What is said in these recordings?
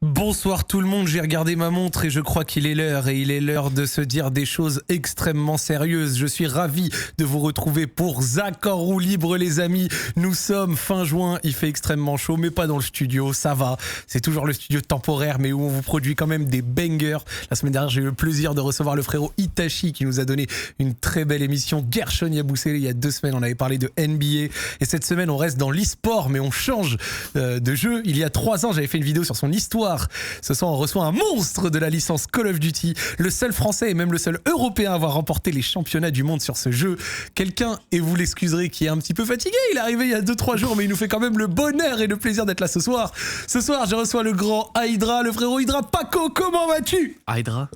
Bonsoir tout le monde, j'ai regardé ma montre et je crois qu'il est l'heure et il est l'heure de se dire des choses extrêmement sérieuses. Je suis ravi de vous retrouver pour Zach en roue libre les amis. Nous sommes fin juin, il fait extrêmement chaud mais pas dans le studio, ça va. C'est toujours le studio temporaire mais où on vous produit quand même des bangers. La semaine dernière j'ai eu le plaisir de recevoir le frérot Itachi qui nous a donné une très belle émission. Gershon Yabusele, il y a 2 semaines on avait parlé de NBA et cette semaine on reste dans l'e-sport mais on change de jeu. Il y a 3 ans j'avais fait une vidéo sur son histoire. Ce soir, on reçoit un monstre de la licence Call of Duty, le seul français et même le seul européen à avoir remporté les championnats du monde sur ce jeu. Quelqu'un, et vous l'excuserez, qui est un petit peu fatigué. Il est arrivé il y a 2-3 jours, mais il nous fait quand même le bonheur et le plaisir d'être là ce soir. Ce soir, je reçois le grand Hydra, le frérot Hydra. Paco, comment vas-tu? Hydra.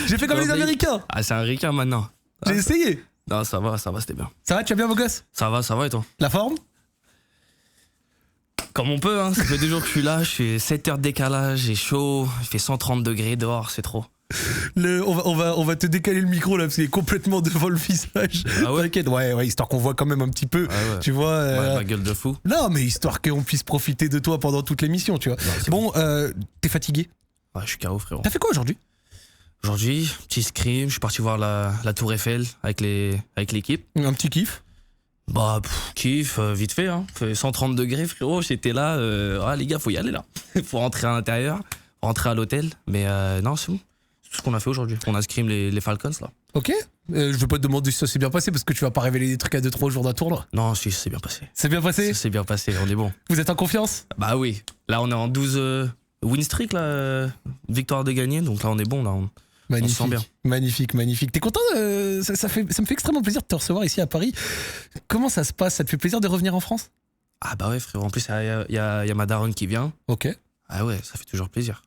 J'ai fait comme les Américains. Ah, c'est un ricain maintenant. J'ai essayé. Non, ça va, c'était bien. Ça va, tu vas bien, beau gosse? Ça va et toi? La forme? Comme on peut, hein. Ça fait 2 jours que je suis là, je suis 7 heures de décalage, j'ai chaud, il fait 130 degrés dehors, c'est trop. On va te décaler le micro là parce qu'il est complètement devant le visage. Ah ouais? T'inquiète, ouais, histoire qu'on voit quand même un petit peu, Ah ouais. tu vois. Ma gueule de fou. Non, mais histoire qu'on puisse profiter de toi pendant toute l'émission, tu vois. Non, bon, t'es fatigué? Ouais, je suis KO, frérot. T'as fait quoi aujourd'hui? Aujourd'hui, petit scrim, je suis parti voir la Tour Eiffel avec l'équipe. Un petit kiff. Bah, kiff, vite fait, hein. Fait 130 degrés, frérot, j'étais là. Ah, les gars, faut y aller là. Faut rentrer à l'intérieur, rentrer à l'hôtel. Mais non, c'est bon. C'est tout ce qu'on a fait aujourd'hui. On a scrim les Falcons là. Ok. Je vais pas te demander si ça s'est bien passé parce que tu vas pas révéler des trucs à 2-3 jours d'un tournoi. Non, si, c'est bien passé. C'est bien passé? C'est bien passé, on est bon. Vous êtes en confiance? Bah oui. Là, on est en 12 win streak, là. Victoire de gagner. Donc là, on est bon, là. Magnifique, on se sent bien. Magnifique. T'es content? Ça me fait extrêmement plaisir de te recevoir ici à Paris. Comment ça se passe? Ça te fait plaisir de revenir en France? Ah bah ouais, frérot. En plus, il y a ma daronne qui vient. Ok. Ah ouais, ça fait toujours plaisir.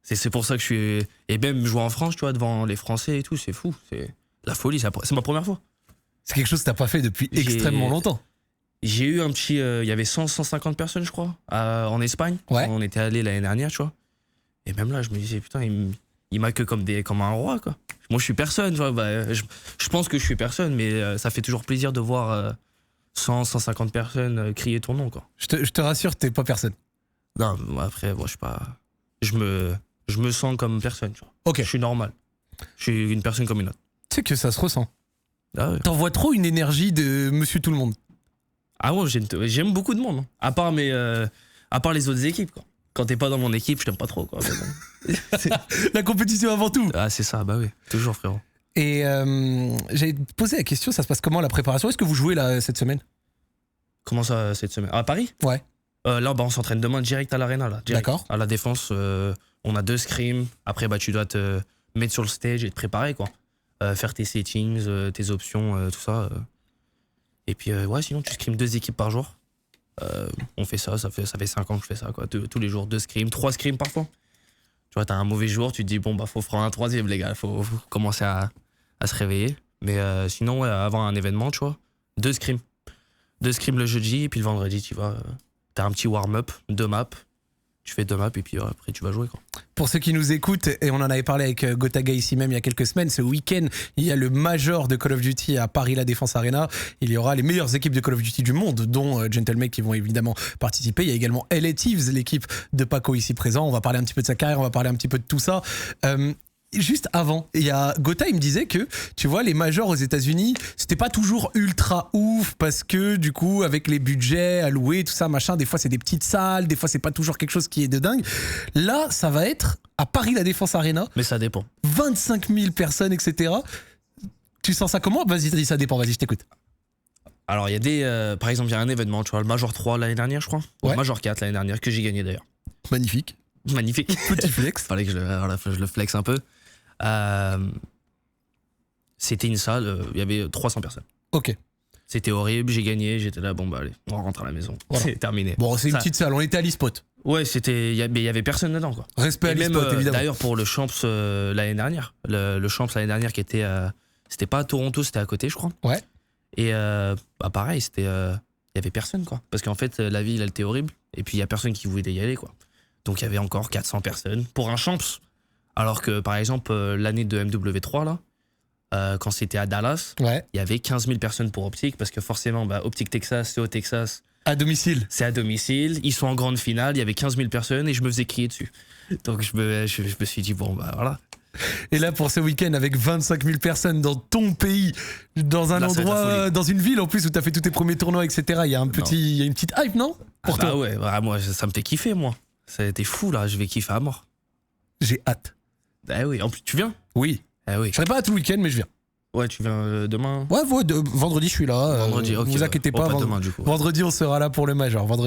C'est pour ça que je suis... Et même jouer en France, tu vois, devant les Français et tout, c'est fou. C'est la folie, c'est ma première fois. C'est quelque chose que t'as pas fait depuis extrêmement longtemps. J'ai eu un petit... Il y avait 150 personnes, je crois, en Espagne. Ouais. On était allé l'année dernière, tu vois. Et même là, je me disais, putain, il m'accueille comme un roi, quoi. Moi, je suis personne, tu vois. Bah, je pense que je suis personne, mais ça fait toujours plaisir de voir 150 personnes crier ton nom, quoi. Je te rassure, t'es pas personne. Non, après, moi, je suis pas... Je me sens comme personne, tu vois. Ok. Je suis normal. Je suis une personne comme une autre. Tu sais que ça se ressent. Ah ouais. T'envoies trop une énergie de monsieur tout le monde. Ah ouais, j'aime beaucoup de monde. Hein. À part les autres équipes, quoi. Quand t'es pas dans mon équipe, je t'aime pas trop, quoi. Mais bon. La compétition avant tout. Ah, c'est ça, bah oui. Toujours, frérot. Et j'avais posé la question, ça se passe comment la préparation? Est-ce que vous jouez là cette semaine? Comment ça, cette semaine? À Paris? Ouais. Là, bah, on s'entraîne demain direct à l'Arena, là. Direct. D'accord. À la Défense, on a 2 scrims. Après, bah, tu dois te mettre sur le stage et te préparer, quoi. Faire tes settings, tes options, tout ça. Et puis, ouais, sinon, tu scrims 2 équipes par jour. On fait ça fait 5 ans que je fais ça, quoi. Tous les jours, 2 scrims, 3 scrims parfois. Tu vois, t'as un mauvais jour, tu te dis, bon, bah, faut faire un 3e, les gars. Faut commencer à se réveiller. Mais sinon, ouais, avant un événement, tu vois, 2 scrims. 2 scrims le jeudi, et puis le vendredi, tu vas... T'as un petit warm-up, 2 maps. Tu fais 2 maps, et puis après, tu vas jouer, quoi. Pour ceux qui nous écoutent, et on en avait parlé avec Gotaga ici même il y a quelques semaines, ce week-end, il y a le Major de Call of Duty à Paris La Défense Arena. Il y aura les meilleures équipes de Call of Duty du monde, dont Gentlemen qui vont évidemment participer. Il y a également LA Thieves, l'équipe de Paco ici présent. On va parler un petit peu de sa carrière, on va parler un petit peu de tout ça. Juste avant, il y a Gota, il me disait que, tu vois, les majors aux États-Unis, c'était pas toujours ultra ouf parce que, du coup, avec les budgets alloués, tout ça, machin, des fois c'est des petites salles, des fois c'est pas toujours quelque chose qui est de dingue. Là, ça va être à Paris La Défense Arena. Mais ça dépend. 25 000 personnes, etc. Tu sens ça comment? Vas-y, ça dépend, vas-y, je t'écoute. Alors, il y a des... par exemple, il y a un événement, tu vois, le Major 3 l'année dernière, je crois. Ouais. Le Major 4 l'année dernière, que j'ai gagné d'ailleurs. Magnifique. Magnifique. Petit flex. Fallait que je le flex un peu. C'était une salle, il y avait 300 personnes. Ok. C'était horrible, j'ai gagné, j'étais là, bon bah allez, on rentre à la maison. Voilà. C'est terminé. Bon, c'est une Ça- petite salle, on était à l'e-spot. Ouais, il y avait personne dedans, quoi. Respect à Et même, l'e-spot, évidemment. d'ailleurs, pour le Champs l'année dernière, le Champs l'année dernière qui était, c'était pas à Toronto, c'était à côté, je crois. Ouais. Et bah pareil, c'était, il y avait personne, quoi. Parce qu'en fait, la ville, elle était horrible, et puis il y a personne qui voulait y aller, quoi. Donc il y avait encore 400 personnes pour un Champs. Alors que, par exemple, l'année de MW3, là, quand c'était à Dallas, Ouais. il y avait 15 000 personnes pour Optic, parce que forcément, bah, Optic Texas, c'est au Texas, À domicile. C'est à domicile, ils sont en grande finale, il y avait 15 000 personnes et je me faisais crier dessus. Donc je me suis dit, bon, bah voilà. Et là, pour ce week-end, avec 25 000 personnes dans ton pays, dans un Là, ça va être la endroit, folie. dans une ville en plus où t'as fait tous tes premiers tournois, etc., il y a une petite hype, non? Pour Bah toi. ouais, bah, moi, ça me fait kiffer, moi. Ça a été fou, là, je vais kiffer à mort. J'ai hâte. Ah oui, en plus, tu viens? Oui. Ah oui. Je serai pas à tout le week-end, mais je viens. Ouais, tu viens demain? Ouais, vendredi, je suis là. Vendredi, ok. Vous inquiétez Oh, pas. pas demain, du coup. Vendredi, on sera là pour le Major. Ça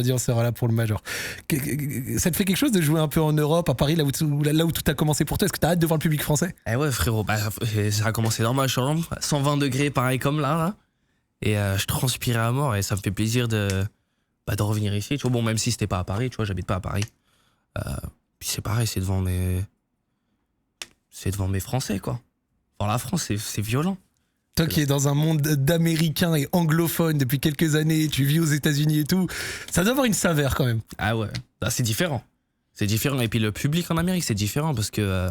te fait quelque chose de jouer un peu en Europe, à Paris, là où tout a commencé pour toi? Est-ce que t'as hâte de voir le public français? Eh ouais, frérot, bah, ça a commencé dans ma chambre, 120 degrés, pareil comme là. Et je transpirais à mort et ça me fait plaisir de revenir ici. Tu vois, bon, même si c'était pas à Paris, tu vois, j'habite pas à Paris. Puis c'est pareil, c'est devant mes Français, quoi. Enfin, la France, c'est violent. Toi qui es dans un monde d'américains et anglophones depuis quelques années, tu vis aux États-Unis et tout, ça doit avoir une saveur quand même. Ah ouais, bah, c'est différent. C'est différent. Et puis le public en Amérique, c'est différent parce que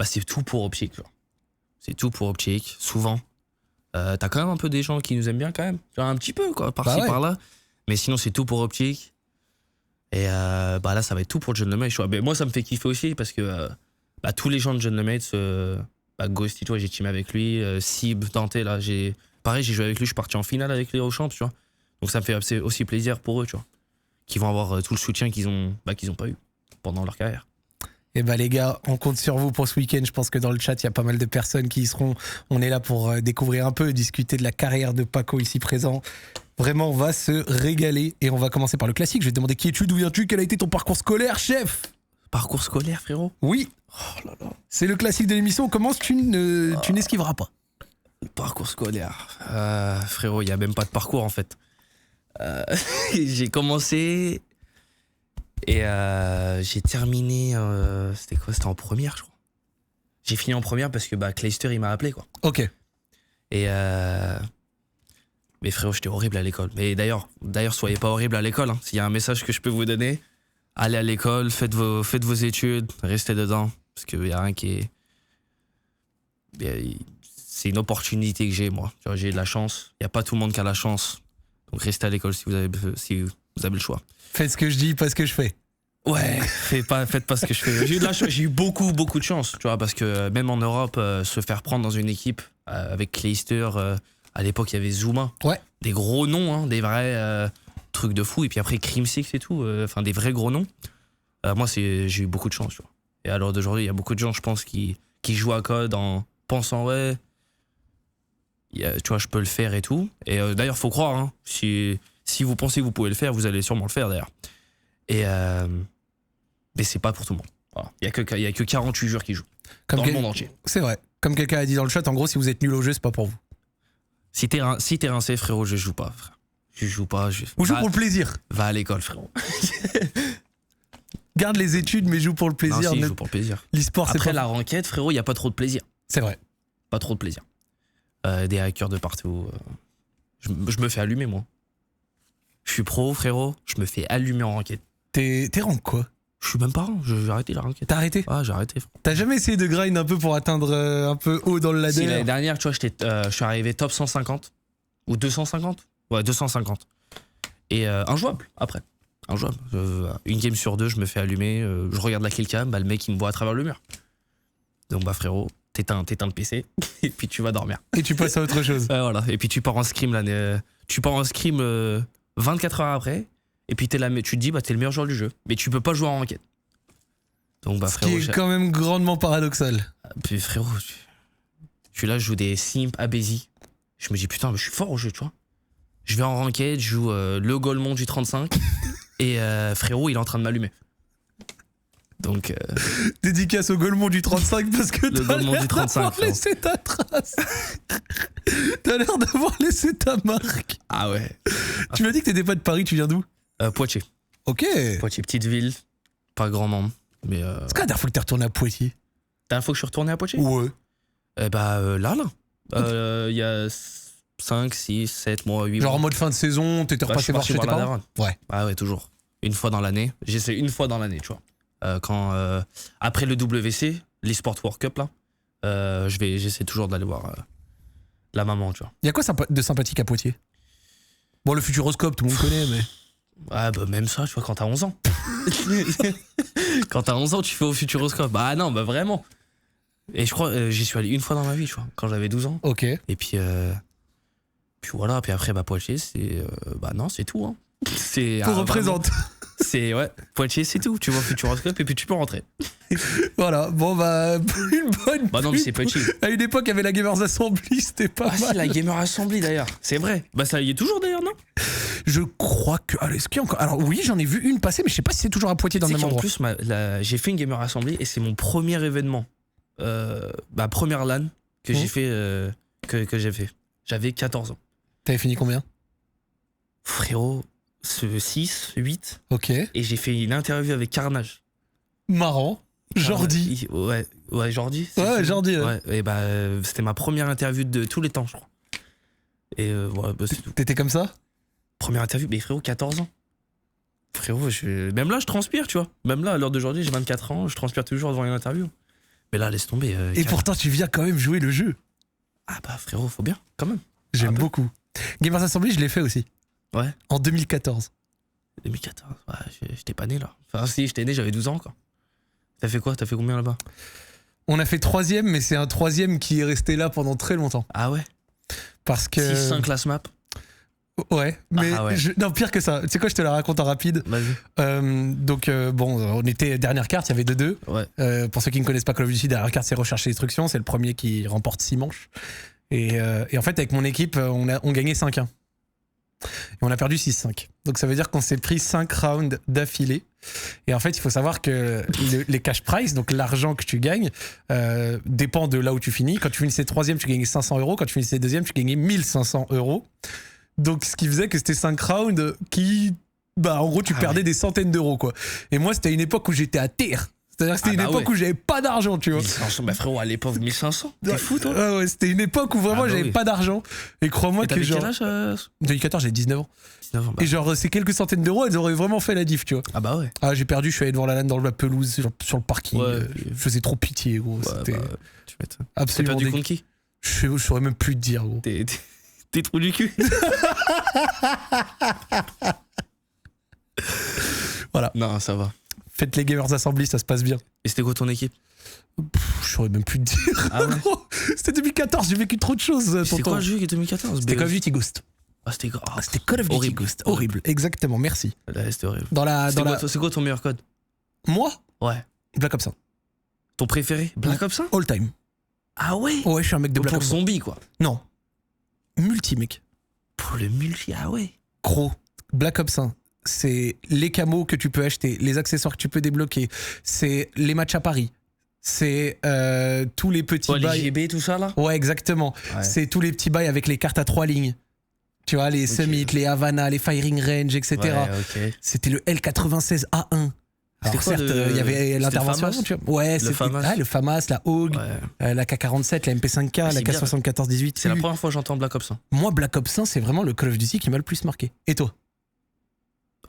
c'est tout pour optique. Genre. C'est tout pour optique, souvent. T'as quand même un peu des gens qui nous aiment bien quand même. Genre un petit peu, quoi, par-ci, Bah ouais. par-là. Mais sinon, c'est tout pour optique. Et là, ça va être tout pour John Lemaitre. Mais moi, ça me fait kiffer aussi parce que tous les gens de John Lemaitre, Ghosty, toi, j'ai teamé avec lui. Sib, Dante, là, pareil, j'ai joué avec lui. Je suis parti en finale avec lui au champ, tu vois. Donc ça me fait aussi plaisir pour eux, tu vois. Qui vont avoir tout le soutien qu'ils ont pas eu pendant leur carrière. Et bah les gars, on compte sur vous pour ce week-end. Je pense que dans le chat, il y a pas mal de personnes qui y seront. On est là pour découvrir un peu, discuter de la carrière de Paco ici présent. Vraiment, on va se régaler. Et on va commencer par le classique. Je vais te demander qui es-tu, d'où viens-tu, quel a été ton parcours scolaire, chef? Parcours scolaire, frérot? Oui. Oh là là. C'est le classique de l'émission. On commence, tu n'esquiveras pas. Parcours scolaire. Frérot, il n'y a même pas de parcours en fait. J'ai commencé et j'ai terminé. C'était quoi? C'était en première, je crois. J'ai fini en première parce que Clayster il m'a appelé, quoi. Ok. Et mais frérot, j'étais horrible à l'école. Mais d'ailleurs, soyez pas horrible à l'école. Hein. S'il y a un message que je peux vous donner, allez à l'école, faites vos études, restez dedans. Parce qu'il y a rien qui est. C'est une opportunité que j'ai, moi. Tu vois, j'ai de la chance. Il n'y a pas tout le monde qui a la chance. Donc restez à l'école si vous avez le choix. Faites ce que je dis, pas ce que je fais. Ouais, faites pas ce que je fais. J'ai eu de la chance, j'ai eu beaucoup de chance, tu vois, parce que même en Europe, se faire prendre dans une équipe avec Clayster, à l'époque il y avait Zuma, Ouais. des gros noms, hein, des vrais trucs de fou, et puis après Crim Six et tout, enfin des vrais gros noms. Moi j'ai eu beaucoup de chance, tu vois. Et à l'heure d'aujourd'hui, il y a beaucoup de gens, je pense, qui jouent à code en pensant ouais, tu vois, je peux le faire et tout. Et d'ailleurs, faut croire, hein, si vous pensez que vous pouvez le faire, vous allez sûrement le faire d'ailleurs. Et mais c'est pas pour tout le monde. Voilà. Il y a que 48 joueurs qui jouent dans le monde entier. C'est vrai. Comme quelqu'un a dit dans le chat, en gros, si vous êtes nul au jeu, c'est pas pour vous. Si t'es rincé, frérot, je joue pas, frère. Je joue pas. Ou joue pour le plaisir. Va à l'école, frérot. Garde les études, mais joue pour le plaisir. Non, si, je joue pour le plaisir. L'e-sport, c'est Après pas... la ranked, frérot, il y a pas trop de plaisir. C'est vrai. Pas trop de plaisir. Des hackers de partout. Je me fais allumer, moi. Je suis pro, frérot. Je me fais allumer en ranked. T'es rank quoi? Je suis même pas rank. J'ai arrêté la ranked. T'as arrêté? Ah, j'ai arrêté, frérot. T'as jamais essayé de grind un peu pour atteindre un peu haut dans le ladder? Si, l'année dernière, tu vois, je suis arrivé top 150 ou 250. Ouais, 250. Et injouable, après. Injouable. Une game sur deux, je me fais allumer. Je regarde la killcam, le mec, il me voit à travers le mur. Donc, frérot, t'éteins le PC et puis tu vas dormir. Et tu passes à autre chose. Voilà. Et puis tu pars en scrim, tu pars en scrim 24 heures après. Et puis tu te dis, t'es le meilleur joueur du jeu. Mais tu peux pas jouer en ranked. Donc, Ce frérot. qui est quand même grandement paradoxal. Puis frérot, je suis là, je joue des simp à Bézi. Je me dis, putain, mais je suis fort au jeu, tu vois. Je vais en ranked, je joue le Golemon du 35. Et frérot, il est en train de m'allumer. Donc. Dédicace au Golemon du 35 parce que le t'as Golemon l'air du 35, d'avoir frérot. laissé ta trace. T'as l'air d'avoir laissé ta marque. Ah ouais. Tu m'as dit que t'étais pas de Paris, tu viens d'où? Poitiers. Ok. Poitiers, petite ville. Pas grand monde. Mais. C'est quand la dernière fois que t'es retourné à Poitiers? Dernière fois que je suis retourné à Poitiers? Ouais. Là. Il y a 5, 6, 7 mois, 8 mois. Genre en mode fin de saison, t'étais repassé voir chez tes la parents? daronne. Ouais. Ah ouais, toujours. Une fois dans l'année. J'essaie une fois dans l'année, tu vois. Après le WC, l'eSport World Cup, là, j'essaie toujours d'aller voir la maman, tu vois. Y'a quoi de sympathique à Poitiers? Bon, le Futuroscope, tout le monde connaît, mais. Ah bah même ça, tu vois, quand t'as 11 ans. Quand t'as 11 ans, tu fais au Futuroscope. Bah non, bah vraiment. Et je crois, j'y suis allé une fois dans ma vie, tu vois, quand j'avais 12 ans. Ok. Et puis voilà, puis après, bah Poitiers, c'est... bah non, c'est tout, hein. C'est... Qu'on représente. C'est, ouais, Poitiers, c'est tout. Tu vois Futuroscope et puis tu peux rentrer. Voilà, bon bah, une bonne. Bah non, mais c'est Poitiers. À une époque, il y avait la Gamers Assembly, c'était pas Ah mal. si, la Gamer Assembly d'ailleurs, c'est vrai. Bah ça y est toujours d'ailleurs, non? Je crois que. Alors, est-ce qu'il y a encore. Alors, oui, j'en ai vu une passer, mais je sais pas si c'est toujours à Poitiers dans le Tu sais même qu'en endroit. plus, j'ai fait une Gamer Assembly et c'est mon premier événement. Ma première LAN que j'ai fait. Que j'ai fait. J'avais 14 ans. T'avais fini combien? Frérot, 6, 8. Ok. Et j'ai fait une interview avec Carnage. Marrant. Jordi. Ouais, Jordi. Ouais, Jordi. Ouais, et bah, c'était ma première interview de tous les temps, je crois. Et ouais, bah, c'est tout. T'étais comme ça? Première interview, mais frérot, 14 ans. Frérot, même là, je transpire, tu vois. Même là, à l'heure d'aujourd'hui, j'ai 24 ans, je transpire toujours devant une interview. Mais là, laisse tomber. Et pourtant, tu viens quand même jouer le jeu. Ah bah, frérot, faut bien, quand même. J'aime Ah, beaucoup. Gamers Assembly, je l'ai fait aussi. Ouais. En 2014. 2014, ouais, j'étais pas né là. Enfin, si, j'étais né, j'avais 12 ans, quoi. T'as fait quoi? T'as fait combien là-bas? On a fait 3ème, mais c'est un 3ème qui est resté là pendant très longtemps. Ah ouais? Parce que. 6-5 class map? Ouais, mais Ah ouais. non, pire que ça. Tu sais quoi, je te la raconte en rapide. Vas-y. Donc, bon, on était dernière carte, il y avait 2-2. Ouais. Pour ceux qui ne connaissent pas Call of Duty, dernière carte, c'est recherche et destruction. C'est le premier qui remporte 6 manches. Et en fait, avec mon équipe, on gagnait 5-1. Et on a perdu 6-5. Donc ça veut dire qu'on s'est pris 5 rounds d'affilée. Et en fait, il faut savoir que les cash prize, donc l'argent que tu gagnes, dépend de là où tu finis. Quand tu finissais 3ème, tu gagnais 500 €. Quand tu finissais 2ème, tu gagnais 1500 €. Donc ce qui faisait que c'était 5 rounds qui... Bah en gros, tu perdais des centaines d'euros, quoi. Et moi, c'était une époque où j'étais à terre. C'est-à-dire que c'était une époque où j'avais pas d'argent, tu vois. 1500, bah frérot, à l'époque, 1500. T'es fou, toi? Ouais, c'était une époque où vraiment j'avais pas d'argent. Et crois-moi que genre. Quel âge 2014, j'ai 19 ans. 19 ans, bah. Et genre, ces quelques centaines d'euros, elles auraient vraiment fait la diff, tu vois. Ah bah ouais. Ah, j'ai perdu, je suis allé devant la LAN dans la pelouse, genre, sur le parking. Ouais, je faisais trop pitié, gros. Ouais, C'était bah, tu m'étonnes. T'as absolument perdu contre qui? Je saurais même plus te dire, gros. T'es trou du cul. Voilà. Non, ça va. Faites les Gamers Assembly, ça se passe bien. Et c'était quoi ton équipe? Je saurais même plus te dire. Ah ouais. C'était 2014, j'ai vécu trop de choses. C'était quoi le jeu qui est 2014? C'était Call of Duty Ghost. Ah, c'était grave. C'était Call of Duty Horrible. Ghost. Horrible, exactement, merci. Ouais, c'était horrible. C'est quoi ton meilleur code? Moi, Ouais. Black Ops 1. Ton préféré? Black Ops 1? All time. Ah ouais? Ouais, je suis un mec de Black Pour Ops 1. zombie, quoi. Non. Multi, mec. Pour le multi, ah ouais. Gros, Black Ops 1, c'est les camos que tu peux acheter, les accessoires que tu peux débloquer, c'est les matchs à Paris, c'est tous les petits Les bails. GB, tout ça, là? Ouais, exactement. Ouais. C'est tous les petits bails avec les cartes à 3 lignes. Tu vois, les Summit, les Havana, les Firing Range, etc. Ouais, ok. C'était le L96A1. Alors quoi, certes, il y avait l'intervention le FAMAS? tu vois. Ouais, c'était FAMAS. le FAMAS, la HOG, Ouais. la K47, la MP5K, Ah, la c'est bien. K74-18. C'est la première fois que j'entends Black Ops 1. Moi, Black Ops 1, c'est vraiment le Call of Duty qui m'a le plus marqué. Et toi?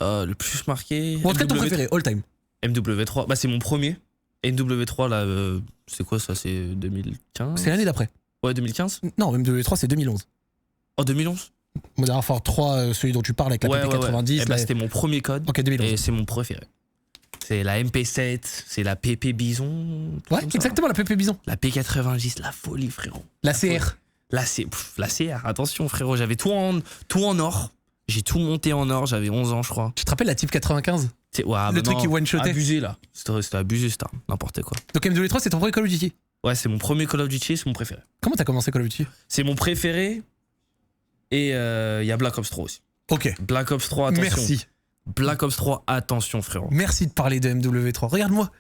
Le plus marqué. Ou en tout cas, ton préféré, all time. MW3, bah c'est mon premier. MW3, là, c'est quoi ça? C'est 2015? C'est l'année d'après. Ouais, 2015? Non, MW3, c'est 2011. Oh, 2011? Modern Warfare 3, celui dont tu parles avec la PP90. Eh bah, c'était mon premier code. Ok, 2011. Et c'est mon préféré. C'est la MP7, c'est la PP Bison. Ouais, exactement, la PP Bison. La P90, la folie, frérot. La CR. La CR, attention, frérot, j'avais tout en or. J'ai tout monté en or, j'avais 11 ans, je crois. Tu te rappelles la Type 95? Ouais, Le truc qui one-shotait. Abusé, là. C'était abusé, c'était n'importe quoi. Donc MW3, c'est ton premier Call of Duty. Ouais, c'est mon premier Call of Duty, c'est mon préféré. Comment t'as commencé Call of Duty? C'est mon préféré. Et il y a Black Ops 3 aussi. Ok. Black Ops 3, attention. Merci. Black Ops 3, attention, frérot. Merci de parler de MW3. Regarde-moi.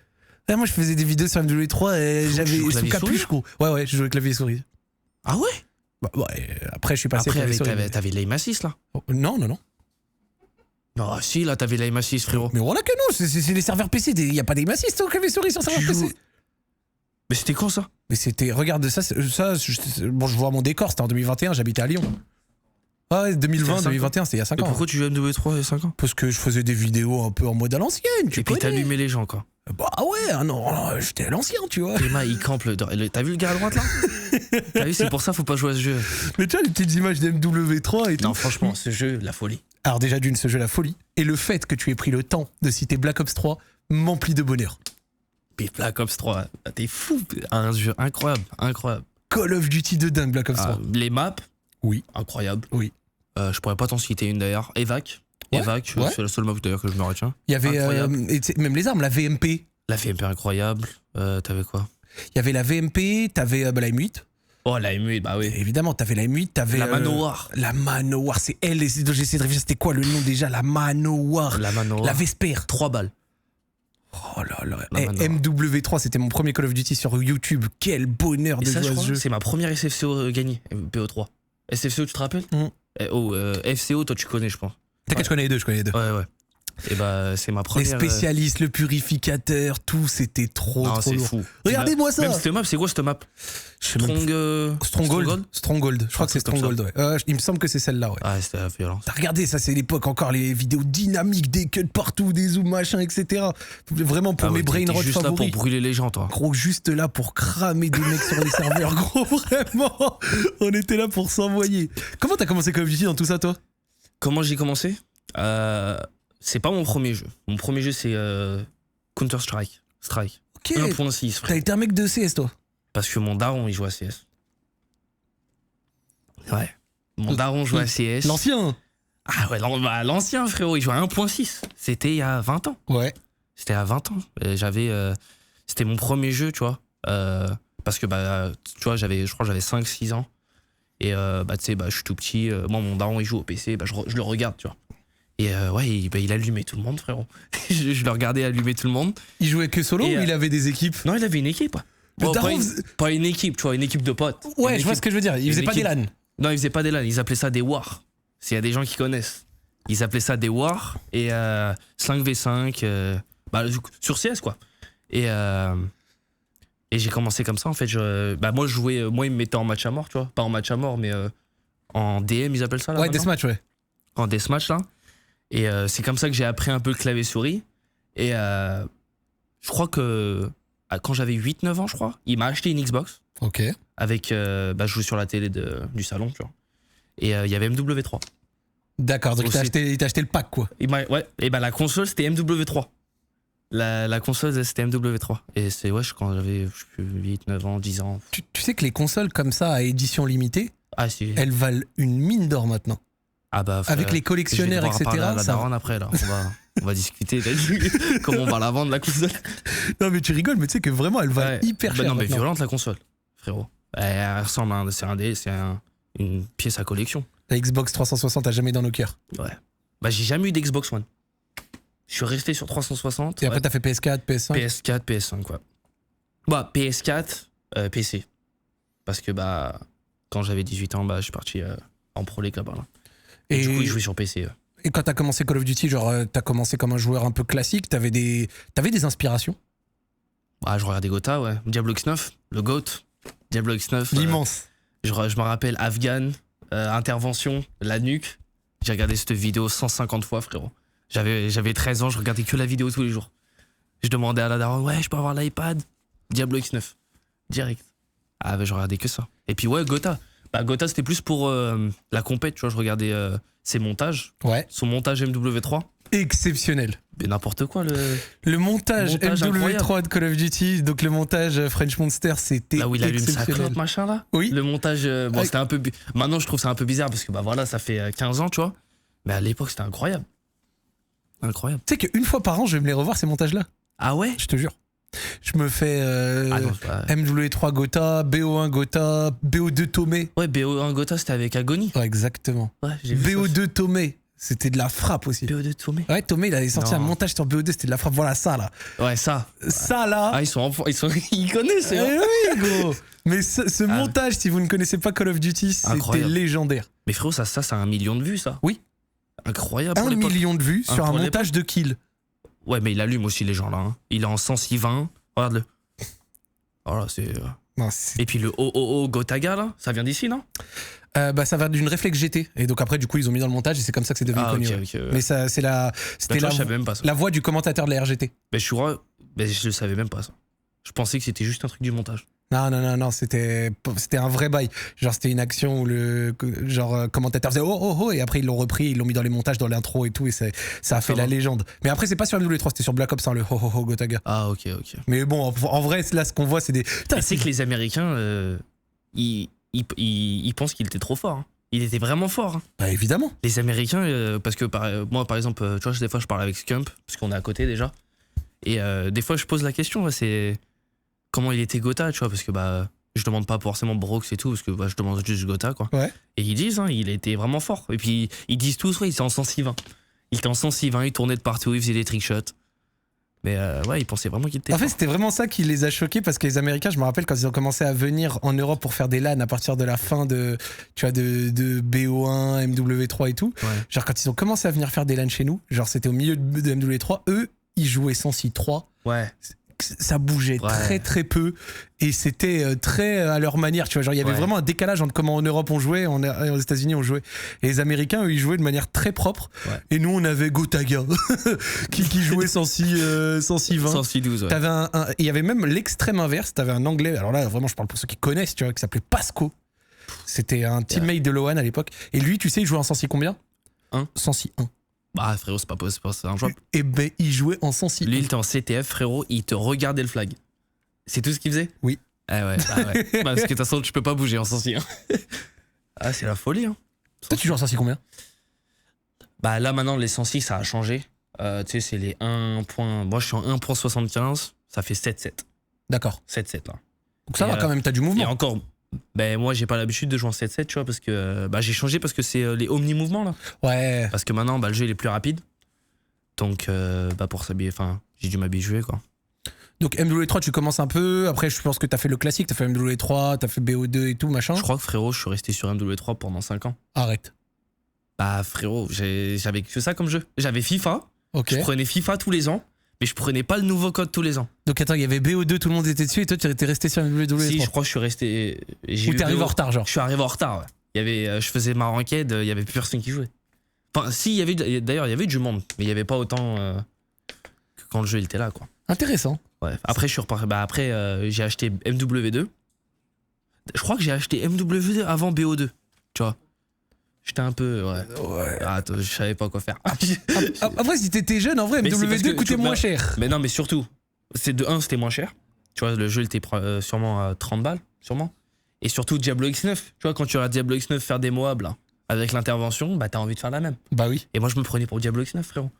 Là, moi, je faisais des vidéos sur MW3 et Tu j'avais joues sous clavier capuche, souris gros. Ouais, je jouais clavier et souris. Ah ouais? Bah, ouais, après, je suis passé Après, clavier souris. t'avais l'aim assist, là? Oh, non. Non, si, là, t'avais l'aim assist, frérot. Mais voilà que non, c'est les serveurs PC. Il n'y a pas d'aim assist au clavier souris sur serveur PC. Mais c'était quand, ça? Mais c'était, regarde ça, bon, je vois mon décor, c'était en 2021, j'habitais à Lyon. Ah ouais, 2020, 2021, c'était il y a 5 Mais ans. pourquoi tu joues à MW3 il y a 5 ans? Parce que je faisais des vidéos un peu en mode à l'ancienne, tu Et puis connais. t'allumais les gens, quoi. Bah ouais, non, j'étais à l'ancien, tu vois. Emma, il campe T'as vu le gars à droite, là? T'as vu, c'est pour ça, faut pas jouer à ce jeu. Mais tu vois, les petites images d'MW3 et tout. Non, franchement, ce jeu, la folie. Alors déjà d'une, ce jeu la folie. Et le fait que tu aies pris le temps de citer Black Ops 3 m'emplit de bonheur. Puis Black Ops 3, t'es fou. Un jeu incroyable, incroyable. Call of Duty de dingue, Black Ops 3. Les maps, Oui. incroyable. Oui. Je pourrais pas t'en citer une d'ailleurs. Evac. Ouais, Evac, ouais. c'est la seule map d'ailleurs que je me retiens. Il y avait Incroyable. et tu sais, même les armes, la VMP. La VMP incroyable. T'avais quoi? Il y avait la VMP, t'avais la M8. Oh, la M8, bah oui. Évidemment, t'avais la M8, t'avais... La Manowar. La Manowar, c'est elle, j'essaie de réfléchir, c'était quoi le nom déjà? La Manowar. La Manowar. La Vesper. 3 balles. Oh là là. La Manowar. MW3, c'était mon premier Call of Duty sur YouTube. Quel bonheur Et de ça, jouer je à ce crois, jeu. c'est ma première SFCO gagnée, BO3. SFCO, tu te rappelles? FCO, toi, tu connais, je pense. T'inquiète, je connais les deux. Ouais. Et bah, c'est ma Les première. spécialistes, le purificateur, tout, c'était trop Non, c'est lourd. fou. Regardez-moi ça. Même cette map, c'est quoi cette map? Je sais même plus. Stronghold. Stronghold. Je crois que c'est truc comme Stronghold, ouais. Il me semble que c'est celle-là, ouais. Ah, c'était la violence. T'as regardé, ça c'est l'époque encore, les vidéos dynamiques, des cuts partout, des zooms, machin, etc. Vraiment pour mes brain rot juste là pour favoris. brûler les gens, toi. Gros, juste là pour cramer des mecs sur les serveurs, gros, vraiment. On était là pour s'envoyer. Comment t'as commencé Call of Duty dans tout ça, toi? Comment j'ai commencé? C'est pas mon premier jeu. Mon premier jeu, c'est Counter-Strike. Ok. 1.6, T'as frère. été un mec de CS, toi? Parce que mon daron, il joue à CS. Ouais. Mon daron joue à CS. L'ancien. Ah ouais, l'ancien, frérot, il jouait à 1.6. C'était il y a 20 ans. Ouais. C'était à 20 ans. C'était mon premier jeu, tu vois. Parce que, tu vois, je crois que j'avais 5-6 ans. Et, tu sais, je suis tout petit. Moi, mon daron, il joue au PC. Je le regarde, tu vois. Et, il allumait tout le monde, frérot. je le regardais allumer tout le monde. Il jouait que solo Et, ou il avait des équipes? Non, il avait une équipe. Le Bon, daron pas une équipe, tu vois, une équipe de potes. Ouais, Une je vois équipe- ce que je veux dire. Il faisait une pas des équipe- LAN. Non, ils faisaient pas des LAN, ils appelaient ça des wars. S'il y a des gens qui connaissent. Ils appelaient ça des wars et 5v5 sur CS quoi. Et j'ai commencé comme ça en fait. Moi je jouais, moi ils me mettaient en match à mort, tu vois. Pas en match à mort, mais en DM ils appellent ça là. Ouais, maintenant. deathmatch, ouais. En deathmatch là. Et c'est comme ça que j'ai appris un peu le clavier souris. Et je crois que quand j'avais 8-9 ans, je crois, il m'a acheté une Xbox. Ok. Avec, je jouais sur la télé du salon, tu vois. Et il y avait MW3. D'accord, donc Aussi. il t'a acheté le pack, quoi. Ouais, et la console c'était MW3. La console c'était MW3. Et c'est, quand j'avais 8, 9 ans, 10 ans. Tu sais que les consoles comme ça à édition limitée, Ah si. elles valent une mine d'or maintenant. Ah bah, frère, Avec les collectionneurs, je vais devoir etc. parler à la ça- daronne après là. On va discuter comment on va la vendre la console. Non mais tu rigoles, mais tu sais que vraiment elles valent Ouais. hyper cher. Non mais maintenant. violente la console, frérot. Elle ressemble à une pièce à collection. La Xbox 360 a jamais dans nos cœurs. Ouais. J'ai jamais eu d'Xbox One. Je suis resté sur 360. Et après t'as fait PS4, PS5. PS4, PS5 quoi. PS4, PC. Parce que quand j'avais 18 ans, je suis parti en Pro League là-bas. Là. Et du coup, je jouais sur PC. Et quand t'as commencé Call of Duty, genre t'as commencé comme un joueur un peu classique, t'avais des inspirations. Je regardais Gotha, ouais. Diablo X9, le GOAT. Diablo X9. L'immense. Je me rappelle Afghan, intervention, la nuque. J'ai regardé cette vidéo 150 fois, frérot. J'avais 13 ans, je regardais que la vidéo tous les jours. Je demandais à la daronne, ouais, je peux avoir l'iPad? Diablo X9. Direct. Je regardais que ça. Et puis, ouais, Gotha. Gotha, c'était plus pour la compète, tu vois. Je regardais ses montages. Ouais. Son montage MW3. Exceptionnel. Mais n'importe quoi, Le montage MW3 incroyable. de Call of Duty, donc le montage French Monster, c'était Là où il allume sa exceptionnel. clope, machin, là. Oui. Le montage, c'était un peu. Maintenant, je trouve ça un peu bizarre parce que, voilà, ça fait 15 ans, tu vois. Mais à l'époque, c'était incroyable. Incroyable. Tu sais qu'une fois par an, je vais me les revoir ces montages-là. Ah ouais? Je te jure. Je me fais Non, c'est pas... MW3 Gotha, BO1 Gotha, BO2 Tomé. Ouais, BO1 Gotha, c'était avec Agony. Ouais, exactement. Ouais, j'ai vu BO2 Tomé, c'était de la frappe aussi. ça. BO2 Tomé. Ouais, Tomé, il avait sorti Non. un montage sur BO2, c'était de la frappe. Voilà ça là. Ouais, ça. Ça là. Ah, ils connaissent, Eh hein. oui, gros. Mais ce montage, si vous ne connaissez pas Call of Duty, c'était Incroyable. légendaire. Mais frérot, ça, c'est 1 million de vues, ça. Oui. Incroyable. 1 pour l'époque. million de vues sur un pour montage de kill. Ouais, mais il allume aussi les gens, là. Hein. Il est en 106-20. Regarde-le. Voilà, c'est. Non, Et puis le OOO Gotaga, là, ça vient d'ici, non? ça va d'une réflexe GT. Et donc après, du coup, ils ont mis dans le montage et c'est comme ça que c'est devenu connu. ok, ouais. ok. Mais ça, c'était Tu vois, je savais même pas ça. la voix du commentateur de la RGT. Mais je le savais même pas ça. Je pensais que c'était juste un truc du montage. Non, c'était un vrai bail. Genre, c'était une action où le commentateur faisait oh, et après ils l'ont repris, ils l'ont mis dans les montages, dans l'intro et tout, et ça a fait la légende. Mais après, c'est pas sur MW3, c'était sur Black Ops 1, le Gotaga. Ah, ok. Mais bon, en vrai, là, ce qu'on voit, c'est des. Mais c'est que les Américains, ils pensent qu'il était trop fort. Hein. Il était vraiment fort. Hein. Bah, évidemment. Les Américains, parce que moi, par exemple, tu vois, des fois, je parle avec Scump, parce qu'on est à côté déjà. Et des fois, je pose la question, c'est comment il était Gotha, tu vois, parce que je demande pas forcément Brox et tout, parce que je demande juste Gotha, quoi. Ouais. Et ils disent, il était vraiment fort. Et puis, ils disent tous, il était en 106-20. Il était en 106-20, il tournait de partout, il faisait des trickshots. Mais ils pensaient vraiment qu'il était fort. En fait, c'était vraiment ça qui les a choqués, parce que les Américains, je me rappelle, quand ils ont commencé à venir en Europe pour faire des LAN à partir de la fin de BO1, MW3 et tout, genre quand ils ont commencé à venir faire des LAN chez nous, genre c'était au milieu de MW3, eux, ils jouaient 106-3. Ouais. Ça bougeait très très peu et c'était très à leur manière, tu vois, genre il y avait vraiment un décalage entre comment en Europe on jouait et aux États-Unis on jouait, et les Américains eux ils jouaient de manière très propre, et nous on avait Gotaga qui jouait 106-20 106-12. Il y avait même l'extrême inverse, t'avais un anglais, alors là vraiment je parle pour ceux qui connaissent, tu vois, qui s'appelait Pasco, c'était un teammate de Lohan à l'époque, et lui tu sais il jouait en 106 combien 106-1. Bah frérot, c'est pas un joueur. Et ben il jouait en 106. Lui il était en CTF, frérot, il te regardait le flag. C'est tout ce qu'il faisait? Oui. Ah ouais. Parce que de toute façon tu peux pas bouger en 106. Ah c'est la folie. Hein. Toi tu joues en 106 combien? Bah là maintenant les 106 ça a changé. Tu sais c'est les 1. Moi je suis en 1.75, ça fait 7-7. D'accord. 7-7 là. Donc ça va quand même, t'as du mouvement. Et encore. Ben moi j'ai pas l'habitude de jouer en 7-7, tu vois, parce que j'ai changé parce que c'est les omni-mouvements là. Ouais. Parce que maintenant le jeu il est plus rapide. Donc pour s'habiller, j'ai dû m'habituer quoi. Donc MW3 tu commences un peu, après je pense que t'as fait le classique, t'as fait MW3, t'as fait BO2 et tout machin. Je crois que frérot je suis resté sur MW3 pendant 5 ans. Arrête. Bah frérot, j'avais que ça comme jeu. J'avais FIFA, je prenais FIFA tous les ans. Mais je prenais pas le nouveau code tous les ans. Donc attends, il y avait BO2, tout le monde était dessus et toi tu étais resté sur MW3. Si, je crois que je suis resté. Ou t'es arrivé en retard, genre. Je suis arrivé en retard, ouais. Il y avait, je faisais ma ranked, il y avait plus personne qui jouait. Enfin, si, d'ailleurs, il y avait du monde, mais il y avait pas autant que quand le jeu il était là, quoi. Intéressant. Ouais. Après, je suis reparti. Après, j'ai acheté MW2. Je crois que j'ai acheté MW2 avant BO2, tu vois. J'étais un peu. Ouais. Attends, je savais pas quoi faire. Après, si t'étais jeune, en vrai, MW2 coûtait moins cher. Mais non, mais surtout, de 1, c'était moins cher. Tu vois, le jeu, il était sûrement à 30 balles, sûrement. Et surtout, Diablo X9. Tu vois, quand tu regardes Diablo X9 faire des Moab, là, avec l'intervention, t'as envie de faire la même. Bah oui. Et moi, je me prenais pour Diablo X9, frérot.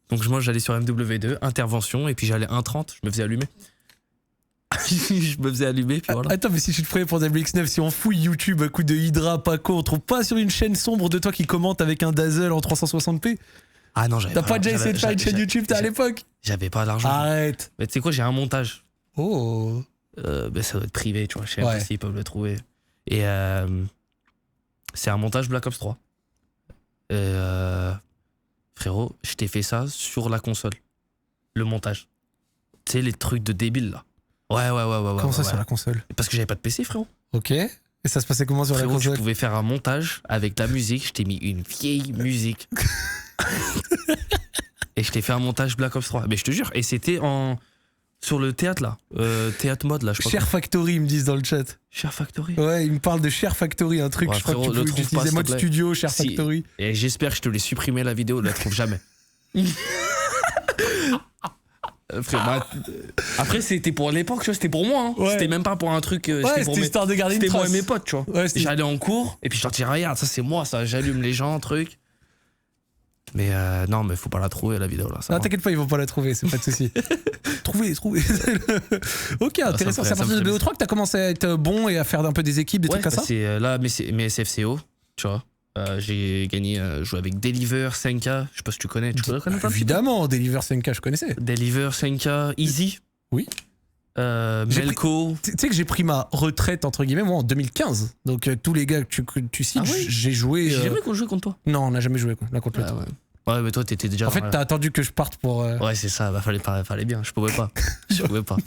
Donc, moi, j'allais sur MW2, intervention, et puis j'allais 1.30, je me faisais allumer. Je me faisais allumer, puis voilà. Attends, mais si tu te prenais pour Diablo X9, si on fouille YouTube à coup de Hydra, Paco, on trouve pas sur une chaîne sombre de toi qui commente avec un dazzle en 360p? Ah non, j'avais pas. T'as pas déjà essayé de faire une chaîne YouTube, à l'époque? J'avais pas d'argent. Arrête. Mais tu sais quoi, j'ai un montage. Oh. Ben ça doit être privé, tu vois, je sais pas s'ils peuvent le trouver. Et c'est un montage Black Ops 3. Frérot, je t'ai fait ça sur la console. Le montage. Tu sais, les trucs de débile là. Ouais. Comment ça sur la console? Parce que j'avais pas de PC, frérot. Ok. Et ça se passait comment sur la console? Je pouvais faire un montage avec de la musique. Je t'ai mis une vieille musique. Et je t'ai fait un montage Black Ops 3. Mais je te jure. Et c'était sur le théâtre là. Théâtre mode là, je crois. Share Factory, ils me disent dans le chat. Share Factory? Ouais, ils me parlent de Share Factory, un truc. Je crois que tu utilisais mode studio, Share Factory. Et j'espère que je te l'ai supprimé la vidéo, je la trouve jamais. Après c'était pour l'époque, tu vois, c'était pour moi hein. C'était même pas pour un truc c'était pour histoire de garder une trace. C'était moi et mes potes, tu vois. J'allais en cours et puis je leur disais regarde, ça c'est moi, ça, j'allume les gens, truc. Mais non, mais faut pas la trouver la vidéo là. Non, t'inquiète pas, ils vont pas la trouver, c'est pas de souci. Trouver. Ok, intéressant. C'est à partir de BO3 que t'as commencé à être bon et à faire un peu des équipes, des trucs comme ça. C'est là mes SFCO, tu vois. J'ai gagné, joué avec Deliver, Senka, je sais pas si tu connais. Tu connais pas? Évidemment, Deliver, Senka, je connaissais. Deliver, Senka, Easy. Oui. Melko. Tu sais que j'ai pris ma retraite entre guillemets moi en 2015. Donc tous les gars que tu cites, j'ai joué. J'ai jamais joué contre toi. Non, on n'a jamais joué l'un contre l'autre. Ouais, mais toi t'étais déjà. En fait, t'as attendu que je parte pour. Ouais, c'est ça. Fallait bien. Je pouvais pas.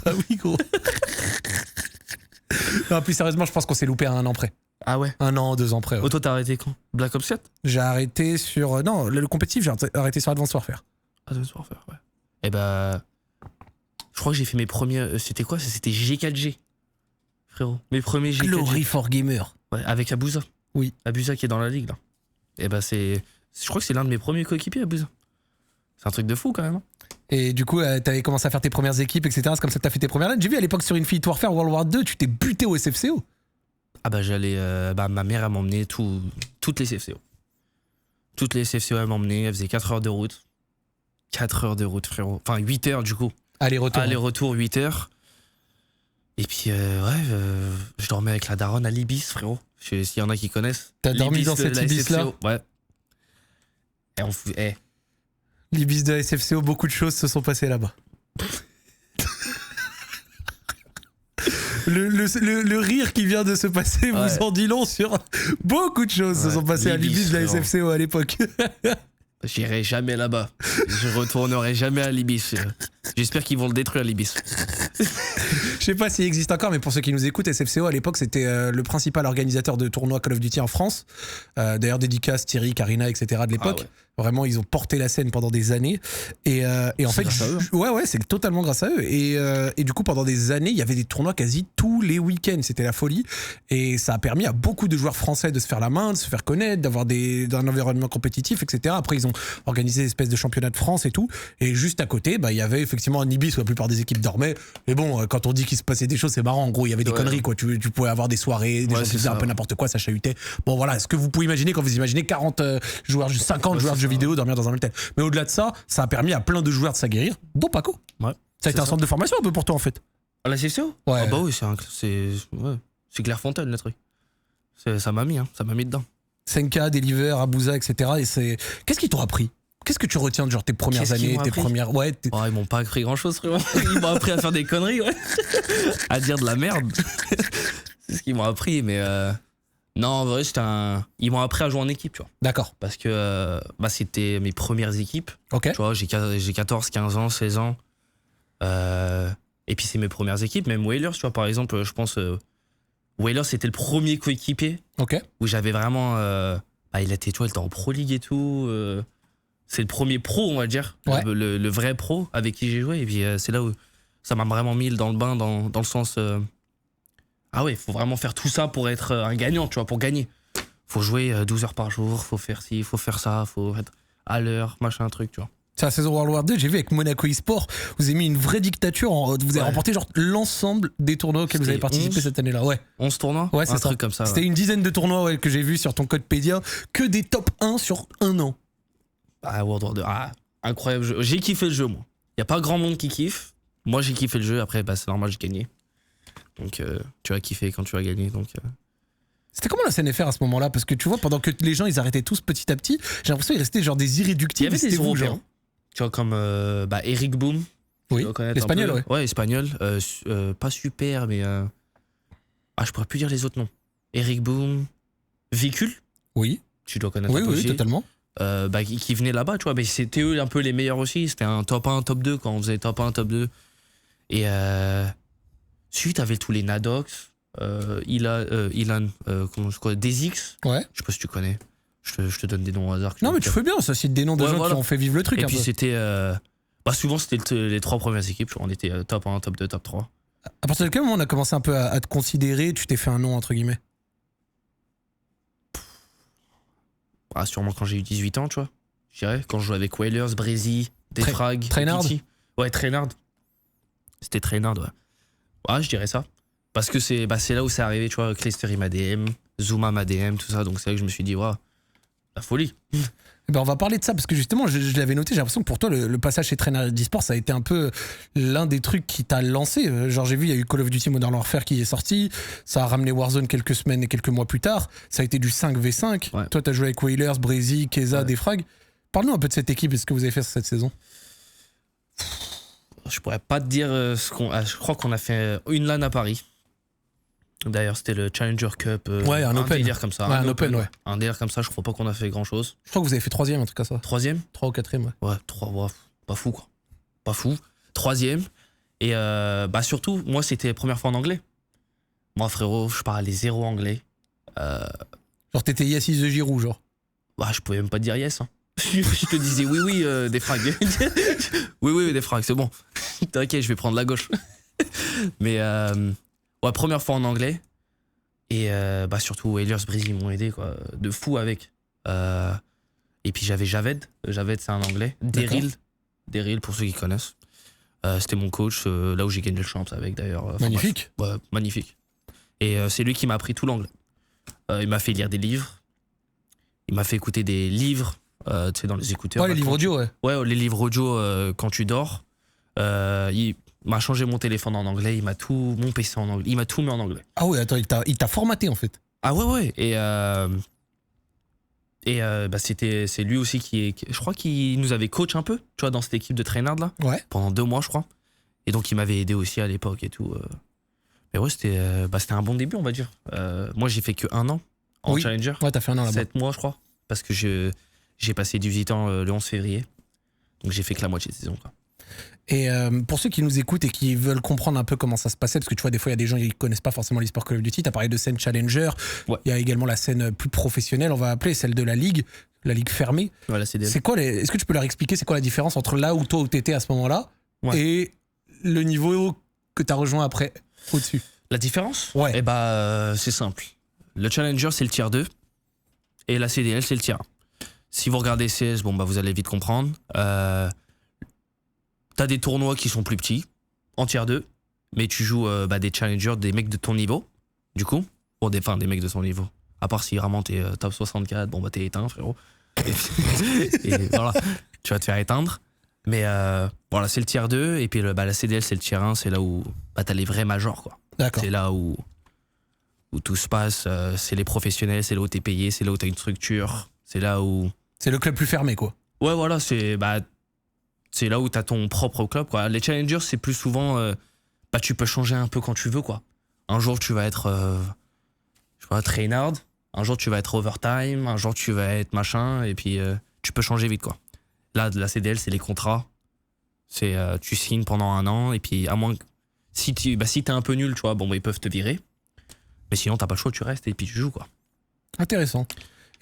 Ah oui, gros. Non, plus sérieusement, je pense qu'on s'est loupé à 1 an près. Ah ouais? 1 an, 2 ans près. Ouais. Toi, t'as arrêté quand? Black Ops 7? J'ai arrêté sur. Non, le compétitif, j'ai arrêté sur Advanced Warfare. Advanced Warfare, ouais. Et je crois que j'ai fait mes premiers. C'était quoi? C'était G4G. frérot. Mes premiers GK. Glory for Gamer. Ouais, avec Abouza. Oui. Abouza qui est dans la ligue là. Et bah je crois que c'est l'un de mes premiers coéquipiers, Abouza. C'est un truc de fou quand même. Et du coup, t'avais commencé à faire tes premières équipes, etc. C'est comme ça que t'as fait tes premières LAN. J'ai vu à l'époque sur Infinite Warfare World War 2, tu t'es buté au SFCO. Ah bah j'allais. Ma mère elle m'emmenait toutes les CFCO. Toutes les CFCO elle m'emmenait, elle faisait 4 heures de route. 4 heures de route, frérot. Enfin 8 heures du coup. Aller-retour. Aller-retour 8 heures. Et puis je dormais avec la daronne à l'Ibis, frérot. S'il y en a qui connaissent. T'as dormi dans cette la Ibis là? SFCO, ouais. Et on fait. L'Ibis de la SFCO, beaucoup de choses se sont passées là-bas. Le rire qui vient de se passer vous en dit long sur beaucoup de choses se sont passées à l'Ibis de la SFCO à l'époque. J'irai jamais là-bas. Je retournerai jamais à l'Ibis. J'espère qu'ils vont le détruire, l'Ibis. Je sais pas s'il existe encore, mais pour ceux qui nous écoutent, SFCO à l'époque c'était le principal organisateur de tournois Call of Duty en France. D'ailleurs, dédicace Thierry, Karina, etc. de l'époque. Ah ouais. Vraiment, ils ont porté la scène pendant des années. Et en fait, ouais, c'est totalement grâce à eux. Et du coup, pendant des années, il y avait des tournois quasi tous les week-ends. C'était la folie. Et ça a permis à beaucoup de joueurs français de se faire la main, de se faire connaître, d'avoir un environnement compétitif, etc. Après, ils ont organisé des espèces de championnats de France et tout. Et juste à côté, il y avait effectivement un Ibis où la plupart des équipes dormaient. Mais bon, quand on dit qu'il se passait des choses, c'est marrant. En gros, il y avait des conneries, quoi. Tu pouvais avoir des soirées, des gens qui faisaient un peu n'importe quoi, ça chahutait. Bon, voilà, ce que vous pouvez imaginer quand vous imaginez 40 joueurs, 50 joueurs de jeux vidéo dormir dans un hôtel. Mais au-delà de ça, ça a permis à plein de joueurs de s'aguerrir, dont Paco. Ouais. Ça a été un centre de formation un peu pour toi en fait. À la CFCO? Ouais. Ah bah oui, c'est Clairefontaine le truc. Ça m'a mis dedans. Senka, Deliver, Abouza, etc. Et qu'est-ce qu'ils t'ont appris? Qu'est-ce que tu retiens de genre tes premières années, tes premières... Ouais, ils m'ont pas appris grand-chose, frérot. Ils m'ont appris à faire des conneries, ouais. À dire de la merde. C'est ce qu'ils m'ont appris, mais... Non, en vrai, ils m'ont appris à jouer en équipe, tu vois. D'accord. Parce que c'était mes premières équipes. Ok. Tu vois, j'ai 14, 15 ans, 16 ans. Et puis c'est mes premières équipes. Même Whalers, tu vois, par exemple, je pense... Whalers, c'était le premier coéquipier. Ok. Où j'avais vraiment... il était en Pro League et tout. C'est le premier pro, on va dire. Ouais. Le vrai pro avec qui j'ai joué. Et puis c'est là où ça m'a vraiment mis dans le bain, dans le sens... Ah ouais, il faut vraiment faire tout ça pour être un gagnant, tu vois, pour gagner. Faut jouer 12 heures par jour, faut faire ci, faut faire ça, faut être à l'heure, machin, truc, tu vois. C'est la saison World War 2, j'ai vu avec Monaco eSport, vous avez mis une vraie dictature, vous avez remporté genre l'ensemble des tournois auxquels vous avez participé cette année-là. Ouais. 11 tournois? Ouais, c'est un ça. truc comme ça. C'était une dizaine de tournois que j'ai vu sur ton Codepédia, que des top 1 sur un an. Ah, World War 2, incroyable jeu. J'ai kiffé le jeu, moi. Il n'y a pas grand monde qui kiffe. Moi, j'ai kiffé le jeu, après, c'est normal, j'ai gagné. Donc tu vas kiffer quand tu vas gagner. C'était comment la CNFR à ce moment-là? Parce que tu vois, pendant que les gens ils arrêtaient tous petit à petit, j'ai l'impression qu'il restait genre des irréductibles. Il y avait des Européens. Tu vois, comme Eric Boom. Oui, l'espagnol, ouais. Ouais, espagnol. Pas super, mais... je pourrais plus dire les autres noms. Eric Boom. Véhicule. Oui. Tu dois connaître oui, un peu aussi. Totalement. Qui venaient là-bas, tu vois. C'était eux un peu les meilleurs aussi. C'était un top 1, top 2 quand on faisait top 1, top 2. Et... Ensuite, t'avais tous les Nadox, Ilan, Desix. Ouais. Je sais pas si tu connais. Je te donne des noms au hasard. Non, mais tu fais bien, ça cite des noms de gens qui ont fait vivre le truc. Et puis c'était. Souvent, c'était les 3 premières équipes. On était top 1, top 2, top 3. À partir de quel moment on a commencé un peu à te considérer, tu t'es fait un nom, entre guillemets? Sûrement quand j'ai eu 18 ans, tu vois. Je dirais. Quand je jouais avec Whalers, Breezy, Defrag. Trainard. Ouais, Trainard. C'était Trainard, ouais. Je dirais ça. Parce que c'est là où c'est arrivé, tu vois, Claystery m'a DM, Zuma m'a DM, tout ça. Donc c'est là que je me suis dit, la folie. On va parler de ça parce que justement, je l'avais noté, j'ai l'impression que pour toi, le passage chez Trainer d'eSport, ça a été un peu l'un des trucs qui t'a lancé. Genre, j'ai vu, il y a eu Call of Duty Modern Warfare qui est sorti, ça a ramené Warzone quelques semaines et quelques mois plus tard, ça a été du 5v5. Ouais. Toi, t'as joué avec Whalers, Breezy, Keza, Defrag. Parle-nous un peu de cette équipe et ce que vous avez fait sur cette saison. Je pourrais pas te dire je crois qu'on a fait une LAN à Paris. D'ailleurs, c'était le Challenger Cup. Un open. Délire comme ça. Ouais, un open, ouais. Un délire comme ça, je crois pas qu'on a fait grand chose. Je crois que vous avez fait 3ème, un truc comme ça. 3ème? 3 ou 4ème, ouais. Ouais, 3, pas fou, quoi. Pas fou. 3ème. Et surtout, moi, c'était la première fois en anglais. Moi, frérot, je parlais 0 anglais. Genre, t'étais yes is the Giroud, genre. Je pouvais même pas te dire yes, hein. Je te disais oui, des frags. oui, des frags, c'est bon. Ok, je vais prendre la gauche. Mais Ouais, première fois en anglais. Et surtout, Whalers, Breezy m'ont aidé, quoi. De fou avec. Et puis j'avais Javed. Javed, c'est un anglais. Daryl, pour ceux qui connaissent. C'était mon coach, là où j'ai gagné le champ avec d'ailleurs. Magnifique. Ouais, magnifique. Et c'est lui qui m'a appris tout l'anglais. Il m'a fait lire des livres. Il m'a fait écouter des livres, tu sais, dans les écouteurs. Ouais, les livres audio, ouais. Ouais, les livres audio quand tu dors. Il m'a changé mon téléphone en anglais, il m'a tout, mon PC en anglais, il m'a tout mis en anglais. Ah ouais, attends, il t'a formaté en fait. Ah ouais. C'est lui aussi je crois qu'il nous avait coach un peu, tu vois, dans cette équipe de traînards là. Ouais. Pendant 2 mois, je crois. Et donc il m'avait aidé aussi à l'époque et tout. Mais ouais, c'était un bon début, on va dire. Moi, j'ai fait que 1 an en Challenger. Ouais, t'as fait 1 an là-bas. 7 mois, je crois. Parce que j'ai passé 18 ans le 11 février. Donc j'ai fait que la moitié de saison, quoi. Et pour ceux qui nous écoutent et qui veulent comprendre un peu comment ça se passait, parce que tu vois, des fois, il y a des gens qui ne connaissent pas forcément l'e-sport Call of Duty. Tu as parlé de scène Challenger. Ouais. Il y a également la scène plus professionnelle, on va appeler celle de la ligue fermée. Voilà, c'est C'est quoi est-ce que tu peux leur expliquer c'est quoi la différence entre là où toi où t'étais à ce moment-là et le niveau que tu as rejoint après, au-dessus? La différence? Ouais. Eh c'est simple. Le Challenger, c'est le tier 2 et la CDL, c'est le tier 1. Si vous regardez CS, vous allez vite comprendre. T'as des tournois qui sont plus petits, en tier 2, mais tu joues des challengers, des mecs de ton niveau, du coup. Des mecs de ton niveau. À part si vraiment t'es top 64, t'es éteint, frérot. Et voilà, tu vas te faire éteindre. Mais voilà, c'est le tier 2, et puis la CDL, c'est le tier 1, c'est là où t'as les vrais majors, quoi. D'accord. C'est là où tout se passe, c'est les professionnels, c'est là où t'es payé, c'est là où t'as une structure, c'est là où... C'est le club plus fermé, quoi. Ouais, voilà, c'est là où t'as ton propre club, quoi. Les challengers, c'est plus souvent... tu peux changer un peu quand tu veux, quoi. Un jour, tu vas être... trainard. Un jour, tu vas être overtime. Un jour, tu vas être machin. Et puis, tu peux changer vite, quoi. Là, la CDL, c'est les contrats. C'est tu signes pendant 1 an. Et puis, à moins que... Si t'es un peu nul, tu vois, ils peuvent te virer. Mais sinon, t'as pas le choix, tu restes et puis tu joues, quoi. Intéressant.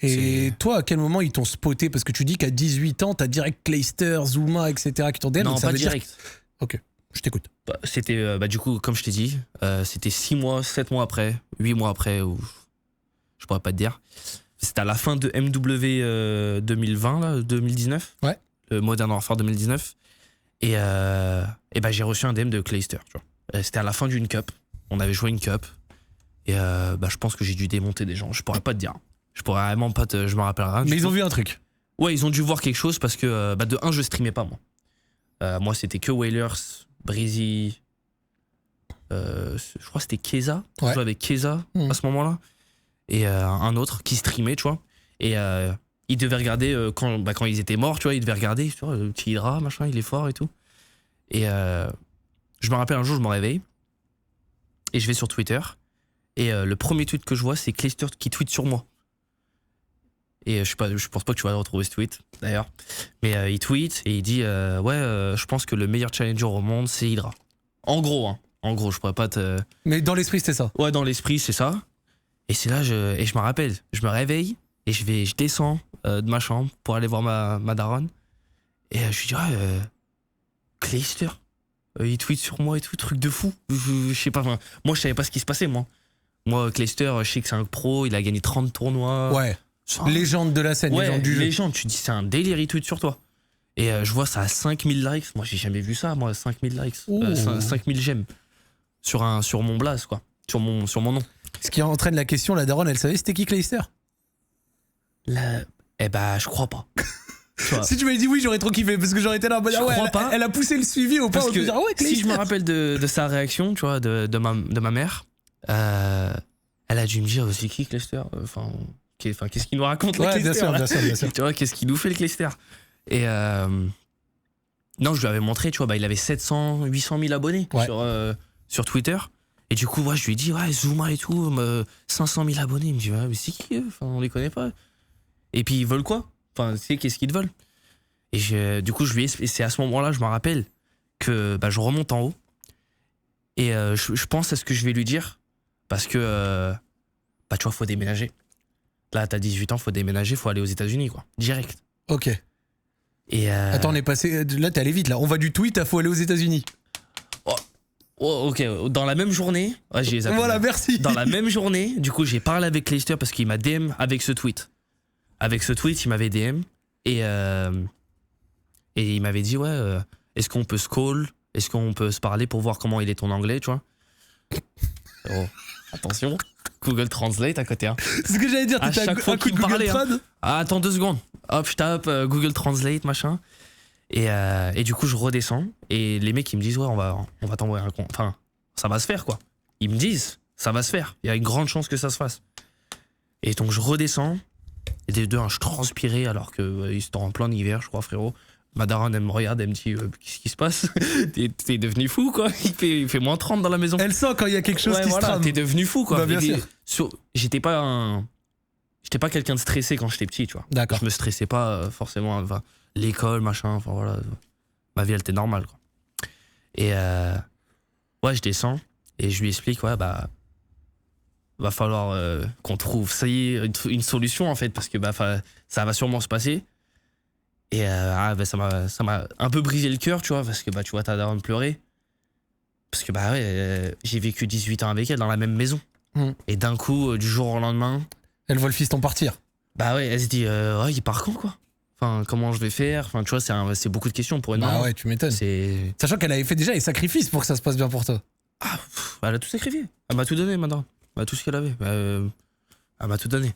Et toi, à quel moment ils t'ont spoté? Parce que tu dis qu'à 18 ans, t'as direct Clayster, Zuma, etc. qui t'ont DM. Non, pas direct. Ok, je t'écoute. C'était, du coup, comme je t'ai dit, c'était 6 mois, 7 mois après, 8 mois après, ou je pourrais pas te dire. C'était à la fin de MW 2020, là, 2019. Ouais. Le Modern Warfare 2019. Et j'ai reçu un DM de Clayster, tu vois. C'était à la fin d'une cup. On avait joué une cup. Et je pense que j'ai dû démonter des gens. Je pourrais pas te dire. Je pourrais vraiment pas je me rappellerai rien. Mais ils ont vu un truc. Ouais, ils ont dû voir quelque chose parce que de 1, je streamais pas, moi. Moi, c'était que Whalers, Breezy. Je crois que c'était Keza. Ouais. Je jouais avec Keza à ce moment-là. Et un autre qui streamait, tu vois. Et ils devaient regarder quand ils étaient morts, tu vois. Ils devaient regarder, tu vois, le petit Hydra, machin, il est fort et tout. Et je me rappelle un jour, je me réveille. Et je vais sur Twitter. Et le premier tweet que je vois, c'est Clayster qui tweet sur moi. Et je pense pas que tu vas retrouver ce tweet d'ailleurs. Mais il tweet et il dit je pense que le meilleur challenger au monde, c'est Hydra. En gros, je pourrais pas te... Mais dans l'esprit, c'était ça. Ouais, dans l'esprit, c'est ça. Et c'est là, je me rappelle, je me réveille et je descends de ma chambre pour aller voir ma daronne. Et je lui dis, Clayster, il tweet sur moi et tout, truc de fou. Je sais pas, moi je savais pas ce qui se passait, moi. Moi, Clayster, je sais que c'est un pro, il a gagné 30 tournois. Ouais. Légende de la scène, légende du jeu. Légende, tu dis c'est un délire, il tweet sur toi. Et je vois ça à 5000 likes. Moi, j'ai jamais vu ça, 5000 likes. 5000 j'aime. Sur mon blaze, quoi. Sur mon nom. Ce qui entraîne la question, la daronne, elle savait c'était qui Clayster? Je crois pas. Si tu m'avais dit oui, j'aurais trop kiffé parce que j'aurais été là. Je crois pas. Elle a poussé le suivi au point où que dire si je me rappelle de sa réaction, tu vois, de ma mère, elle a dû me dire c'est qui Clayster? Qu'est-ce qu'il nous raconte le Clayster? Bien sûr. Tu vois, qu'est-ce qu'il nous fait le Clayster? Et non, je lui avais montré, tu vois, il avait 700, 800 000 abonnés sur Twitter. Et du coup, je lui ai dit, Zuma et tout, 500 000 abonnés. Il me dit, mais c'est qui eux? On les connaît pas. Et puis, ils veulent quoi? Tu sais, qu'est-ce qu'ils veulent? Et du coup, c'est à ce moment-là, je me rappelle que je remonte en haut. Et je pense à ce que je vais lui dire. Parce que, tu vois, faut déménager. Là, t'as 18 ans, faut déménager, faut aller aux États-Unis, quoi. Direct. Ok. Et attends, on est passé. Là, t'es allé vite, là. On va du tweet à faut aller aux États-Unis. Oh, ok, dans la même journée, ouais, j'ai les appelés. Voilà, merci. Dans la même journée, du coup, j'ai parlé avec Clayster parce qu'il m'a DM avec ce tweet. Avec ce tweet, il m'avait DM et il m'avait dit, ouais, est-ce qu'on peut se call? Est-ce qu'on peut se parler pour voir comment il est ton anglais, tu vois? Oh, attention, Google Translate à côté. Hein. C'est ce que j'allais dire, À t'étais chaque fois un coup qu'il de me Google parlait, Trad. Ah, attends 2 secondes. Hop, je tape Google Translate, machin. Et du coup, je redescends. Et les mecs, ils me disent, ouais, on va t'envoyer un compte. Enfin, ça va se faire, quoi. Ils me disent, ça va se faire. Il y a une grande chance que ça se fasse. Et donc, je redescends. Et des deux, je transpirais alors qu'ils étaient en plein hiver, je crois, frérot. Ma daronne, elle me regarde, elle me dit, qu'est-ce qui se passe? T'es devenu fou, quoi. Il fait moins 30 dans la maison. Elle sent quand il y a quelque chose Ouais, qui voilà, se trame. t'es devenu fou, quoi. Bah, bien sûr. J'étais pas quelqu'un de stressé quand j'étais petit, tu vois. D'accord. Je me stressais pas forcément. Enfin, l'école, machin, enfin voilà. Ma vie, elle était normale, quoi. Et ouais, je descends et je lui explique, ouais, bah, va falloir qu'on trouve, ça y est, une solution, en fait, parce que bah, ça va sûrement se passer. Et bah, ça m'a un peu brisé le cœur, tu vois, parce que bah, tu vois, ta daronne pleurer. Parce que bah ouais, j'ai vécu 18 ans avec elle dans la même maison. Et d'un coup, du jour au lendemain. Elle voit le fiston partir. Bah ouais, elle se dit, ouais, il part quand, quoi? Enfin, comment je vais faire? Enfin, tu vois, c'est beaucoup de questions pour une maman. Ah ouais, tu m'étonnes. Sachant qu'elle avait fait déjà les sacrifices pour que ça se passe bien pour toi. Ah, elle a tout sacrifié. Elle m'a tout donné, madame. Elle m'a tout ce qu'elle avait. Elle m'a tout donné.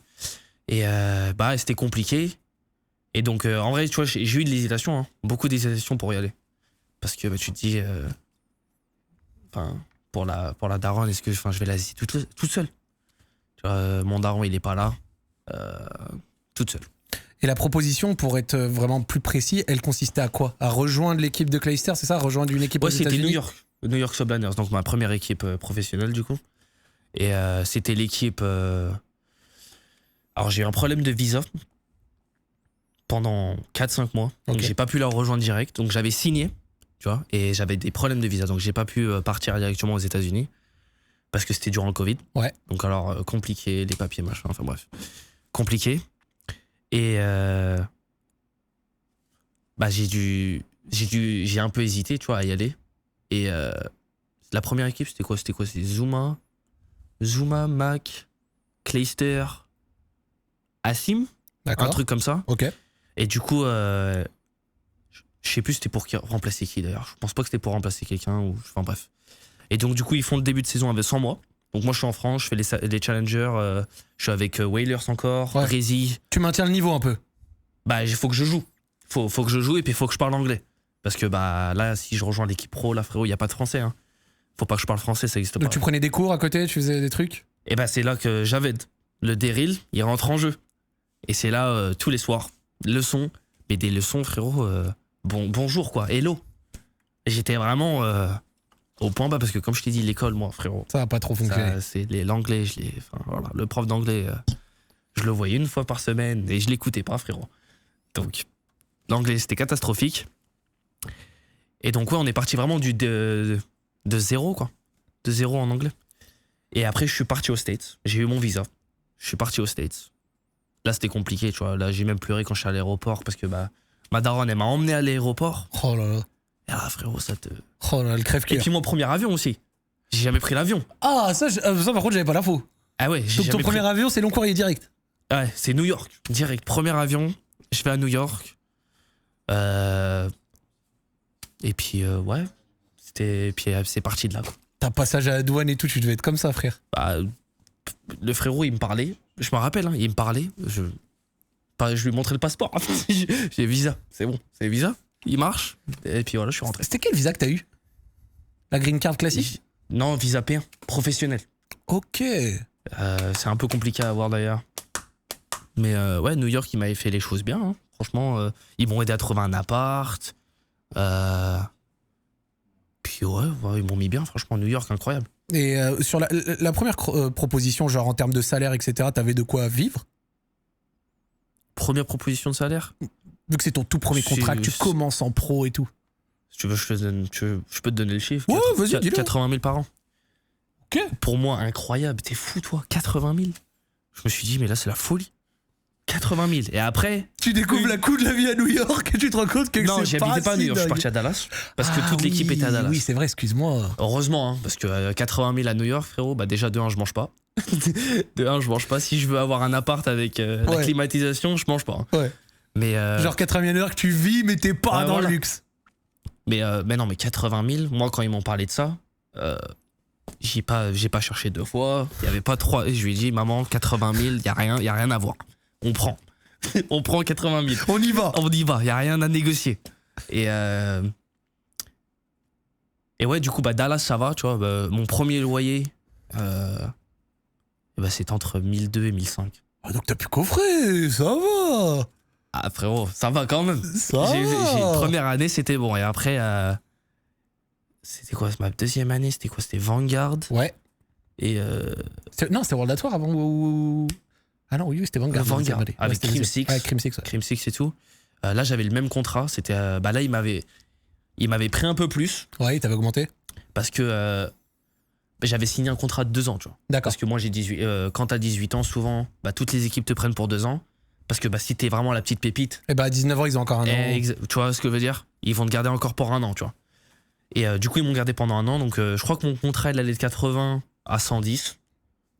Et bah, c'était compliqué. Et donc, en vrai, tu vois, j'ai eu de l'hésitation, hein. Beaucoup d'hésitation pour y aller. Parce que bah, tu te dis, enfin, pour la daronne, est-ce que je vais la laisser toute seule? Tu vois, mon daron, il est pas là. Toute seule. Et la proposition, pour être vraiment plus précis, elle consistait à quoi? À rejoindre l'équipe de Clayster, c'est ça? Rejoindre une équipe aux c'était États-Unis? New York Subliners, donc ma première équipe professionnelle, du coup. Et c'était l'équipe. Alors, j'ai eu un problème de visa pendant 4-5 mois. Donc, j'ai pas pu la rejoindre direct. Donc, j'avais signé, tu vois, et j'avais des problèmes de visa. Donc, j'ai pas pu partir directement aux États-Unis parce que c'était durant le Covid. Ouais. Donc, alors, compliqué, les papiers, machin, enfin bref. Compliqué. Et bah, j'ai un peu hésité, tu vois, à y aller. Et la première équipe, c'était quoi? C'est Zuma, Mac, Clayster, Assim, un truc comme ça. Ok. Et du coup, je sais plus c'était pour remplacer qui d'ailleurs. Je pense pas que c'était pour remplacer quelqu'un ou enfin bref. Et donc du coup, ils font le début de saison avec sans moi. Donc moi, je suis en France, je fais les challengers, je suis avec Whalers encore, Rézy. Tu maintiens le niveau un peu. Bah, il faut que je joue. Faut que je joue et puis il faut que je parle anglais. Parce que bah là, si je rejoins l'équipe pro, là frérot, il y a pas de français. Hein. Faut pas que je parle français, ça existe pas. Donc tu prenais des cours à côté, tu faisais des trucs? Et bah c'est là que Javed, le Daryl, il rentre en jeu. Et c'est là tous les soirs, leçons, mais des leçons frérot, bonjour quoi, hello. Et j'étais vraiment au point bas parce que comme je t'ai dit, l'école moi frérot. Ça a pas trop fonctionné. C'est l'anglais, voilà, le prof d'anglais, je le voyais une fois par semaine et je l'écoutais pas frérot. Donc l'anglais c'était catastrophique. Et donc ouais, on est parti vraiment de zéro quoi. De zéro en anglais. Et après je suis parti aux States. J'ai eu mon visa. Je suis parti aux States. Là c'était compliqué, tu vois. Là j'ai même pleuré quand je suis à l'aéroport parce que bah ma daronne elle m'a emmené à l'aéroport. Oh là là. Et là frérot ça te... Oh là, le crève-cœur. Et puis mon premier avion aussi. J'ai jamais pris l'avion. Ah ça par contre j'avais pas l'info. Ah ouais, j'ai Donc ton premier avion c'est long courrier direct. Ouais, c'est New York. Direct, premier avion. Je vais à New York. Et puis ouais, puis c'est parti de là. T'as passage à la douane et tout, tu devais être comme ça frère. Bah, le frérot il me parlait, je me rappelle, hein, il me parlait, je lui montrais le passeport. J'ai visa, c'est bon, c'est visa, il marche. Et puis voilà, je suis rentré. C'était quel visa que t'as eu? La green card classique? Non, visa P1, professionnel. Ok. C'est un peu compliqué à avoir d'ailleurs. Mais ouais, New York il m'avait fait les choses bien, hein. Franchement, ils m'ont aidé à trouver un appart. Puis ouais, ils m'ont mis bien, franchement, New York, incroyable. Et sur la première proposition, genre en termes de salaire, etc., t'avais de quoi vivre? Première proposition de salaire? Vu que c'est ton tout premier contrat, que tu commences en pro et tout. Si tu veux, je peux te donner le chiffre. Ouais, vas-y, dis-le. 80 000 par an. Ok. Pour moi, incroyable. T'es fou, toi, 80 000. Je me suis dit, mais là, c'est la folie. 80 000. Et après. Tu découvres la coût de la vie à New York et tu te rends compte que Non, c'est j'habitais pas pas à New York, je suis dingue. parti à Dallas. Parce que toute l'équipe était à Dallas. Oui, c'est vrai, excuse-moi. Heureusement, hein, parce que 80 000 à New York, frérot, bah déjà de 1, je mange pas. De 1, je mange pas. Si je veux avoir un appart avec la Ouais. climatisation, je mange pas. Hein. Ouais. Mais, Genre 80 000 heures que tu vis, mais t'es pas Ouais, dans voilà. le luxe. mais non, mais 80 000, moi, quand ils m'ont parlé de ça, j'ai pas cherché 2 fois. Il y avait pas 3. Je lui ai dit, maman, 80 000, y a rien à voir. On prend. On prend 80 000. On y va. On y va, y a rien à négocier. Et ouais, du coup, bah, Dallas, ça va, tu vois. Bah, mon premier loyer, bah, c'est entre 1002 et 1005. Ah, donc t'as pu coffrer, ça va. Ah, frérot, ça va quand même. Ça va. Première année, c'était bon. Et après, c'était quoi? Ma deuxième année, c'était quoi? C'était Vanguard. Ouais. Et Non, c'était World at War avant ou. Ah non, oui, c'était Vanguard. Vanguard, Ouais, avec c'était Crim deuxième. Six. Ouais, Crim Six, ouais. Crim Six et tout. Là, j'avais le même contrat. C'était, bah là, il m'avait pris un peu plus Ouais, il t'avait augmenté. parce que j'avais signé un contrat de 2 ans, tu vois. D'accord. Parce que moi, j'ai 18. Quand t'as 18 ans, souvent, bah, toutes les équipes te prennent pour 2 ans. Parce que bah, si t'es vraiment la petite pépite, Et bah, à 19 ans, ils ont encore un an. tu vois ce que je veux dire? Ils vont te garder encore pour 1 an, tu vois. Et du coup, ils m'ont gardé pendant 1 an. Donc, je crois que mon contrat, il allait de 80 à 110.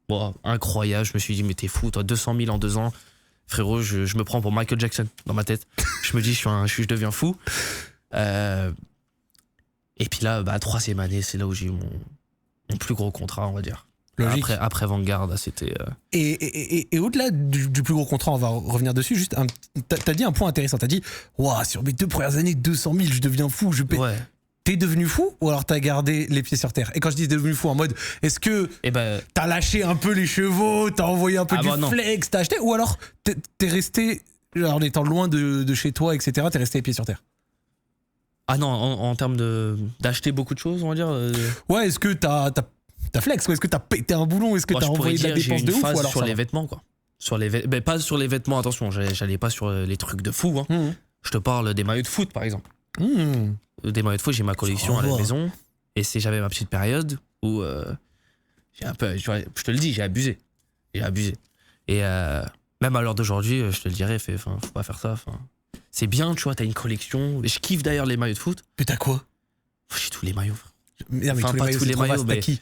Bon, incroyable. Je me suis dit, mais t'es fou, toi, 200 000 en 2 ans. Frérot, je me prends pour Michael Jackson dans ma tête. Je me dis, je deviens fou. Et puis là, bah, 3e année, c'est là où j'ai eu mon plus gros contrat, on va dire. Logique. Après Vanguard, c'était. Et au-delà du plus gros contrat, on va revenir dessus. Juste, t'as dit un point intéressant. T'as dit, waouh, sur mes 2 premières années, 200 000, je deviens fou. Ouais. T'es devenu fou ou alors t'as gardé les pieds sur terre? Et quand je dis devenu fou, en mode, est-ce que Et ben. t'as lâché un peu les chevaux, t'as envoyé un peu Ah du bah non. flex, t'as acheté, ou alors t'es resté, genre, en étant loin de chez toi, etc., t'es resté les pieds sur terre? Ah non, en termes d'acheter beaucoup de choses, on va dire. Ouais, est-ce que t'as flex, ou est-ce que t'as pété un boulon, est-ce que Moi, t'as je pourrais envoyé de la dire, j'ai eu dépense une de ouf, phase ou alors sur ça les va? vêtements, quoi. Ben, pas sur les vêtements, attention, j'allais pas sur les trucs de fou. Hein. Mmh. Je te parle des maillots de foot, par exemple. Mmh. Des maillots de foot, j'ai ma collection Ça à la va. maison. Et j'avais ma petite période où j'ai un peu, je te le dis, j'ai abusé. J'ai abusé. Et même à l'heure d'aujourd'hui, je te le dirais, faut pas faire ça. C'est bien, tu vois, t'as une collection. Et je kiffe d'ailleurs les maillots de foot. Mais t'as quoi? J'ai tous les maillots. Mais Enfin, tous les pas maillots, tous c'est les trop maillots, vaste, t'as mais qui?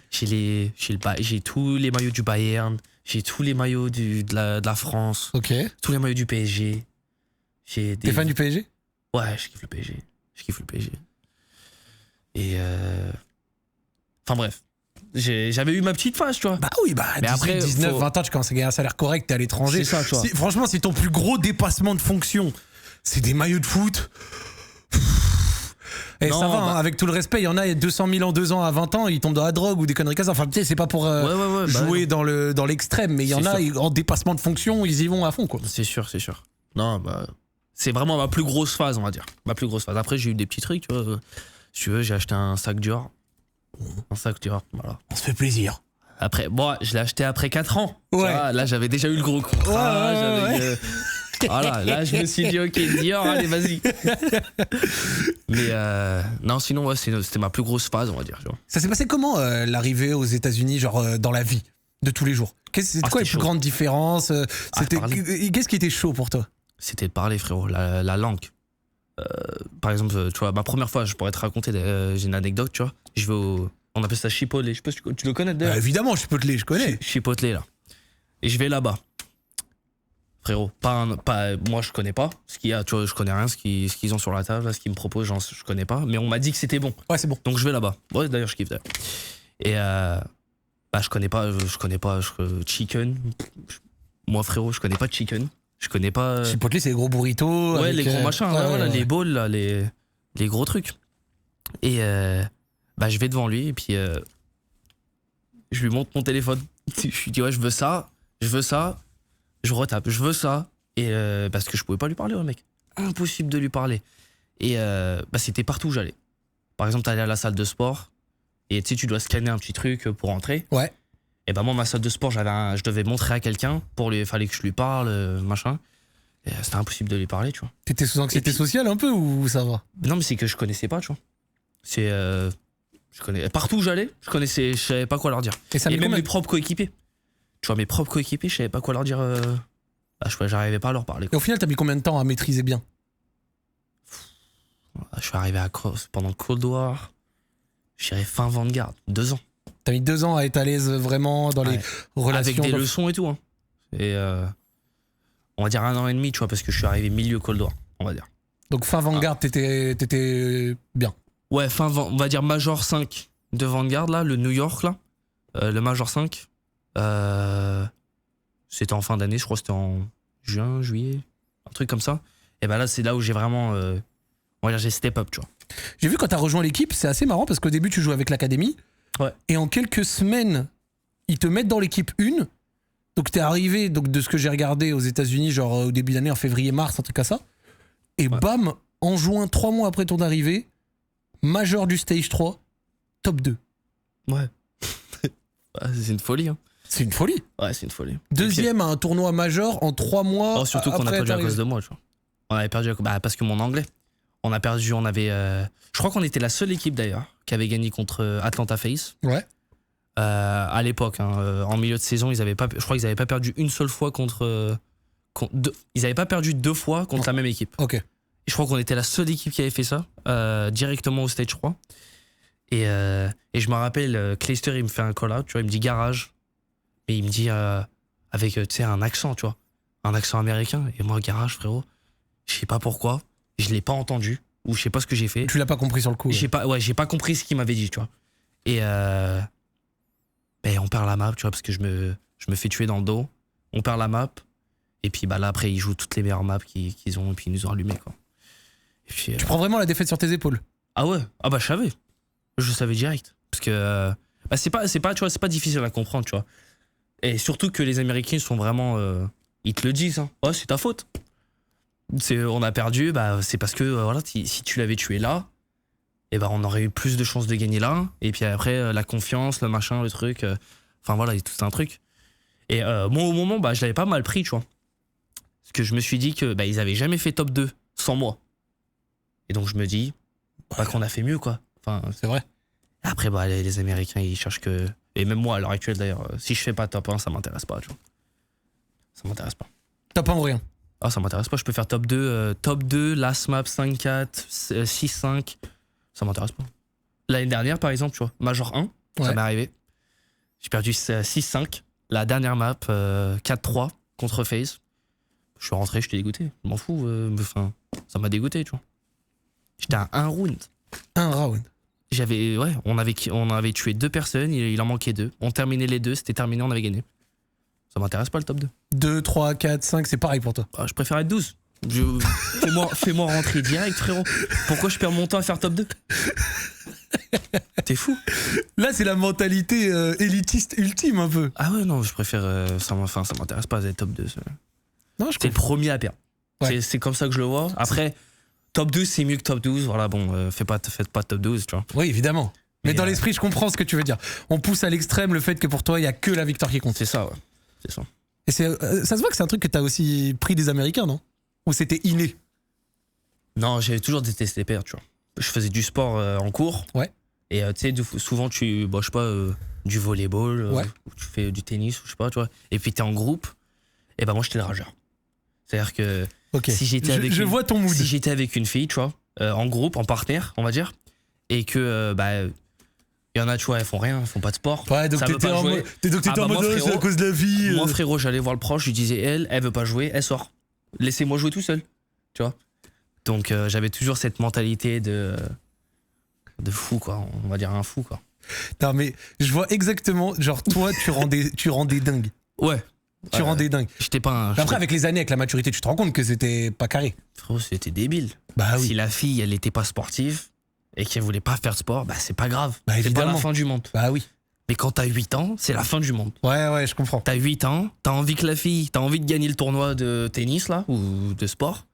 j'ai tous les maillots du Bayern, j'ai tous les maillots de la France, Ok. tous les maillots du PSG. T'es fan du PSG? Ouais, je kiffe le PSG. Je kiffe le PSG. Et enfin bref, j'avais eu ma petite phase, tu vois. Bah oui, bah Mais 18, après, 19, faut- 20 ans, tu commences à gagner un salaire correct, t'es à l'étranger. C'est ça, tu vois. Franchement, si ton plus gros dépassement de fonction, c'est des maillots de foot. Et Non, ça va, hein, bah- avec tout le respect, il y en a 200 000 en 2 ans à 20 ans, ils tombent dans la drogue ou des conneries comme ça. Enfin, tu sais, c'est pas pour Ouais, bah jouer dans l'extrême, mais il y en C'est a sûr. en dépassement de fonction, ils y vont à fond, quoi. C'est sûr, c'est sûr. Non, bah c'est vraiment ma plus grosse phase, on va dire. Ma plus grosse phase. Après, j'ai eu des petits trucs, tu vois. Si tu veux, j'ai acheté un sac Dior. Un sac Dior, voilà. On se fait plaisir. Après, bon, je l'ai acheté après 4 ans. Tu Ouais. vois, là, j'avais déjà eu le gros contrat. Ouais. Voilà, là, je me suis dit, ok, Dior, allez, vas-y. Mais non, sinon, ouais, c'était ma plus grosse phase, on va dire. Tu vois. Ça s'est passé comment l'arrivée aux États-Unis, genre dans la vie de tous les jours? C'était quoi les c'était plus chaud. grandes différences parler. Qu'est-ce qui était chaud pour toi? C'était de parler, frérot, la langue. Par exemple, tu vois, ma première fois, je pourrais te raconter, j'ai une anecdote, tu vois. Je vais on appelle ça Chipotle. Je sais pas si tu le connais d'ailleurs. Évidemment, je peux te les, je connais. Chipotle, là. Et je vais là-bas. Frérot, moi je connais pas ce qu'il y a, tu vois, je connais rien, ce qu'ils ont sur la table, là, ce qu'ils me proposent, je connais pas, mais on m'a dit que c'était bon. Ouais, c'est bon. Donc je vais là-bas. Ouais, d'ailleurs, je kiffe d'ailleurs. Et bah, je connais pas chicken. Moi, frérot, je connais pas de chicken. Je connais pas. Chipotle, c'est les gros burritos. Ouais, avec, les gros machins, ouais, voilà, ouais. les bowls, là, les gros trucs. Et bah, je vais devant lui et puis je lui montre mon téléphone. Je lui dis, ouais, je veux ça. Je retape, je veux ça. Et parce que je pouvais pas lui parler, au mec. Impossible de lui parler. Et bah, c'était partout où j'allais. Par exemple, t'allais à la salle de sport et tu sais, tu dois scanner un petit truc pour entrer. Ouais. Et bah, moi, ma salle de sport, je devais montrer à quelqu'un fallait que je lui parle, machin. Et c'était impossible de lui parler, tu vois. T'étais sous anxiété Et puis- sociale un peu ou ça va? Non, mais c'est que je connaissais pas, tu vois. C'est. Partout où j'allais, je savais pas quoi leur dire. Et ça Et met même combien mes propres coéquipiers. Tu vois, mes propres coéquipiers, je savais pas quoi leur dire j'arrivais pas à leur parler. Et au final, t'as mis combien de temps à maîtriser bien? Je suis arrivé à Cross pendant Cold War. Je dirais fin Vanguard, 2 ans. T'as mis 2 ans à être à l'aise vraiment dans les relations. Avec des leçons et tout. Hein. Et on va dire 1 an et demi, tu vois, parce que je suis arrivé milieu Cold War, on va dire. Donc fin Vanguard, t'étais bien. Ouais, on va dire Major 5 de Vanguard, là, le New York, là. Le Major 5. C'était en fin d'année, je crois que c'était en juin, juillet, un truc comme ça. Et ben là, c'est là où j'ai vraiment... on va dire, j'ai step up, tu vois. J'ai vu quand t'as rejoint l'équipe, c'est assez marrant parce qu'au début, tu jouais avec l'académie. Ouais. Et en quelques semaines, ils te mettent dans l'équipe 1. Donc t'es arrivé, donc, de ce que j'ai regardé aux États-Unis, genre au début d'année, en février-mars, un truc comme ça. Et bam, en juin, 3 mois après ton arrivée, major du stage 3, top 2. Ouais. C'est une folie, hein. C'est une folie. Ouais, c'est une folie. Deuxième à un tournoi major en 3 mois. Oh, surtout qu'on a perdu à cause de moi, tu vois. On avait perdu parce que mon anglais. On a perdu, on avait... je crois qu'on était la seule équipe d'ailleurs qui avait gagné contre Atlanta Face. Ouais. À l'époque, hein, en milieu de saison, je crois qu'ils n'avaient pas perdu une seule fois ils n'avaient pas perdu 2 fois contre la même équipe. Ok. Et je crois qu'on était la seule équipe qui avait fait ça, directement au stage 3. Et je me rappelle, Clayster, il me fait un call-out, tu vois, il me dit garage. Et il me dit avec, tu sais, un accent, tu vois, un accent américain. Et moi, garage, frérot, je sais pas pourquoi, je l'ai pas entendu, ou je sais pas ce que j'ai fait. Tu l'as pas compris sur le coup. J'ai pas compris ce qu'il m'avait dit, tu vois. Et on perd la map, tu vois, parce que je me fais tuer dans le dos. On perd la map. Et puis là, après, ils jouent toutes les meilleures maps qu'ils ont, et puis ils nous ont allumés, quoi. Et puis, tu prends vraiment la défaite sur tes épaules. Ah ouais, ah bah je savais. Je savais direct. Parce que c'est pas, tu vois, c'est pas difficile à comprendre, tu vois. Et surtout que les Américains sont vraiment... ils te le disent, hein. Oh, c'est ta faute. On a perdu, bah, c'est parce que voilà, si tu l'avais tué là, et bah, on aurait eu plus de chances de gagner là. Et puis après, la confiance, le machin, le truc. Enfin voilà, tout un truc. Et moi, au moment, bah, je l'avais pas mal pris, tu vois. Parce que je me suis dit que bah, ils avaient jamais fait top 2 sans moi. Et donc je me dis bah, qu'on a fait mieux, quoi. Enfin, c'est vrai. Après, bah, les Américains, ils cherchent que... Et même moi, à l'heure actuelle, d'ailleurs, si je fais pas top 1, ça m'intéresse pas, tu vois. Ça m'intéresse pas. Top 1 ou rien? Ah, ça m'intéresse pas. Je peux faire top 2, last map, 5-4, 6-5. Ça m'intéresse pas. L'année dernière, par exemple, tu vois, Major 1, ça m'est arrivé. J'ai perdu 6-5. La dernière map, 4-3 contre FaZe. Je suis rentré, j'étais dégoûté. Je m'en fous. Enfin, ça m'a dégoûté, tu vois. J'étais à 1 round. 1 round. On avait tué 2 personnes, il en manquait 2. On terminait les 2, c'était terminé, on avait gagné. Ça m'intéresse pas le top 2. 2, 3, 4, 5, c'est pareil pour toi. Je préfère être 12. Fais-moi rentrer direct, frérot. Pourquoi je perds mon temps à faire top 2? T'es fou. Là, c'est la mentalité élitiste ultime, un peu. Ah ouais, non, je préfère... ça m'intéresse pas d'être top 2. Non, c'est le premier à perdre. Ouais. C'est comme ça que je le vois. Après... Top 12, c'est mieux que top 12. Voilà, bon, faites pas top 12, tu vois. Oui, évidemment. Mais dans l'esprit, je comprends ce que tu veux dire. On pousse à l'extrême le fait que pour toi, il n'y a que la victoire qui compte. C'est ça, ouais. C'est ça. Et ça se voit que c'est un truc que tu as aussi pris des Américains, non? Ou c'était inné? Non, j'avais toujours détesté perdre, tu vois. Je faisais du sport en cours. Ouais. Et tu sais, souvent, je sais pas, du volleyball, ou tu fais du tennis, ou je sais pas, tu vois. Et puis t'es en groupe. Et ben moi, j'étais le rageur. C'est-à-dire que... Okay. Si j'étais vois ton mood. Si j'étais avec une fille, tu vois, en groupe, en partenaire, on va dire, et que il y en a, tu vois, elles font rien, elles font pas de sport. Ouais, donc t'étais en mode c'est à cause de la vie. Moi, frérot, j'allais voir le proche, je lui disais, elle veut pas jouer, elle sort. Laissez-moi jouer tout seul, tu vois. Donc j'avais toujours cette mentalité de fou, quoi. On va dire un fou, quoi. Non, mais je vois exactement, genre toi, tu rends des dingues. Ouais. Tu rends des dingues. J'étais pas Après, avec les années, avec la maturité, tu te rends compte que c'était pas carré. Frérot, c'était débile. Bah oui. Si la fille, elle était pas sportive et qu'elle voulait pas faire de sport, bah c'est pas grave. Bah, c'est pas la fin du monde. Bah oui. Mais quand t'as 8 ans, c'est la fin du monde. Ouais, je comprends. T'as 8 ans, t'as envie que la fille, t'as envie de gagner le tournoi de tennis, là, ou de sport.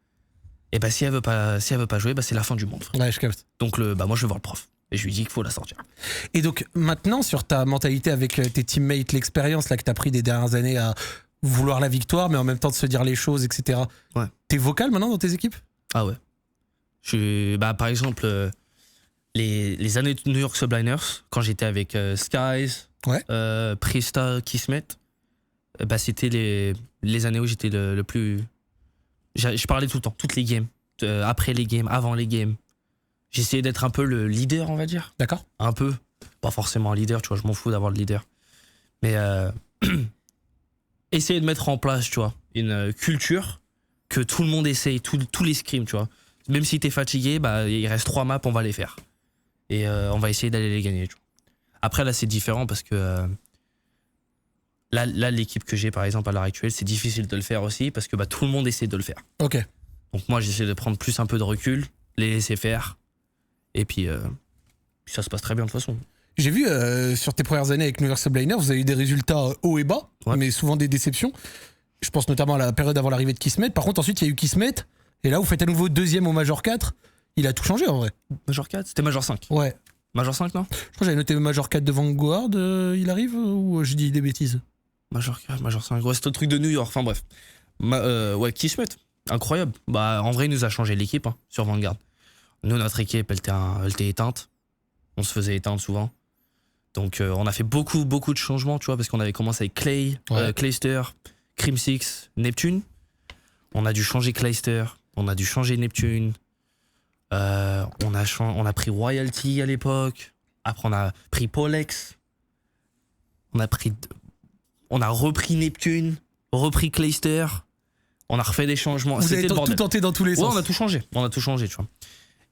Et bah si elle veut pas jouer, bah c'est la fin du monde, frère. Ouais, je capte. Donc moi, je vais voir le prof. Et je lui dis qu'il faut la sortir. Et donc, maintenant, sur ta mentalité avec tes teammates, l'expérience là que t'as pris des dernières années à vouloir la victoire, mais en même temps de se dire les choses, etc. Ouais. T'es vocal maintenant dans tes équipes? Ah ouais. Par exemple, les années de New York Subliners, quand j'étais avec Skies, Prista, Kismet, c'était les années où j'étais le plus. Je parlais tout le temps, toutes les games, après les games, avant les games. J'essayais d'être un peu le leader, on va dire. D'accord. Un peu. Pas forcément un leader, tu vois, je m'en fous d'avoir le leader. Mais essayer de mettre en place, tu vois, une culture que tout le monde essaye, tous les scrims, tu vois. Même si t'es fatigué, bah, il reste 3 maps, on va les faire. Et on va essayer d'aller les gagner, tu vois. Après, là, c'est différent parce que là, l'équipe que j'ai, par exemple, à l'heure actuelle, c'est difficile de le faire aussi parce que bah, tout le monde essaie de le faire. Ok. Donc moi, j'essaie de prendre plus un peu de recul, les laisser faire. Et puis ça se passe très bien de toute façon. J'ai vu sur tes premières années avec New York Subliners, vous avez eu des résultats hauts et bas, Ouais. mais souvent des déceptions. Je pense notamment à la période avant l'arrivée de Kismet. Par contre, ensuite, il y a eu Kismet. Et là, vous faites à nouveau deuxième au Major 4. Il a tout changé en vrai. Major 4 c'était Major 5. Ouais. Major 5, non? Je crois que j'avais noté Major 4 de Vanguard. Il arrive ou je dis des bêtises? Major 4, Major 5. Ouais, c'est le truc de New York. Enfin bref. Ouais, Kismet. Incroyable. Bah, en vrai, il nous a changé l'équipe hein, sur Vanguard. Nous, notre équipe, elle était éteinte. On se faisait éteindre souvent. Donc, on a fait beaucoup de changements, tu vois, parce qu'on avait commencé avec Clay, Ouais. Clayster, Crim6, Neptune. On a dû changer Clayster. On a dû changer Neptune. On a pris Royalty à l'époque. Après, on a pris Polex. On a repris Neptune, repris Clayster. On a refait des changements. Vous avez C'était le tout bordel. tenté dans tous les Ouais, sens. on a tout changé. Tu vois.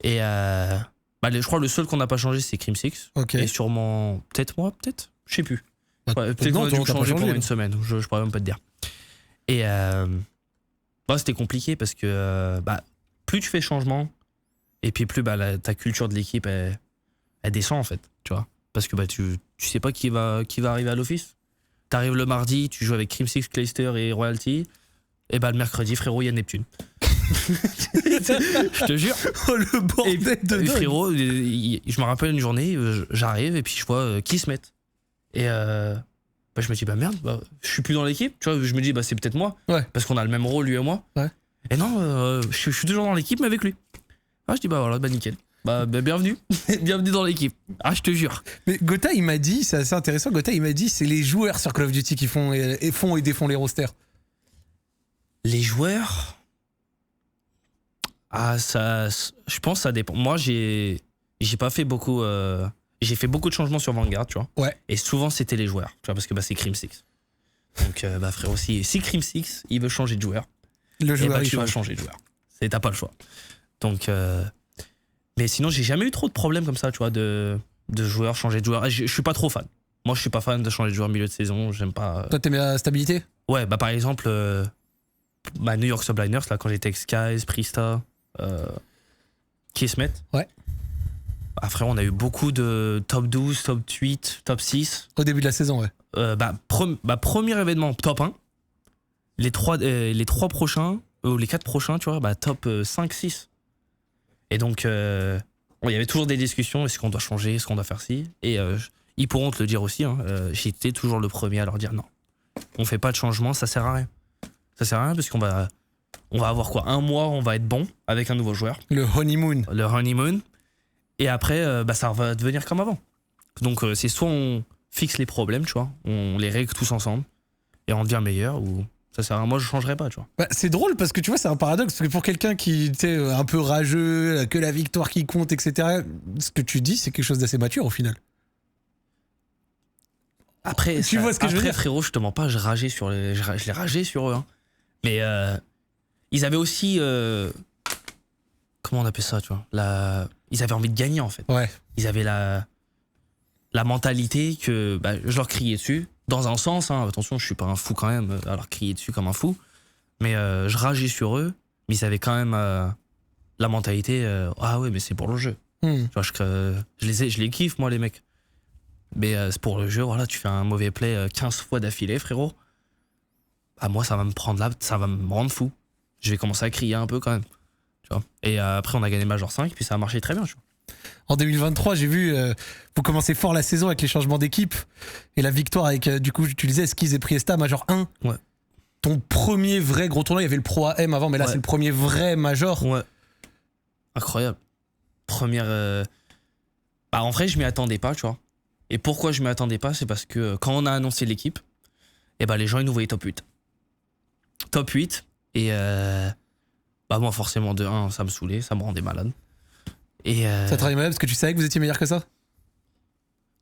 Et je crois que le seul qu'on n'a pas changé, c'est Crim6. Ok. Et sûrement, peut-être moi, peut-être. Je sais plus. Bah, Ouais, peut-être non, qu'on a dû toi, le t'as pas changer changé, pendant là. une semaine. Je pourrais même pas te dire. Et c'était compliqué parce que plus tu fais changement, et puis plus ta culture de l'équipe, elle descend en fait. Tu vois. Parce que tu sais pas qui va arriver à l'office. T'arrives le mardi, tu joues avec Crim6, Clayster et Royalty. Et le mercredi, frérot, il y a Neptune. Je te jure. Oh, le bordel de dingue. Frérot, je me rappelle une journée, j'arrive et puis je vois qui se met. Et je me dis, merde, je suis plus dans l'équipe. Tu vois, je me dis, c'est peut-être moi. Ouais. Parce qu'on a le même rôle, lui et moi. Ouais. Et non, je suis toujours dans l'équipe, mais avec lui. Ah, je dis, voilà, nickel. Bienvenue. Bienvenue dans l'équipe. Ah, je te jure. Mais Gotha, il m'a dit, c'est assez intéressant, Gotha, il m'a dit, c'est les joueurs sur Call of Duty qui font et défont les rosters. Les joueurs. Ah, je pense que ça dépend. Moi, j'ai pas fait beaucoup. J'ai fait beaucoup de changements sur Vanguard, tu vois. Ouais. Et souvent, c'était les joueurs, tu vois, parce que c'est Crim6. Donc, frérot, si Crim6, il veut changer de joueur, Le joueur, il tu vas change. changer de joueur. T'as pas le choix. Donc, mais sinon, j'ai jamais eu trop de problèmes comme ça, tu vois, de joueurs changer de joueur. Je suis pas trop fan. Moi, je suis pas fan de changer de joueur au milieu de saison. J'aime pas. Toi, t'aimes la stabilité? Ouais, par exemple, New York Subliners, là, quand j'étais avec Skies, Prista, Kismet. Ouais. Frère, on a eu beaucoup de top 12, top 8, top 6. Au début de la saison, ouais. Premier événement, top 1. Les 3 prochains, ou les 4 prochains, tu vois, top 5, 6. Et donc, il y avait toujours des discussions, est-ce qu'on doit changer, est-ce qu'on doit faire ci. Et ils pourront te le dire aussi, hein, j'étais toujours le premier à leur dire non. On fait pas de changement, ça sert à rien. Ça sert à rien parce qu'on va avoir quoi, un mois, on va être bon avec un nouveau joueur. Le honeymoon. Le honeymoon. Et après, ça va devenir comme avant. Donc, c'est soit on fixe les problèmes, tu vois, on les règle tous ensemble et on devient meilleur, ou ça sert à rien. Moi, je changerais pas, tu vois. C'est drôle parce que tu vois, c'est un paradoxe. Parce que pour quelqu'un qui était un peu rageux, que la victoire qui compte, etc., ce que tu dis, c'est quelque chose d'assez mature au final. Après, Tu vois ce que je veux dire? frérot, je te mens pas, je les rageais sur eux. Hein. Mais ils avaient aussi. Comment on appelle ça, tu vois, ils avaient envie de gagner, en fait. Ouais. Ils avaient la mentalité que je leur criais dessus. Dans un sens, hein, attention, je suis pas un fou quand même à leur crier dessus comme un fou. Mais je rageais sur eux. Mais ils avaient quand même la mentalité ah ouais, mais c'est pour le jeu. Tu vois, je les kiffe, moi, les mecs. Mais c'est pour le jeu, voilà, tu fais un mauvais play 15 fois d'affilée, frérot. Moi, ça va me prendre là, ça va me rendre fou. Je vais commencer à crier un peu quand même. Tu vois. Et après, on a gagné Major 5, puis ça a marché très bien, tu vois. En 2023, j'ai vu, vous commencez fort la saison avec les changements d'équipe et la victoire avec, du coup, tu disais, Skiz et Priesta, Major 1. Ouais. Ton premier vrai gros tournoi, il y avait le Pro AM avant, mais là, Ouais. c'est le premier vrai Major. Ouais. Incroyable. Première. En vrai, je m'y attendais pas, tu vois. Et pourquoi je m'y attendais pas, c'est parce que quand on a annoncé l'équipe, les gens, ils nous voyaient top 8. top 8. Et moi, forcément, de 1, ça me saoulait, ça me rendait malade. Et Ça te rendait malade parce que tu savais que vous étiez meilleur que ça?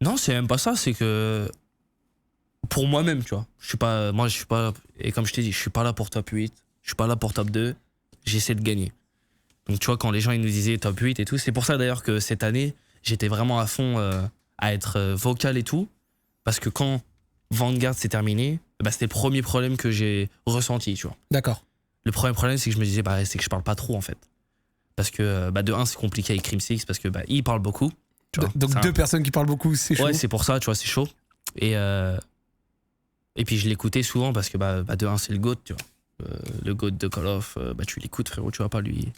non, c'est même pas ça, c'est que pour moi-même, tu vois, je suis pas, et comme je t'ai dit, je suis pas là pour top 8, je suis pas là pour top 2, j'essaie de gagner. Donc tu vois, quand les gens ils nous disaient top 8 et tout, c'est pour ça d'ailleurs que cette année, j'étais vraiment à fond à être vocal et tout, parce que quand Vanguard s'est terminé, c'était le premier problème que j'ai ressenti, tu vois. D'accord. Le premier problème, c'est que je me disais, c'est que je parle pas trop en fait. Parce que de 1, c'est compliqué avec Crimsix, parce que il parle beaucoup. Tu vois, Donc deux personnes qui parlent beaucoup, c'est chaud. Ouais, c'est pour ça, tu vois, c'est chaud. Et puis je l'écoutais souvent parce que de 1, c'est le GOAT, tu vois. Le GOAT de Call of, tu l'écoutes, frérot, tu vas pas lui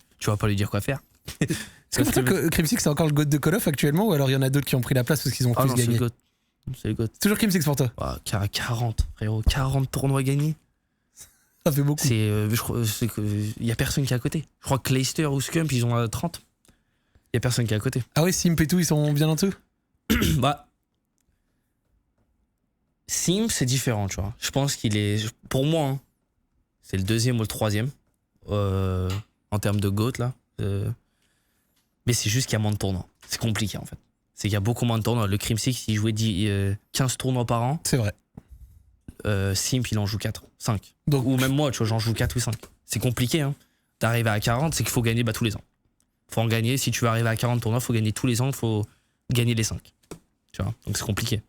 dire quoi faire. Est-ce que pour toi, Crimsix c'est encore le GOAT de Call of actuellement, ou alors il y en a d'autres qui ont pris la place parce qu'ils ont plus non, gagné? C'est le GOAT. C'est toujours Crimsix pour toi? 40, frérot, 40 tournois gagnés. Ça fait beaucoup. Je crois il y a personne qui est à côté. Je crois que Clayster ou Scump, ils ont 30. Il y a personne qui est à côté. Ah ouais, Simp et tout, ils sont bien en dessous? Sim, c'est différent, tu vois. Je pense qu'il est, pour moi, hein, c'est le 2e ou le 3e en termes de GOAT, là. Mais c'est juste qu'il y a moins de tournois. C'est compliqué, en fait. C'est qu'il y a beaucoup moins de tournois. Le Crimsix, il jouait 15 tournois par an. C'est vrai. Simp, il en joue 4, 5. Donc, ou même moi, tu vois, j'en joue 4 ou 5. C'est compliqué, hein. D'arriver à 40, c'est qu'il faut gagner tous les ans. Faut en gagner. Si tu veux arriver à 40 tournois, faut gagner tous les ans, il faut gagner les 5. Tu vois, donc c'est compliqué.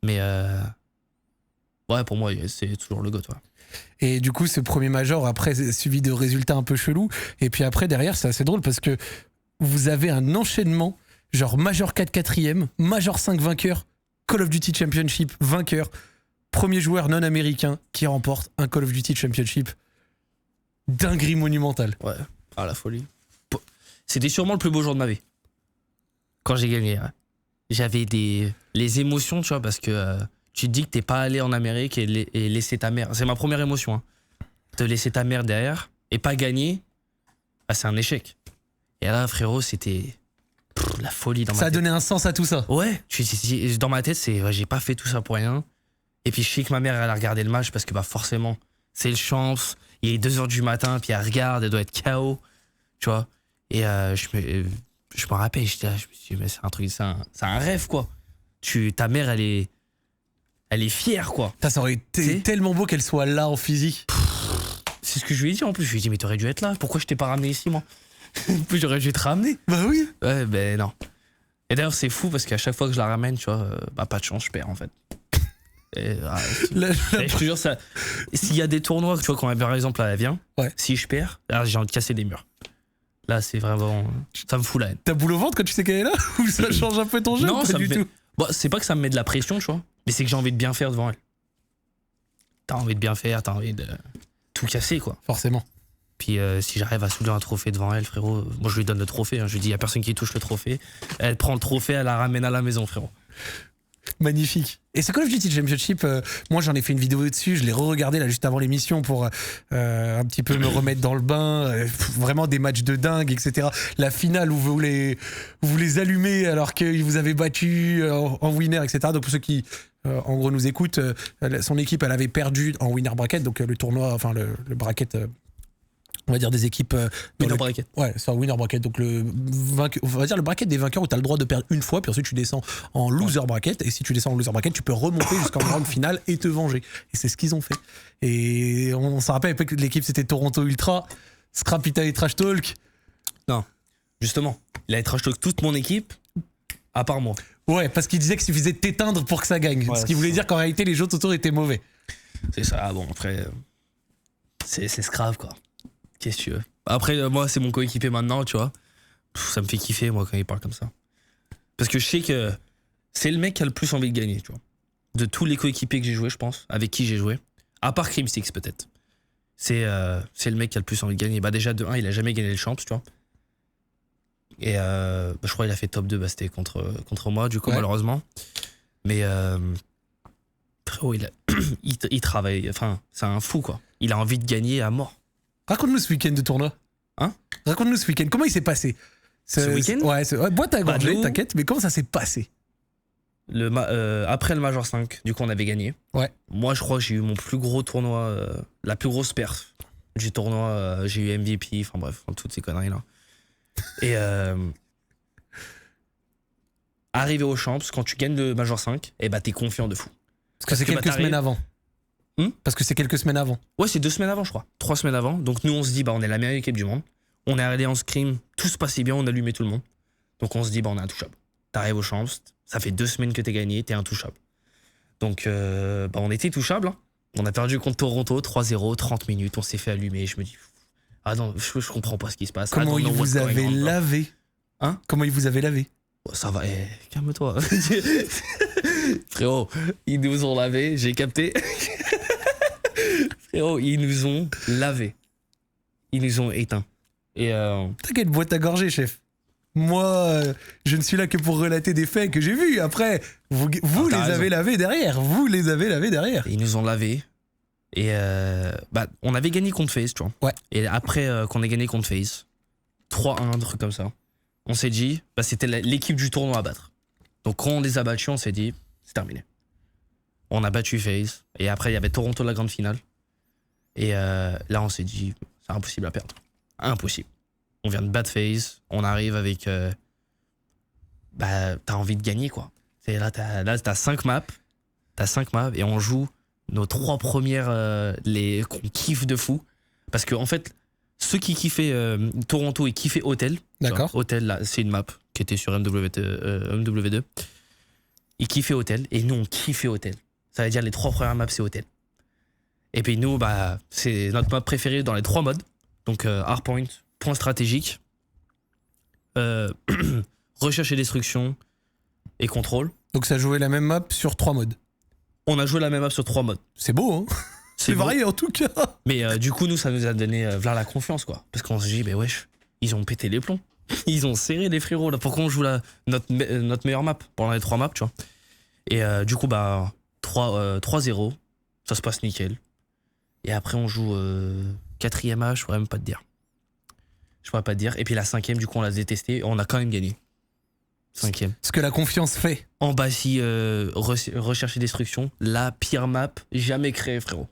Mais pour moi, c'est toujours le GOAT, ouais. Et du coup, ce premier major, après, suivi de résultats un peu chelous. Et puis après, derrière, c'est assez drôle parce que vous avez un enchaînement, genre Major 4 4e, Major 5 vainqueur, Call of Duty Championship vainqueur, premier joueur non américain qui remporte un Call of Duty Championship. Dinguerie monumentale. Ouais, la folie. C'était sûrement le plus beau jour de ma vie. Quand j'ai gagné, ouais. J'avais les émotions, tu vois, parce que tu te dis que t'es pas allé en Amérique et laisser ta mère. C'est ma première émotion, hein. Te laisser ta mère derrière et pas gagner, c'est un échec. Et là, frérot, c'était la folie dans ma tête. Ça a donné un sens à tout ça. Ouais, dans ma tête, j'ai pas fait tout ça pour rien. Et puis je sais que ma mère, elle a regardé le match parce que forcément, c'est le champs, il est 2h du matin, puis elle regarde, elle doit être KO, tu vois. Et je me rappelle, je me suis dit, mais c'est un truc, c'est un rêve, quoi. Ta mère, elle est fière, quoi. Ça aurait été tellement beau qu'elle soit là en physique. C'est ce que je lui ai dit en plus. Je lui ai dit, mais t'aurais dû être là. Pourquoi je t'ai pas ramené ici, moi? Plus j'aurais dû te ramener. Bah oui. Ouais, ben non. Et d'ailleurs, c'est fou parce qu'à chaque fois que je la ramène, tu vois, pas de chance, je perds en fait. Et je te jure, ça. S'il y a des tournois, tu vois, quand par exemple, là, elle vient, si je perds, là, j'ai envie de casser des murs. Là, c'est vraiment. Ça me fout la haine. T'as boule au ventre quand tu sais qu'elle est là? Ou ça change un peu ton jeu? Non, pas du tout. C'est pas que ça me met de la pression, tu vois, mais c'est que j'ai envie de bien faire devant elle. T'as envie de bien faire, t'as envie de tout casser, quoi. Forcément. Puis si j'arrive à soulever un trophée devant elle, frérot, moi je lui donne le trophée. Hein. Je lui dis, il n'y a personne qui touche le trophée. Elle prend le trophée, elle la ramène à la maison, frérot. Magnifique. Et ce Call of Duty Championship, moi j'en ai fait une vidéo dessus, je l'ai re-regardé là juste avant l'émission pour un petit peu me remettre dans le bain, vraiment des matchs de dingue, etc. La finale où vous les allumez alors qu'ils vous avaient battu en winner, etc. Donc pour ceux qui en gros nous écoutent, son équipe elle avait perdu en winner bracket, donc le tournoi, enfin le bracket... on va dire des équipes winner bracket. Ouais, c'est un winner bracket, donc on va dire le bracket des vainqueurs où tu as le droit de perdre une fois, puis ensuite tu descends en loser bracket, et si tu descends en loser bracket tu peux remonter jusqu'en grande finale et te venger, et c'est ce qu'ils ont fait. Et on s'en rappelle que l'équipe c'était Toronto Ultra, Scrapita et Trash Talk. Non, justement, il a trash talk toute mon équipe à part moi. Ouais, parce qu'il disait qu'il suffisait de t'éteindre pour que ça gagne, ce qui voulait dire qu'en réalité les autres autour étaient mauvais. C'est ça. Bon, après c'est Scrap, quoi. Qu'est-ce que tu veux? Après, moi, c'est mon coéquipier maintenant, tu vois. Ça me fait kiffer, moi, quand il parle comme ça. Parce que je sais que c'est le mec qui a le plus envie de gagner, tu vois. De tous les coéquipiers que j'ai joué, je pense, avec qui j'ai joué. À part Crimsix, peut-être. C'est le mec qui a le plus envie de gagner. Déjà, de 1, il a jamais gagné le champ, tu vois. Et je crois qu'il a fait top 2, c'était contre moi, du coup, malheureusement. Mais frérot, il travaille. Enfin, c'est un fou, quoi. Il a envie de gagner à mort. Raconte-nous ce week-end de tournoi. Hein? Raconte-nous ce week-end. Comment il s'est passé? Ce week-end? Ouais, boîte à gorgée, t'inquiète, mais comment ça s'est passé? après le Major 5, du coup, on avait gagné. Ouais. Moi, je crois que j'ai eu mon plus gros tournoi, la plus grosse perf du tournoi. J'ai eu MVP, enfin bref, toutes ces conneries-là. Et arrivé aux Champs, quand tu gagnes le Major 5, et bah t'es confiant de fou. Parce que c'est quelques semaines avant. Parce que c'est quelques semaines avant. Ouais, c'est 2 semaines avant, je crois. 3 semaines avant. Donc nous, on se dit, bah on est la meilleure équipe du monde. On est allé en scrim, tout se passait bien, on allumait tout le monde. Donc on se dit, bah on est intouchable. T'arrives aux Champs, ça fait 2 semaines que t'es gagné, t'es intouchable. Donc bah on était touchable. Hein. On a perdu contre Toronto, 3-0, 30 minutes, on s'est fait allumer. Je me dis, ah non, je comprends pas ce qui se passe. Comment ils vous avaient lavé? Hein? Comment ils vous avaient lavé? Oh, ça va, calme-toi. Frérot, ils nous ont lavé, j'ai capté. Frérot, ils nous ont lavé. Ils nous ont éteints. Et T'inquiète, boîte à gorger, chef. Moi, je ne suis là que pour relater des faits que j'ai vus. Après, vous les avez lavés derrière. Vous les avez lavés derrière. Ils nous ont lavés. Et bah, on avait gagné contre FaZe, tu vois. Ouais. Et après qu'on ait gagné contre FaZe, 3-1, un truc comme ça, on s'est dit, bah, c'était l'équipe du tournoi à battre. Donc quand on les a battus, on s'est dit, c'est terminé. On a battu FaZe. Et après, il y avait Toronto, la grande finale. Et là, on s'est dit, c'est impossible à perdre. Impossible. On vient de battre FaZe. On arrive avec... bah, t'as envie de gagner, quoi. T'as 5 maps. T'as 5 maps et on joue nos 3 premières... qu'on kiffe de fou. Parce que en fait, ceux qui kiffaient Toronto, ils kiffaient Hotel. D'accord. Hotel, là, c'est une map qui était sur MW2. Ils kiffaient Hotel. Et nous, on kiffait Hotel. Ça veut dire les 3 premières maps, c'est Hotel. Et puis nous, bah, c'est notre map préférée dans les 3 modes. Donc hardpoint, point stratégique, recherche et destruction et contrôle. Donc ça jouait la même map sur 3 modes. On a joué la même map sur 3 modes. C'est beau, hein? C'est beau. varié en tout cas. Mais du coup, nous, ça nous a donné v'là la confiance, quoi. Parce qu'on se dit, bah wesh, ils ont pété les plombs. Ils ont serré les frérots, là. Pourquoi on joue notre meilleure map pendant les 3 maps, tu vois. Et du coup, bah, 3-0, ça se passe nickel. Et après, on joue 4e match, je pourrais même pas te dire. Je pourrais pas te dire. Et puis la 5e, du coup, on l'a détesté. On a quand même gagné. 5e. Ce que la confiance fait. En Bassi, recherche et destruction. La pire map jamais créée, frérot.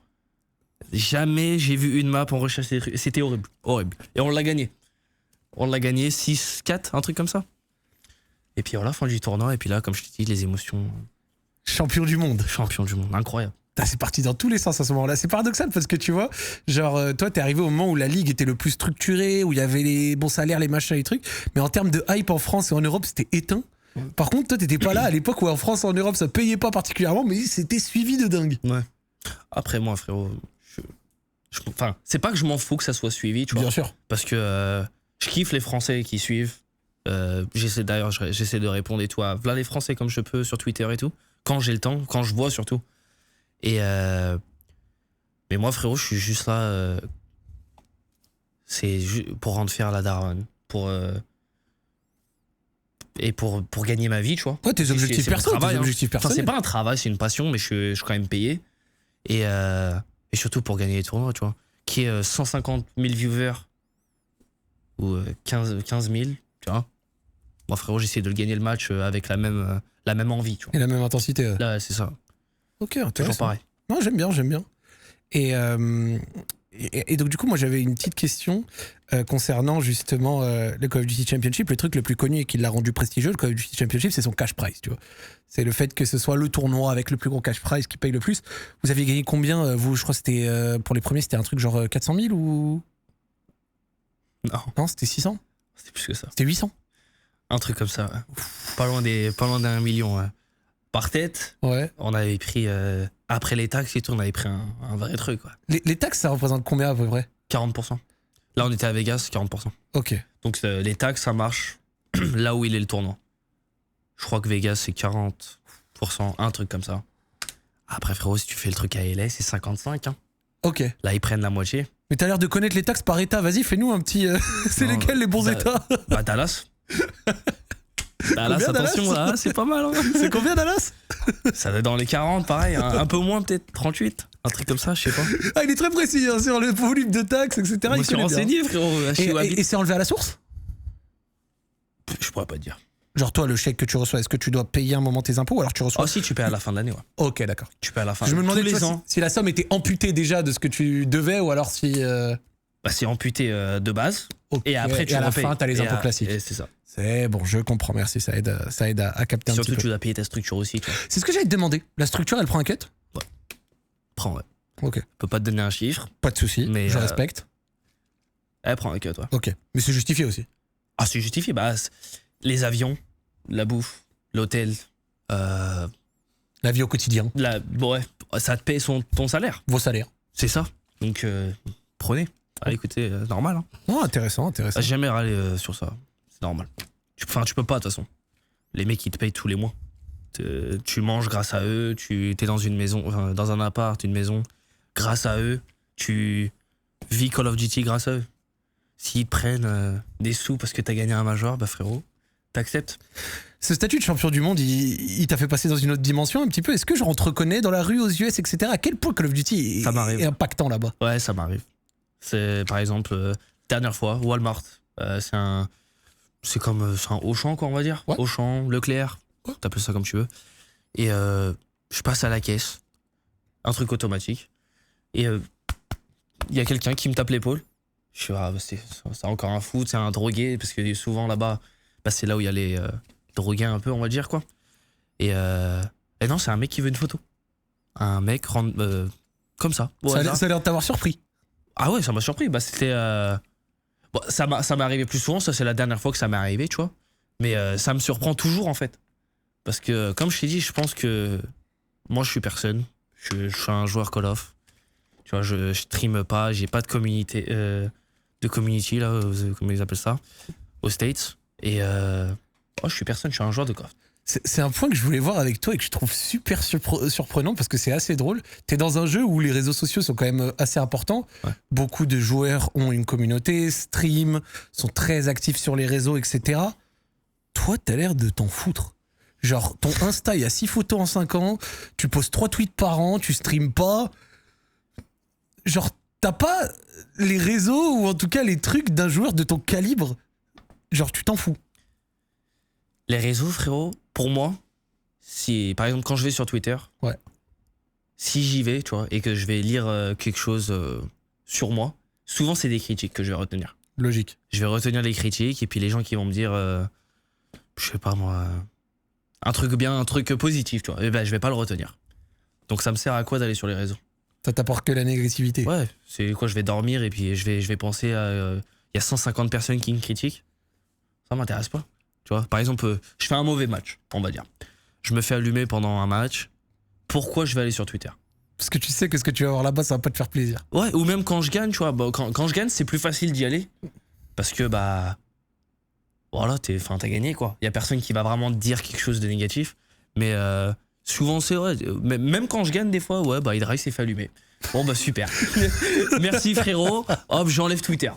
Jamais j'ai vu une map en recherche et destruction. C'était horrible. Horrible. Et on l'a gagné. On l'a gagné 6-4, un truc comme ça. Et puis voilà, fin du tournoi. Et puis là, comme je te dis, les émotions. Champion du monde. Champion du monde. Incroyable. C'est parti dans tous les sens à ce moment-là. C'est paradoxal parce que tu vois, genre, toi, t'es arrivé au moment où la ligue était le plus structurée, où il y avait les bons salaires, les machins, les trucs. Mais en termes de hype en France et en Europe, c'était éteint. Par contre, toi, t'étais pas là à l'époque où en France et en Europe, ça payait pas particulièrement, mais c'était suivi de dingue. Ouais. Après, moi, frérot, enfin, c'est pas que je m'en fous que ça soit suivi, tu vois. Bien sûr. Parce que je kiffe les Français qui suivent. J'essaie de répondre et tout à voilà les Français comme je peux sur Twitter et tout. Quand j'ai le temps, quand je vois surtout. Et mais moi frérot, je suis juste là pour rendre fier la daronne, et pour gagner ma vie, tu vois. Ouais, tes objectifs perso, tes objectifs personnels. Enfin, c'est pas un travail, c'est une passion, mais je suis quand même payé. Et surtout pour gagner les tournois, tu vois. Qui est 150 000 viewers ou 15 000, tu vois. Moi frérot, j'essaie de le gagner le match avec la même envie, tu vois. Et la même intensité. Là, c'est ça. Ok, intéressant. Toujours pareil. Non, j'aime bien. Et donc du coup, moi j'avais une petite question concernant justement le Call of Duty Championship. Le truc le plus connu et qui l'a rendu prestigieux, le Call of Duty Championship, c'est son cash prize, tu vois. C'est le fait que ce soit le tournoi avec le plus gros cash prize qui paye le plus. Vous aviez gagné combien, vous? Je crois que c'était pour les premiers, c'était un truc genre 400 000 ou... Non, c'était 600. C'était plus que ça. C'était 800. Un truc comme ça. Ouais. Pas loin d'un million. Ouais. Par tête, ouais. On avait pris, après les taxes et tout, on avait pris un vrai truc. Ouais. Les taxes, ça représente combien à peu près? 40%. Là, on était à Vegas, 40%. Ok. Donc les taxes, ça marche là où il est le tournoi. Je crois que Vegas, c'est 40%, un truc comme ça. Après, frérot, si tu fais le truc à LA, c'est 55. Hein. Ok. Là, ils prennent la moitié. Mais t'as l'air de connaître les taxes par état. Vas-y, fais-nous un petit... c'est non, lesquels les bons états? Bah, Dallas. Dallas, attention, là, c'est pas mal. Hein. C'est combien, Dallas? Ça va être dans les 40, pareil. Un peu moins, peut-être 38. Un truc comme ça, je sais pas. Ah, il est très précis hein, sur le volume de taxes, etc. Je me suis renseigné, frérot. Et c'est enlevé à la source? Je pourrais pas te dire. Genre toi, le chèque que tu reçois, est-ce que tu dois payer un moment tes impôts ou alors tu reçois... Oh si, tu payes à la fin de l'année, ouais. Ok, d'accord. Tu payes à la fin. Je me demandais tous les toi, ans. si la somme était amputée déjà de ce que tu devais ou alors si... Bah, c'est amputé de base. ok, Et après, tu à la repayes. fin, t'as les Et impôts à- classiques. et c'est ça. C'est bon, je comprends, merci, ça aide à capter un Surtout, petit tu peu. dois payer ta structure aussi, tu vois. C'est ce que j'allais te demander. La structure, elle prend un cut? Prends, ouais. Ok, Je peux pas te donner un chiffre. pas de souci, Mais, je respecte. Elle prend un cut, ouais. Ok, mais c'est justifié aussi. Ah, c'est justifié. Bah, les avions, la bouffe, l'hôtel, La vie au quotidien, bon, ouais, ça te paye ton salaire. vos salaires. C'est ça. Donc, prenez. Ah, écoutez, normal. Hein. Oh, intéressant, intéressant. J'ai jamais râlé sur ça. C'est normal. Enfin, tu peux pas, de toute façon. Les mecs, ils te payent tous les mois. Tu manges grâce à eux, tu es dans une maison, enfin, dans un appart, une maison, grâce à eux. Tu vis Call of Duty grâce à eux. S'ils prennent des sous parce que t'as gagné un major, bah frérot, t'acceptes. Ce statut de champion du monde, il t'a fait passer dans une autre dimension un petit peu. Est-ce que on te reconnaît dans la rue, aux US, etc. À quel point Call of Duty Ça m'arrive. est impactant là-bas? Ouais, ça m'arrive. C'est par exemple, dernière fois, Walmart. C'est un Auchan, quoi, on va dire. Ouais. Auchan, Leclerc, Ouais. t'appelles ça comme tu veux. Et je passe à la caisse, un truc automatique. Et il y a quelqu'un qui me tape l'épaule. Je suis, ah, bah, c'est encore un fou, c'est un drogué, parce que souvent là-bas, bah, c'est là où il y a les drogués un peu, on va dire, quoi. Et non, c'est un mec qui veut une photo. Un mec comme ça. au hasard. Ça a l'air de t'avoir surpris. Ah ouais, ça m'a surpris. Bah, c'était. Bon, ça m'est arrivé plus souvent, ça c'est la dernière fois que ça m'est arrivé, tu vois. Mais ça me surprend toujours en fait. Parce que, comme je t'ai dit, je pense que moi je suis personne. Je suis un joueur Call of. Tu vois, je stream pas, j'ai pas de community là, comment ils appellent ça, aux States. Et je suis personne, je suis un joueur de Call of. C'est un point que je voulais voir avec toi et que je trouve super surprenant parce que c'est assez drôle. T'es dans un jeu où les réseaux sociaux sont quand même assez importants. Ouais. Beaucoup de joueurs ont une communauté, stream, sont très actifs sur les réseaux, etc. Toi, t'as l'air de t'en foutre. Genre, ton Insta, il y a 6 photos en 5 ans, tu postes 3 tweets par an, tu streames pas. Genre, t'as pas les réseaux ou en tout cas les trucs d'un joueur de ton calibre. Genre, tu t'en fous. Les réseaux, frérot, pour moi, si par exemple quand je vais sur Twitter, Ouais. si j'y vais, tu vois, et que je vais lire quelque chose sur moi, souvent c'est des critiques que je vais retenir. Logique. Je vais retenir les critiques et puis les gens qui vont me dire, je sais pas moi, un truc positif, tu vois, et ben je vais pas le retenir. Donc ça me sert à quoi d'aller sur les réseaux? Ça t'apporte que la négativité. Ouais, c'est quoi, je vais dormir et puis je vais penser à, il y a 150 personnes qui me critiquent. Ça m'intéresse pas. Tu vois, par exemple, je fais un mauvais match, on va dire. Je me fais allumer pendant un match. Pourquoi je vais aller sur Twitter? Parce que tu sais que ce que tu vas avoir là-bas, ça va pas te faire plaisir. Ouais, ou même quand je gagne, tu vois. Bah, quand je gagne, c'est plus facile d'y aller. Parce que, bah. Voilà, t'as gagné, quoi. Il y a personne qui va vraiment te dire quelque chose de négatif. Mais souvent, c'est vrai. Même quand je gagne, des fois, ouais, bah, Hydra, il s'est fait allumer. Bon, bah, super. Merci, frérot. Hop, j'enlève Twitter.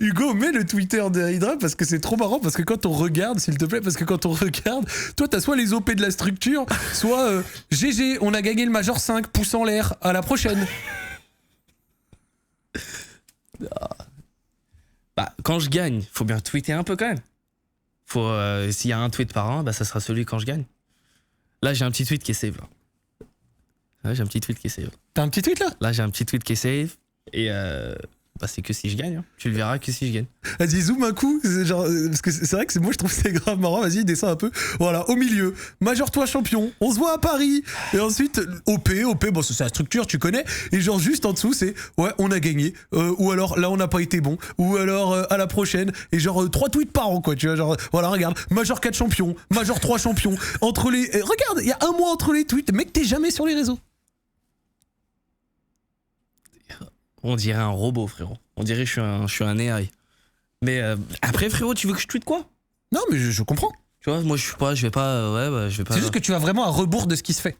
Hugo, mets le Twitter de Hydra parce que c'est trop marrant. Parce que quand on regarde, s'il te plaît, parce que quand on regarde, toi, t'as soit les OP de la structure, soit GG, on a gagné le Major 5, pouce en l'air, à la prochaine. Bah, quand je gagne, faut bien tweeter un peu quand même. S'il y a un tweet par an, bah, ça sera celui quand je gagne. Là, j'ai un petit tweet qui est save. Là. Ouais, j'ai un petit tweet qui est save. T'as un petit tweet là? Là, j'ai un petit tweet qui est save. Et bah, c'est que si je gagne. Hein. Tu le verras que si je gagne. Vas-y, zoom un coup. Genre, parce que c'est vrai que moi, je trouve que c'est grave marrant. Vas-y, descends un peu. Voilà, au milieu. Major toi champion. On se voit à Paris. Et ensuite, OP, bon, c'est la structure, tu connais. Et genre, juste en dessous, c'est ouais, on a gagné. Ou alors, là, on n'a pas été bon. Ou alors, à la prochaine. Et genre, 3 tweets par an, quoi. Tu vois, genre, voilà, regarde. Major 4 champions. Major 3 champions. Entre les. Regarde, il y a un mois entre les tweets. Mec, t'es jamais sur les réseaux. On dirait un robot, frérot. On dirait que je suis un AI. Mais après, frérot, tu veux que je tweete quoi? Non, mais je comprends. Tu vois, moi, je vais pas. C'est juste que tu vas vraiment à rebours de ce qui se fait.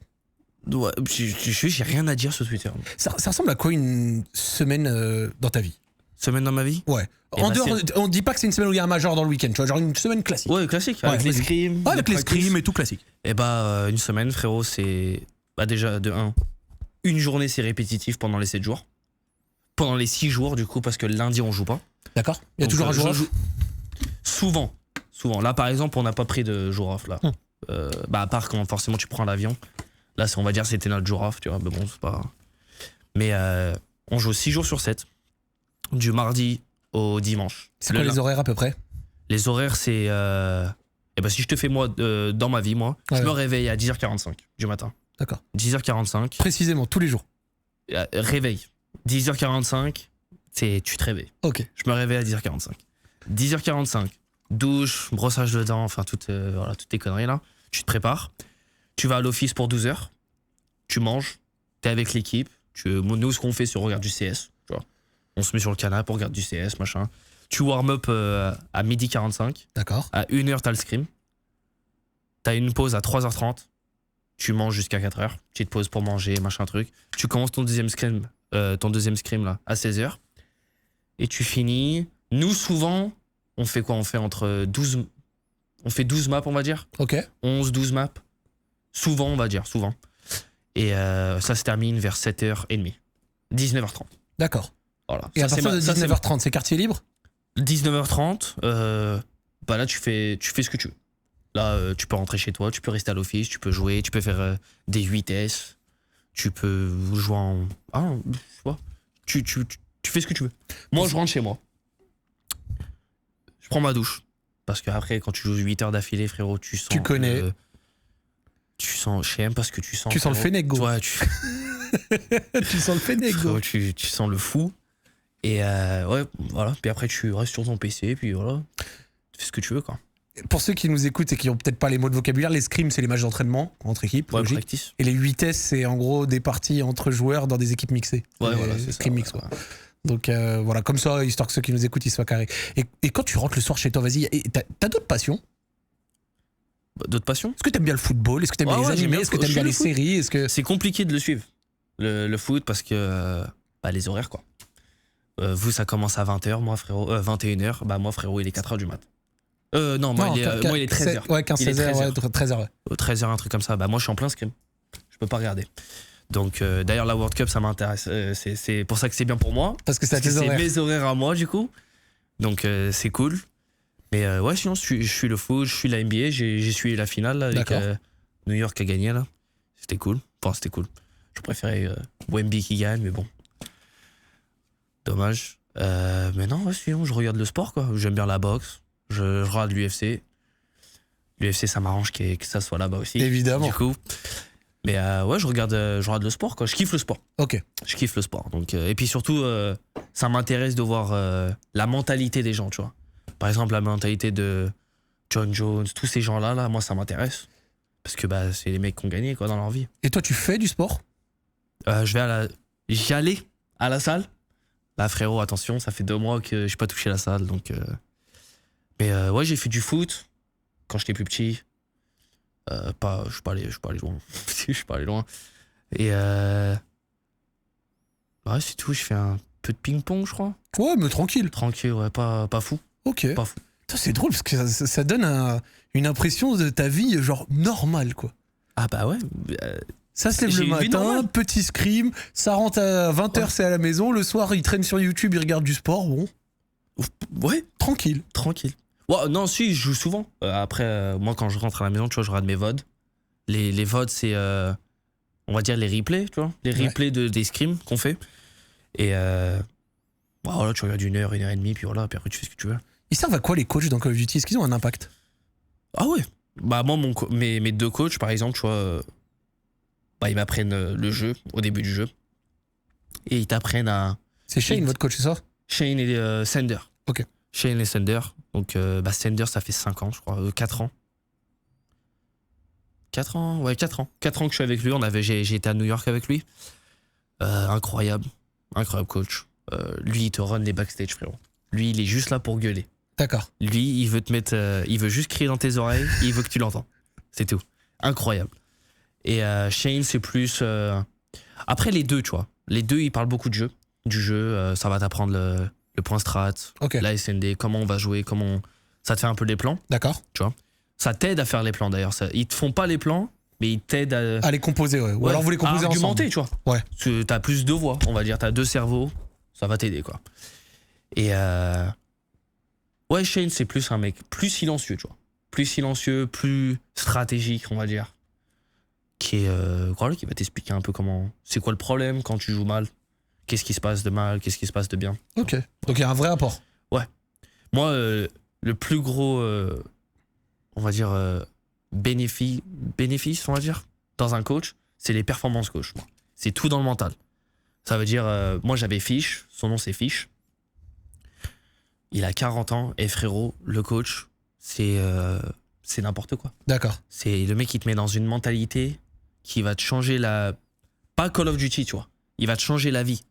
Ouais, j'ai rien à dire sur Twitter. Ça ressemble à quoi une semaine dans ta vie? Semaine dans ma vie? Ouais. Et En bah, dehors, on dit pas que c'est une semaine où il y a un major dans le week-end, tu vois, genre une semaine classique. Ouais, classique. Ouais, Avec les vas-y. scrims. Ouais, avec les practices. scrims et tout classique. Et bah, une semaine, frérot, c'est. Bah, déjà, de 1. Une journée, c'est répétitif pendant les 7 jours. Pendant les 6 jours, du coup, parce que le lundi, on joue pas. D'accord. Il y a Donc, toujours un joueur. Souvent. souvent. Là, par exemple, on n'a pas pris de jour off, là. À part quand forcément tu prends l'avion. Là, on va dire c'était notre jour off, tu vois. Mais bon, c'est pas... Mais on joue 6 jours sur 7. Du mardi au dimanche. C'est quoi les horaires à peu près? Les horaires, c'est... si je te fais moi, dans ma vie, moi, je me réveille à 10h45 du matin. D'accord. 10h45. Précisément, tous les jours. Réveil. 10h45, tu te réveilles. Ok. Je me réveille à 10h45. 10h45, douche, brossage de dents, enfin toutes tes conneries là. Tu te prépares. Tu vas à l'office pour 12 heures. Tu manges. T'es avec l'équipe. Nous, ce qu'on fait, c'est on regarde du CS. Tu vois. On se met sur le canapé, on regarde du CS, machin. Tu warm up à 12h45. D'accord. À 1h, t'as le scrim. T'as une pause à 3h30. Tu manges jusqu'à 4h. Petite pause pour manger, machin truc. Tu commences ton deuxième scrim là, à 16h. Et tu finis. Nous, souvent, on fait quoi? On fait entre 12... On fait 12 maps, on va dire. Ok. 11, 12 maps. Souvent, on va dire, souvent. Et ça se termine vers 7h30. 19h30. D'accord. Voilà. Et à partir de 19h30, c'est quartier libre? 19h30, là, tu fais ce que tu veux. Là, tu peux rentrer chez toi, tu peux rester à l'office, tu peux jouer, tu peux faire des 8S, tu peux jouer en... je sais pas. Tu fais ce que tu veux. Moi, je rentre chez moi. Je prends ma douche. Parce qu'après, quand tu joues 8 heures d'affilée, frérot, tu sens... Tu connais. Tu sens... Je sais même pas ce que tu sens. Tu sens le fennec, go. Ouais, tu sens le fennec, go. Tu sens le fou. Et voilà. Puis après, tu restes sur ton PC, puis voilà. Tu fais ce que tu veux, quoi. Pour ceux qui nous écoutent et qui n'ont peut-être pas les mots de vocabulaire, les scrims, c'est les matchs d'entraînement entre équipes. Ouais, logique. practice. Et les 8S, c'est en gros des parties entre joueurs dans des équipes mixées. Ouais, voilà, c'est scrims ça. mix, ouais. Donc voilà, comme ça, histoire que ceux qui nous écoutent, ils soient carrés. Et quand tu rentres le soir chez toi, vas-y, t'as d'autres passions? D'autres passions? Est-ce que t'aimes bien le football? Est-ce que t'aimes bien les animés? Est-ce que t'aimes bien les séries? C'est compliqué de le suivre, le foot, parce que les horaires, quoi. Vous, ça commence à 20h, moi, frérot, 21h, moi, frérot, il est 4h du mat. Moi, il est 13h. Ouais, 15-16h, 13h, ouais. 13h, un truc comme ça. Moi, je suis en plein scrim. Je peux pas regarder. Donc, d'ailleurs, la World Cup, ça m'intéresse. C'est pour ça que c'est bien pour moi. Parce que c'est mes horaires à moi, du coup. Donc, c'est cool. Mais sinon, je suis le foot, je suis la NBA. J'ai suivi la finale là, avec New York a gagné, là. C'était cool. Enfin, c'était cool. Je préférais Wemby qui gagne, mais bon. Dommage. Mais non, sinon, je regarde le sport, quoi. J'aime bien la boxe. Je regarde l'UFC. L'UFC, ça m'arrange que ça soit là-bas aussi. Évidemment. Du coup. Mais je regarde le sport, quoi. Je kiffe le sport. Ok. Je kiffe le sport. Donc, et puis surtout, ça m'intéresse de voir la mentalité des gens, tu vois. Par exemple, la mentalité de John Jones, tous ces gens-là, moi, ça m'intéresse. Parce que c'est les mecs qui ont gagné, quoi, dans leur vie. Et toi, tu fais du sport? J'y allais à la salle. Là, frérot, attention, ça fait 2 mois que j'ai pas touché la salle, donc... Mais j'ai fait du foot quand j'étais plus petit. Je suis pas allé loin. Je suis pas allé loin. Et c'est tout. Je fais un peu de ping-pong, je crois. Ouais, mais tranquille. Tranquille, ouais, pas fou. Ok. Pas fou. C'est drôle parce que ça donne une impression de ta vie genre normale, quoi. Ah bah ouais. Ça se lève le matin, petit scrim, ça rentre à 20h, c'est à la maison. Le soir, il traîne sur YouTube, il regarde du sport. Bon. Ouais. Tranquille. Ouais, non, si, je joue souvent. Après, moi, quand je rentre à la maison, tu vois, je regarde mes VOD. Les VOD, c'est, on va dire, les replays, tu vois. Les replays des scrims qu'on fait. Et voilà, tu regardes 1 heure, 1 heure et demie, puis voilà, puis après, tu fais ce que tu veux. Ils servent à quoi les coachs dans Call of Duty? Est-ce qu'ils ont un impact? Ah ouais. Moi, mes 2 coachs, par exemple, tu vois, ils m'apprennent le jeu, au début du jeu. Et ils t'apprennent à... C'est Shane, votre coach, c'est ça? Shane et Sender. Ok. Shane et Sender. Donc, Sender, ça fait 5 ans, je crois. 4 ans. 4 ans? Ouais, 4 ans. 4 ans que je suis avec lui. J'ai été à New York avec lui. Incroyable. Incroyable coach. Lui, il te run les backstage, frérot. Lui, il est juste là pour gueuler. D'accord. Lui, il veut te mettre... il veut juste crier dans tes oreilles et il veut que tu l'entends. C'est tout. Incroyable. Et Shane, c'est plus... Après, les deux, tu vois. Les deux, ils parlent beaucoup du jeu. Ça va t'apprendre le point strat, la SND, comment on va jouer, ça te fait un peu les plans. D'accord. Tu vois. Ça t'aide à faire les plans, d'ailleurs. Ils te font pas les plans, mais ils t'aident à les composer, ouais. Ou alors vous les composez ensemble. Argumenter, tu vois. Ouais. T'as plus de voix, on va dire. T'as 2 cerveaux. Ça va t'aider, quoi. Et Ouais, Shane, c'est plus un mec plus silencieux, tu vois. Plus silencieux, plus stratégique, on va dire. Qui va t'expliquer un peu c'est quoi le problème quand tu joues mal. Qu'est-ce qui se passe de mal, qu'est-ce qui se passe de bien. Ok, donc il y a un vrai apport. Moi, le plus gros, on va dire, bénéfice, on va dire, dans un coach, c'est les performances coach. Moi. C'est tout dans le mental. Ça veut dire, moi j'avais Fish, son nom c'est Fish. Il a 40 ans et frérot, le coach, c'est n'importe quoi. D'accord. C'est le mec qui te met dans une mentalité qui va te changer pas Call of Duty, tu vois. Il va te changer la vie.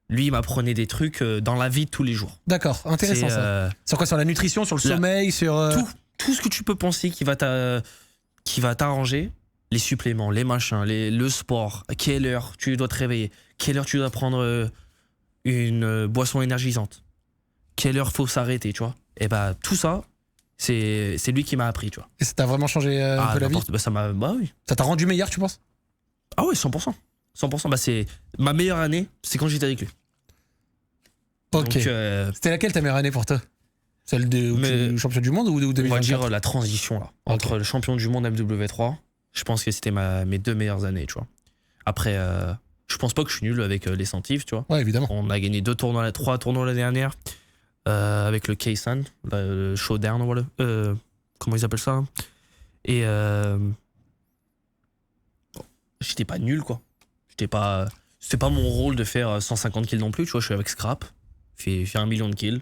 Lui, il m'apprenait des trucs dans la vie de tous les jours. D'accord, intéressant ça. Sur quoi? Sur la nutrition, sur le sommeil, sur... Tout ce que tu peux penser qui va t'arranger, les suppléments, les machins, le sport, à quelle heure tu dois te réveiller, quelle heure tu dois prendre une boisson énergisante, quelle heure faut s'arrêter, tu vois. Et bah tout ça, c'est lui qui m'a appris, tu vois. Et ça t'a vraiment changé un peu la vie? Oui. Ça t'a rendu meilleur, tu penses? Ah oui, 100%. 100%, bah c'est ma meilleure année, c'est quand j'étais avec lui. Ok. Donc, c'était laquelle ta meilleure année pour toi? Celle de champion du monde ou 2024? On va dire la transition là, entre le champion du monde MW3, je pense que c'était mes 2 meilleures années, tu vois. Après, je pense pas que je suis nul avec les Sentifs, tu vois. Ouais, évidemment. On a gagné 3 tournois l'année dernière avec le Kaysan, le Showdown, voilà. Comment ils appellent ça hein. Et j'étais pas nul, quoi. C'était pas mon rôle de faire 150 kills non plus, tu vois. Je suis avec Scrap, fait 1 million de kills.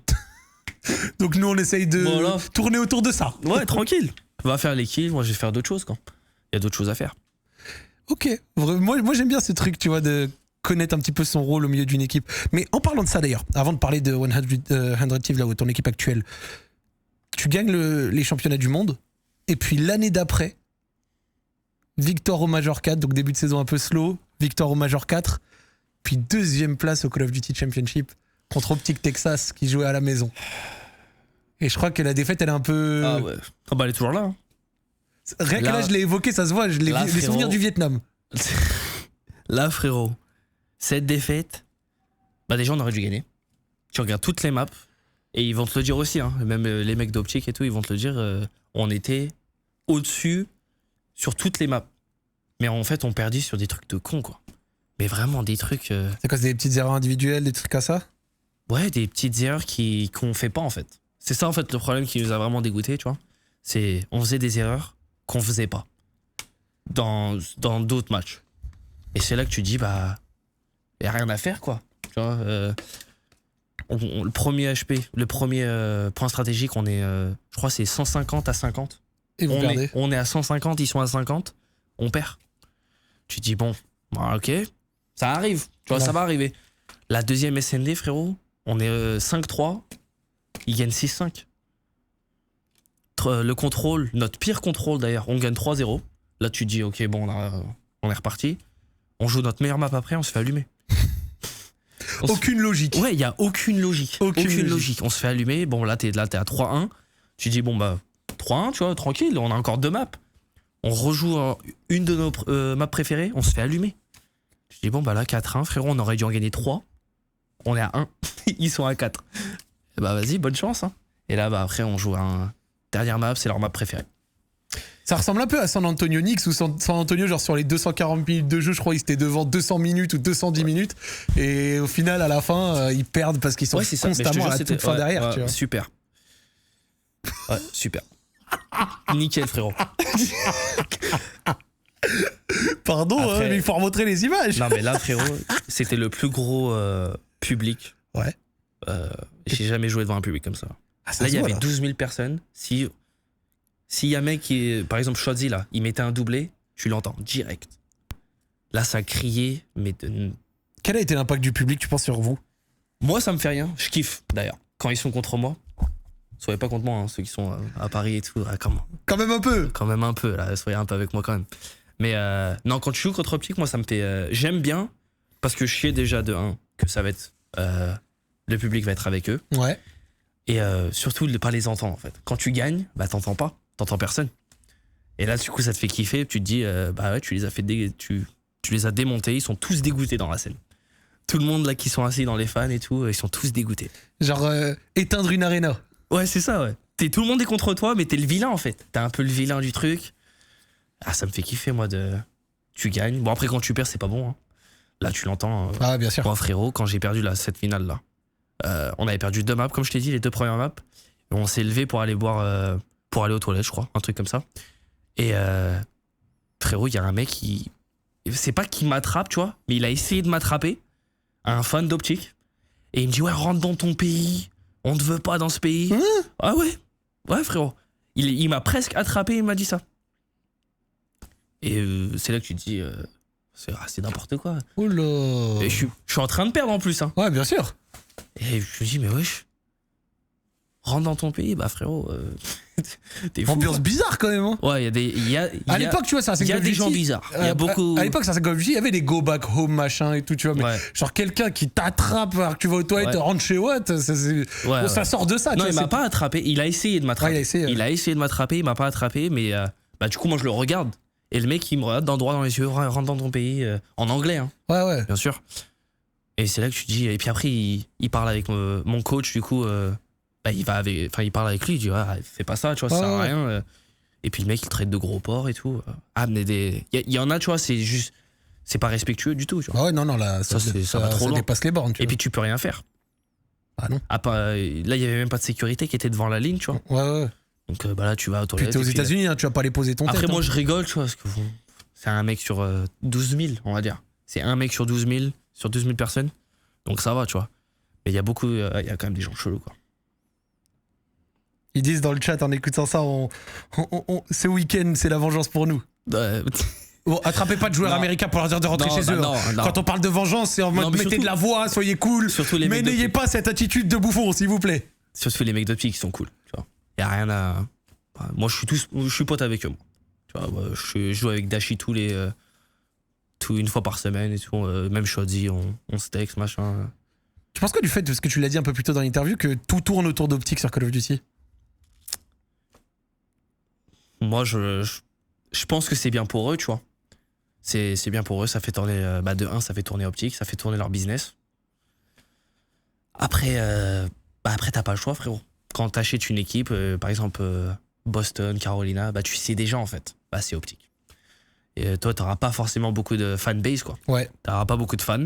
Donc nous on essaye de tourner autour de ça. Ouais, tranquille. Va faire les kills, moi je vais faire d'autres choses, quoi. Il y a d'autres choses à faire. Ok, moi j'aime bien ce truc, tu vois, de connaître un petit peu son rôle au milieu d'une équipe. Mais en parlant de ça d'ailleurs, avant de parler de 100 Thieves, là où ton équipe actuelle, tu gagnes les championnats du monde, et puis l'année d'après, victoire au Major 4, donc début de saison un peu slow, victoire au Major 4, puis 2e place au Call of Duty Championship contre Optic Texas qui jouait à la maison. Et je crois que la défaite elle est un peu... Ah ouais, ah bah elle est toujours là. Hein. Rien que là je l'ai évoqué, ça se voit, les souvenirs du Vietnam. Là frérot, cette défaite, bah déjà on aurait dû gagner. Tu regardes toutes les maps, et ils vont te le dire aussi, hein, même les mecs d'Optic et tout, ils vont te le dire, on était au-dessus sur toutes les maps. Mais en fait, on perdit sur des trucs de con, quoi. Mais vraiment, des trucs... C'est quoi, c'est des petites erreurs individuelles, des trucs comme ça? Ouais, des petites erreurs qu'on fait pas, en fait. C'est ça, en fait, le problème qui nous a vraiment dégoûté, tu vois. C'est, on faisait des erreurs qu'on faisait pas dans d'autres matchs. Et c'est là que tu dis, bah, y a rien à faire, quoi. Tu vois, le premier HP, le premier point stratégique, on est, je crois, c'est 150 à 50. Et vous perdez. On est à 150, ils sont à 50, on perd. Tu te dis, bon, ok, ça arrive, tu vois, ça va arriver. La deuxième SND, frérot, on est 5-3, ils gagnent 6-5. Le contrôle, notre pire contrôle d'ailleurs, on gagne 3-0. Là, tu te dis, ok, bon, là, on est reparti. On joue notre meilleure map après, on se fait allumer. Aucune logique. Ouais, il n'y a aucune logique. Aucune logique. On se fait allumer. Bon, là, t'es à 3-1. Tu dis, bon, bah, 3-1, tu vois, tranquille, on a encore 2 maps. On rejoue une de nos maps préférées, on se fait allumer. Tu dis, bon, bah là, 4-1, frérot, on aurait dû en gagner 3. On est à 1. Ils sont à 4. Et bah, vas-y, bonne chance. Hein. Et là, bah, après, on joue un dernière map, c'est leur map préférée. Ça ressemble un peu à San Antonio Knicks, où San Antonio, genre sur les 240 minutes de jeu, je crois, ils étaient devant 200 minutes ou 210 minutes. Et au final, à la fin, ils perdent parce qu'ils sont constamment à la toute fin derrière. Tu vois. Super. Ouais, super. Nickel, frérot. Pardon, après, mais il faut remontrer les images. Non, mais là, frérot, c'était le plus gros public. Ouais. J'ai jamais joué devant un public comme ça. Là, il y avait 12 000 personnes. S'il y a un mec qui, par exemple, Shotzi, là, il mettait un doublé, tu l'entends direct. Là, ça criait, mais... Quel a été l'impact du public, tu penses, sur vous? Moi, ça me fait rien. Je kiffe, d'ailleurs. Quand ils sont contre moi, soyez pas contre moi, hein, ceux qui sont à Paris et tout. Quand même un peu. Quand même un peu, là. Soyez un peu avec moi, quand même. Mais non, quand tu joues contre Optic, moi, ça me fait... J'aime bien, parce que je sais déjà de 1 que ça va être... le public va être avec eux. Ouais. Et surtout, de pas les entendre, en fait. Quand tu gagnes, bah, t'entends pas. T'entends personne. Et là, du coup, ça te fait kiffer. Tu te dis, bah ouais, tu les as fait tu les as démontés. Ils sont tous dégoûtés dans la scène. Tout le monde là qui sont assis dans les fans et tout, ils sont tous dégoûtés. Genre éteindre une arena. Ouais, c'est ça, ouais. Tout le monde est contre toi, mais t'es le vilain en fait. T'es un peu le vilain du truc. Ah, ça me fait kiffer, moi, tu gagnes. Bon, après, quand tu perds, c'est pas bon. Hein. Là, tu l'entends. Ah, bien sûr. Moi, frérot, quand j'ai perdu cette finale-là, on avait perdu 2 maps, comme je t'ai dit, les 2 premières maps. Et on s'est levé pour aller boire, pour aller aux toilettes, je crois, un truc comme ça. Et frérot, il y a un mec qui. C'est pas qu'il m'attrape, tu vois, mais il a essayé de m'attraper. Un fan d'Optic. Et il me dit, ouais, rentre dans ton pays. On te veut pas dans ce pays. Ah ouais. Ouais, frérot. Il m'a presque attrapé, il m'a dit ça. Et c'est là que tu te dis, c'est n'importe quoi. Oh là. Et je suis en train de perdre en plus. Hein. Ouais, bien sûr. Et je me dis, mais wesh, rentre dans ton pays, bah frérot, t'es fou. Ambiance bizarre quand même. Hein. Ouais, il y a À l'époque, tu vois, ça, c'est il y a des gens bizarres. Il y a beaucoup. À l'époque, ça, c'est comme je dis, il y avait des go back home machin et tout, tu vois. Mais Ouais. genre quelqu'un qui t'attrape alors que tu vas aux toilettes, Ouais. rentre chez Watt, ça sort de ça. Non, tu il vois, m'a pas attrapé. Il a essayé de m'attraper. Ouais, il a essayé de m'attraper, il m'a pas attrapé, mais bah du coup, moi, je le regarde. Et le mec, il me regarde droit dans les yeux, rentre dans ton pays, en anglais, hein, Ouais. bien sûr. Et c'est là que tu te dis. Et puis après, il parle avec mon coach, du coup. Bah, il parle avec lui, il dit fais pas ça, tu vois, ça sert à rien. Et puis le mec il traite de gros porcs et tout. Mais il y en a, tu vois, c'est juste, c'est pas respectueux du tout, tu vois. Ah ouais, non, là, ça va trop loin. dépasse les bornes, tu Et vois. puis tu peux rien faire. Ah non. Là il y avait même pas de sécurité qui était devant la ligne, tu vois. Ouais. Donc bah là tu vas aux Puis toilettes. t'es aux États-Unis, hein, tu vas pas les poser ton Après tête. moi hein. je rigole, tu vois, parce que bon, c'est un mec sur 12 000, on va dire. C'est un mec sur 12 000 personnes. Donc ça va, tu vois. Mais il y a beaucoup, il y a quand même des gens chelous, quoi. Ils disent dans le chat en écoutant ça, ce week-end, c'est la vengeance pour nous. Bon, attrapez pas de joueurs Non. américains pour leur dire de rentrer Non, chez bah eux. non, hein. non. Quand on parle de vengeance, c'est en mode Non, mais mettez surtout- de la voix, soyez cool. Surtout les Mais mecs n'ayez d'Optic. pas cette attitude de bouffon, s'il vous plaît. Surtout les mecs d'Optic qui sont cool, tu vois. Y a rien à. Moi, je suis pote avec eux. Moi. Tu vois, moi, je joue avec Dashi une fois par semaine et tout. Même Shoddy, on se texte, machin. Tu penses quoi du fait de ce que tu l'as dit un peu plus tôt dans l'interview, que tout tourne autour d'Optic sur Call of Duty? Moi, je pense que c'est bien pour eux, tu vois. C'est bien pour eux, ça fait tourner. De 1, ça fait tourner Optic, ça fait tourner leur business. Après, t'as pas le choix, frérot. Quand t'achètes une équipe, par exemple Boston, Carolina, tu sais déjà en fait. C'est Optic. Et toi, t'auras pas forcément beaucoup de fanbase, quoi. Ouais. T'auras pas beaucoup de fans.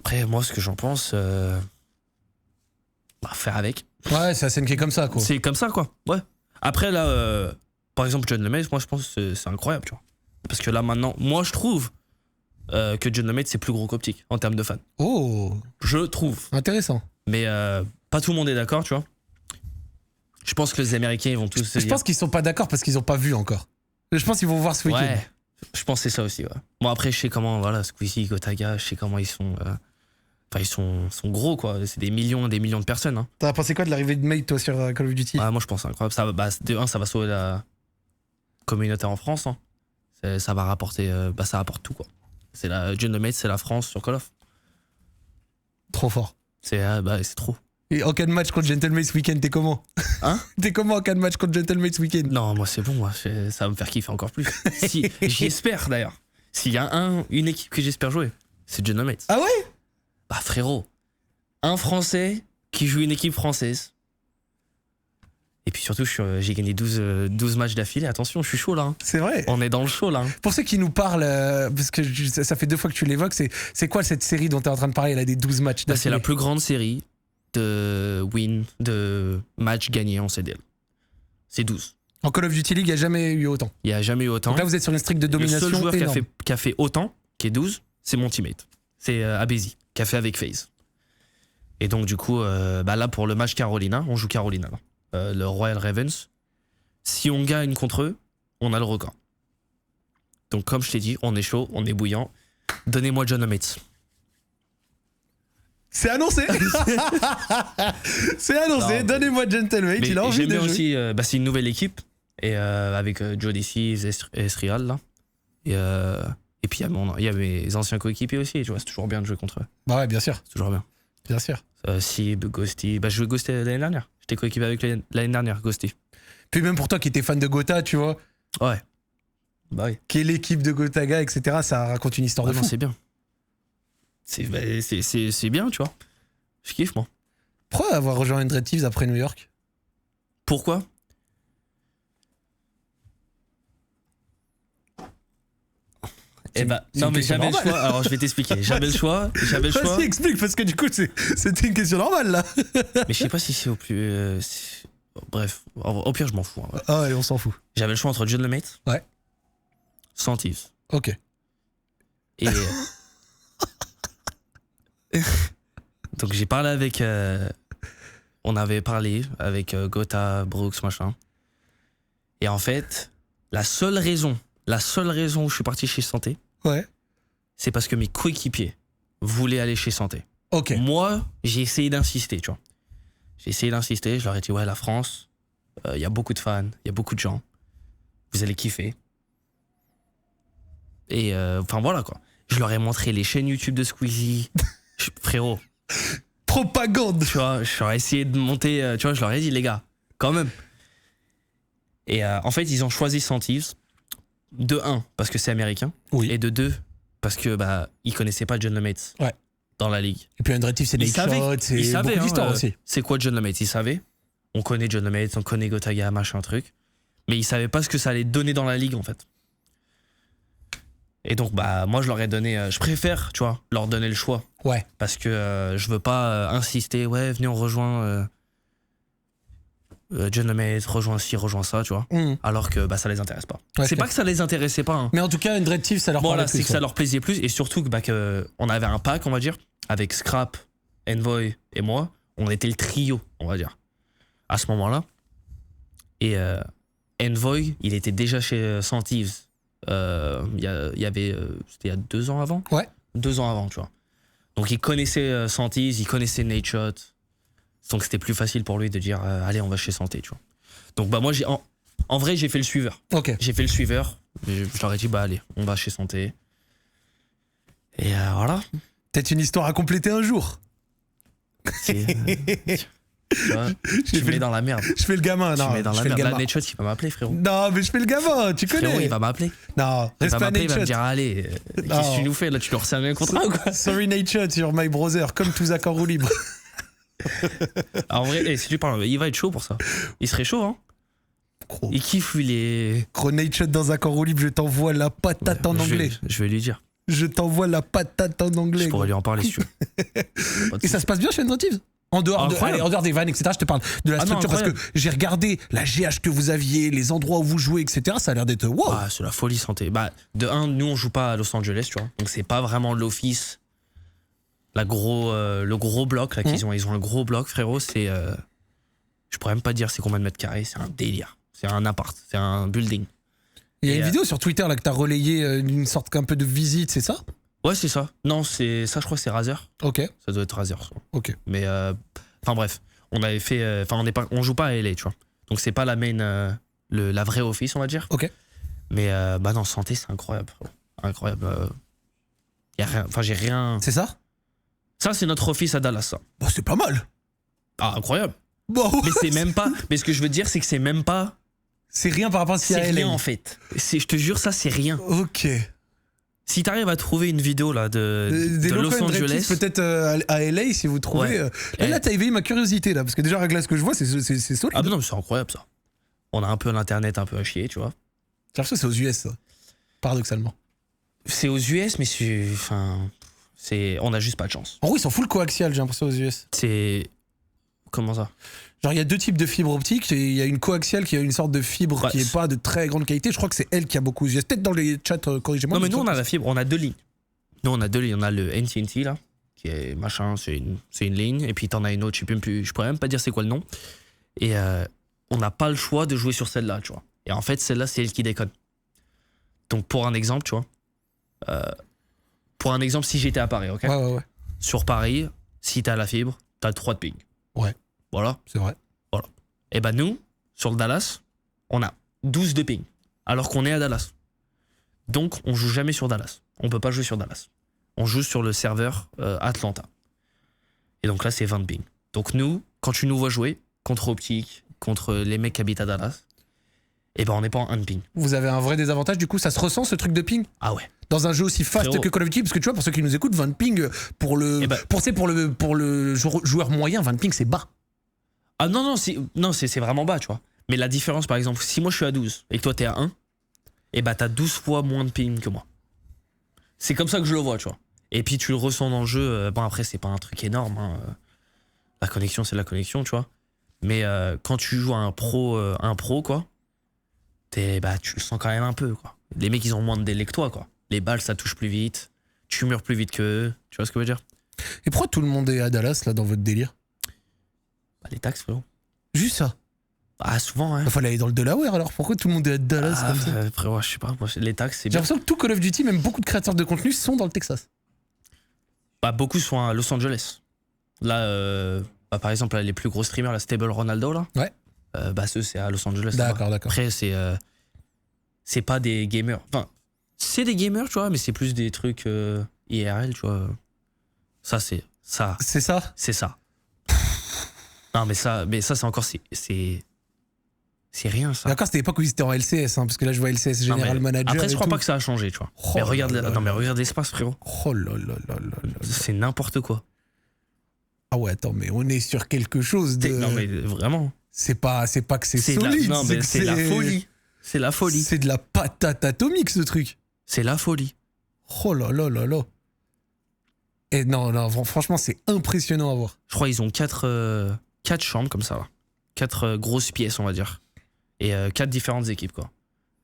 Après, moi, ce que j'en pense, faire avec. Ouais, c'est la scène qui est comme ça, quoi. C'est comme ça, quoi. Ouais. Après, là, par exemple, John Lemaitre, moi, je pense que c'est incroyable, tu vois. Parce que là, maintenant, moi, je trouve que John Lemaitre, c'est plus gros qu'Optic en termes de fans. Oh, Je trouve. intéressant. Mais pas tout le monde est d'accord, tu vois. Je pense que les Américains, ils vont tous se Je dire. pense qu'ils sont pas d'accord parce qu'ils ont pas vu encore. Je pense qu'ils vont voir ce week-end. Ouais, je pense que c'est ça aussi, ouais. Bon, après, je sais comment, voilà, Squeezie, Gotaga, je sais comment ils sont. Ils sont gros, quoi. C'est des millions de personnes. Hein. T'as pensé quoi de l'arrivée de Mate, toi, sur Call of Duty? Ouais, moi, je pense que c'est incroyable. De 1, ça va sauver la communauté en France. Hein. Ça va rapporter. Ça rapporte tout, quoi. John Lemaitre, c'est la France sur Call of. Trop fort. C'est trop. Et en cas de match contre Gentleman ce week-end, t'es comment? Hein? T'es comment en cas de match contre Gentleman ce week-end? Non, moi, c'est bon, moi. Ça va me faire kiffer encore plus. J'espère, d'ailleurs. S'il y a une équipe que j'espère jouer, c'est John Lemaitre. Ah ouais? Bah frérot, un Français qui joue une équipe française. Et puis surtout, j'ai gagné 12 matchs d'affilée. Attention, je suis chaud là. Hein. C'est vrai. On est dans le chaud là. Hein. Pour ceux qui nous parlent, parce que ça fait 2 fois que tu l'évoques, c'est quoi cette série dont t'es en train de parler? Elle a des 12 matchs C'est d'affilée. la plus grande série de matchs gagnés en CDL. C'est 12. En Call of Duty League, il n'y a jamais eu autant. Il n'y a jamais eu autant. Donc là, vous êtes sur une streak de domination. Le seul joueur énorme. qui a fait autant, qui est 12, c'est mon teammate. C'est Abezi, qui a fait avec FaZe. Et donc du coup, là pour le match Carolina, on joue Carolina, là. Le Royal Ravens. Si on gagne contre eux, on a le record. Donc comme je t'ai dit, on est chaud, on est bouillant. Donnez-moi John Lemaitre. C'est annoncé. C'est annoncé. Non, Donnez-moi Gentleman. Mais Il a envie j'aime de bien jouer. aussi, c'est une nouvelle équipe. Et avec Joe Decy, Esrial, là. Et puis il y a mes anciens coéquipiers aussi, tu vois, c'est toujours bien de jouer contre eux. Bah ouais, bien sûr. C'est toujours bien. Bien sûr. Sib, Ghosty. Je jouais Ghosty l'année dernière. J'étais coéquipier avec l'année dernière, Ghosty. Puis même pour toi qui étais fan de Gotha, tu vois, Ouais. Bah oui. qui est l'équipe de Gotaga, etc., ça raconte une histoire de Non, fou. c'est bien. C'est bien, tu vois. Je kiffe, moi. Pourquoi avoir rejoint Undred Thieves après New York? Pourquoi? Eh bah, c'est non, une mais question j'avais le normale. choix. Alors, je vais t'expliquer. J'avais le choix. Vas-y, explique, parce que du coup, c'était une question normale, là. Mais je sais pas si c'est au plus. Bref, au pire, je m'en fous. Ouais. Ah, allez, on s'en fout. J'avais le choix entre John Lemaitre. Ouais. Sans Thieves. Ok. Et. Donc, j'ai parlé avec. On avait parlé avec Gotha, Brooks, machin. Et en fait, la seule raison où je suis parti chez Santé, Ouais. c'est parce que mes coéquipiers voulaient aller chez Santé. Ok. Moi, j'ai essayé d'insister, tu vois. J'ai essayé d'insister, je leur ai dit, ouais, la France, il y a beaucoup de fans, il y a beaucoup de gens. Vous allez kiffer. Et enfin, voilà, quoi. Je leur ai montré les chaînes YouTube de Squeezie. Frérot, Propagande. tu vois, je leur ai essayé de monter, tu vois, je leur ai dit, les gars, quand même. Et en fait, ils ont choisi Thieves. De 1, parce que c'est américain. Oui. Et de 2, parce que ils connaissaient pas John Lemaitre Ouais. dans la ligue. Et puis Undred Thieves, c'est Ils des savaient, shots, c'est ils savaient, beaucoup d'histoires aussi. c'est quoi John Lemaitre, ils savaient. On connaît John Lemaitre, on connaît Gotaga, machin truc. Mais ils savaient pas ce que ça allait donner dans la ligue en fait. Et donc moi je leur ai donné, je préfère, tu vois, leur donner le choix. Ouais. Parce que je veux pas insister, ouais, venez on rejoint John Lemaitre, rejoint ci, rejoint ça, tu vois. Alors que ça les intéresse pas. Ouais, c'est pas que ça les intéressait pas, hein. Mais en tout cas, Undred Thieves, ça leur Voilà, parlait plus. c'est que ça leur plaisait plus et surtout que on avait un pack, on va dire, avec Scrap, Envoy et moi. On était le trio, on va dire, à ce moment-là. Et Envoy, il était déjà chez Thieves. Il y avait, c'était il y a 2 ans avant. Ouais. 2 ans avant, tu vois. Donc il connaissait Thieves, il connaissait Nate Shot. Donc c'était plus facile pour lui de dire allez, on va chez Santé, tu vois. Donc moi en vrai, j'ai fait le suiveur. Ok. J'ai fait le suiveur. Je leur ai dit allez, on va chez Santé. Et voilà. Peut-être une histoire à compléter un jour. Tu vois, tu me mets dans la merde. Je fais le gamin, non. Tu me mets dans je la fais le merde. Là, gamin. Nate Shot, il va m'appeler, frérot. Non, mais je fais le gamin, tu connais. Frérot, il va m'appeler. Non, Il reste va pas m'appeler, il va me Nate dire allez, qu'est-ce que tu nous fais là? Tu leur resserres un contrat ou quoi? Sorry Nate Shot sur My Brother, comme tous accords ou libre. En vrai, si tu parles, il va être chaud pour ça. Il serait chaud, hein. Gros, Il kiffe, lui, les. gros Nate Shot dans accords ou libre, je t'envoie la patate en anglais. Je vais lui dire. Je t'envoie la patate en anglais. Je pourrais lui en parler si tu veux. Pas de Et ça se passe bien chez Undred Thieves? En dehors, Incroyable. en dehors des vannes, etc. Je te parle de la Ah non, structure parce que incroyable. j'ai regardé la GH que vous aviez, les endroits où vous jouez, etc. Ça a l'air d'être wow. Ah, c'est la folie Santé. De 1, nous on joue pas à Los Angeles, tu vois. Donc c'est pas vraiment l'office. Le gros bloc là qu'ils ont, ils ont un gros bloc, frérot. C'est, je pourrais même pas dire c'est combien de mètres carrés. C'est un délire. C'est un appart, c'est un building. Il y a Et, une vidéo sur Twitter là que t'as relayé d'une sorte un peu de visite, c'est ça? Ouais, c'est ça. Non, c'est ça. Je crois que c'est Razer. Ok, Ça doit être Razer. Ça. ok. Mais enfin bref, on avait fait. Enfin, on joue pas à LA, tu vois. Donc c'est pas la main, la vraie office, on va dire. Ok. Mais non, Santé, c'est incroyable, frérot. Incroyable. Y a rien. Enfin, j'ai rien. C'est ça? Ça, c'est notre office à Dallas, ça. Bon, c'est pas mal. Ah, incroyable. Bon, Mais c'est même pas. Mais ce que je veux dire, c'est que c'est même pas. c'est rien par rapport à ce qu'il y C'est a à LA. rien en fait. Je te jure, ça, c'est rien. Ok. Si t'arrives à trouver une vidéo là Des de locaux Los Undred Angeles. Thieves, peut-être à LA si vous trouvez. Ouais. Là, t'as éveillé ma curiosité là, parce que déjà, avec là, ce que je vois, c'est solide. Ah, non, mais c'est incroyable ça. On a un peu l'internet un peu à chier, tu vois. J'ai l'impression que c'est aux US, ça. Paradoxalement. C'est aux US, mais c'est. Enfin. On a juste pas de chance. En gros, ils s'en foutent le coaxial, j'ai l'impression, aux US. C'est. Comment ça? Genre, il y a 2 types de fibres optiques. Il y a une coaxiale qui a une sorte de fibre Ouais, qui est pas de très grande qualité. Je crois que c'est elle qui a beaucoup aux US. Peut-être dans les chats, corrigez-moi. Non, mais je nous, on trouve a que la fibre, on a 2 lignes. Nous, on a 2 lignes. On a le NTNT, là, qui est machin, c'est une ligne. Et puis, t'en as une autre, je pourrais même pas dire c'est quoi le nom. Et on n'a pas le choix de jouer sur celle-là, tu vois. Et en fait, celle-là, c'est elle qui déconne. Donc, pour un exemple, tu vois. Pour un exemple, si j'étais à Paris, ok? Ouais. Sur Paris, si t'as la fibre, t'as 3 de ping. Ouais. Voilà. C'est vrai. Et nous, sur le Dallas, on a 12 de ping. Alors qu'on est à Dallas. Donc, on joue jamais sur Dallas. On peut pas jouer sur Dallas. On joue sur le serveur Atlanta. Et donc là, c'est 20 de ping. Donc nous, quand tu nous vois jouer contre Optic, contre les mecs qui habitent à Dallas, Et ben on n'est pas en 1 de ping. Vous avez un vrai désavantage, du coup, ça se ressent ce truc de ping Ah ouais. dans un jeu aussi fast Frérot. que Call of Duty, parce que tu vois, pour ceux qui nous écoutent, 20 de ping, pour le joueur moyen, 20 de ping, c'est bas. Ah non, c'est vraiment bas, tu vois. Mais la différence, par exemple, si moi je suis à 12 et que toi t'es à 1, et bah t'as 12 fois moins de ping que moi. C'est comme ça que je le vois, tu vois. Et puis tu le ressens dans le jeu. Bon, après, c'est pas un truc énorme. Hein. La connexion, c'est la connexion, tu vois. Mais quand tu joues à un pro, quoi, tu le sens quand même un peu, quoi. Les mecs, ils ont moins de délai que toi, quoi. Les balles, ça touche plus vite. Tu meurs plus vite qu'eux. Tu vois ce que je veux dire? Et pourquoi tout le monde est à Dallas, là, dans votre délire? Bah, les taxes, frérot. Juste ça. Ah, souvent, hein. Il fallait aller dans le Delaware, alors pourquoi tout le monde est à Dallas comme ça? Frérot, je sais pas. Les taxes, c'est J'ai bien. l'impression que tout Call of Duty, même beaucoup de créateurs de contenu, sont dans le Texas. Bah, beaucoup sont à Los Angeles. Là, par exemple, les plus gros streamers, la Stable Ronaldo, là. Ouais. Ceux, c'est à Los Angeles. D'accord, d'accord. Après, c'est pas des gamers. Enfin, c'est des gamers, tu vois, mais c'est plus des trucs IRL, tu vois. Ça, c'est ça. C'est ça? C'est ça. Non, mais ça, c'est encore. C'est rien, ça. D'accord, c'était l'époque où ils étaient en LCS, hein, parce que là je vois LCS Non, General mais Manager. après, je et crois tout. pas que ça a changé, tu vois. Oh mais regarde, là là non, mais là. regarde l'espace, frérot. Oh là là là là là. C'est n'importe quoi. Ah ouais, attends, mais on est sur quelque chose de. Non, mais vraiment. C'est pas que c'est C'est solide. non, mais que c'est la folie. C'est la folie. C'est de la patate atomique, ce truc. C'est la folie. Oh là là là là. Et non, franchement, c'est impressionnant à voir. Je crois qu'ils ont 4 chambres comme ça, là. 4 grosses pièces, on va dire. Et 4 différentes équipes, quoi.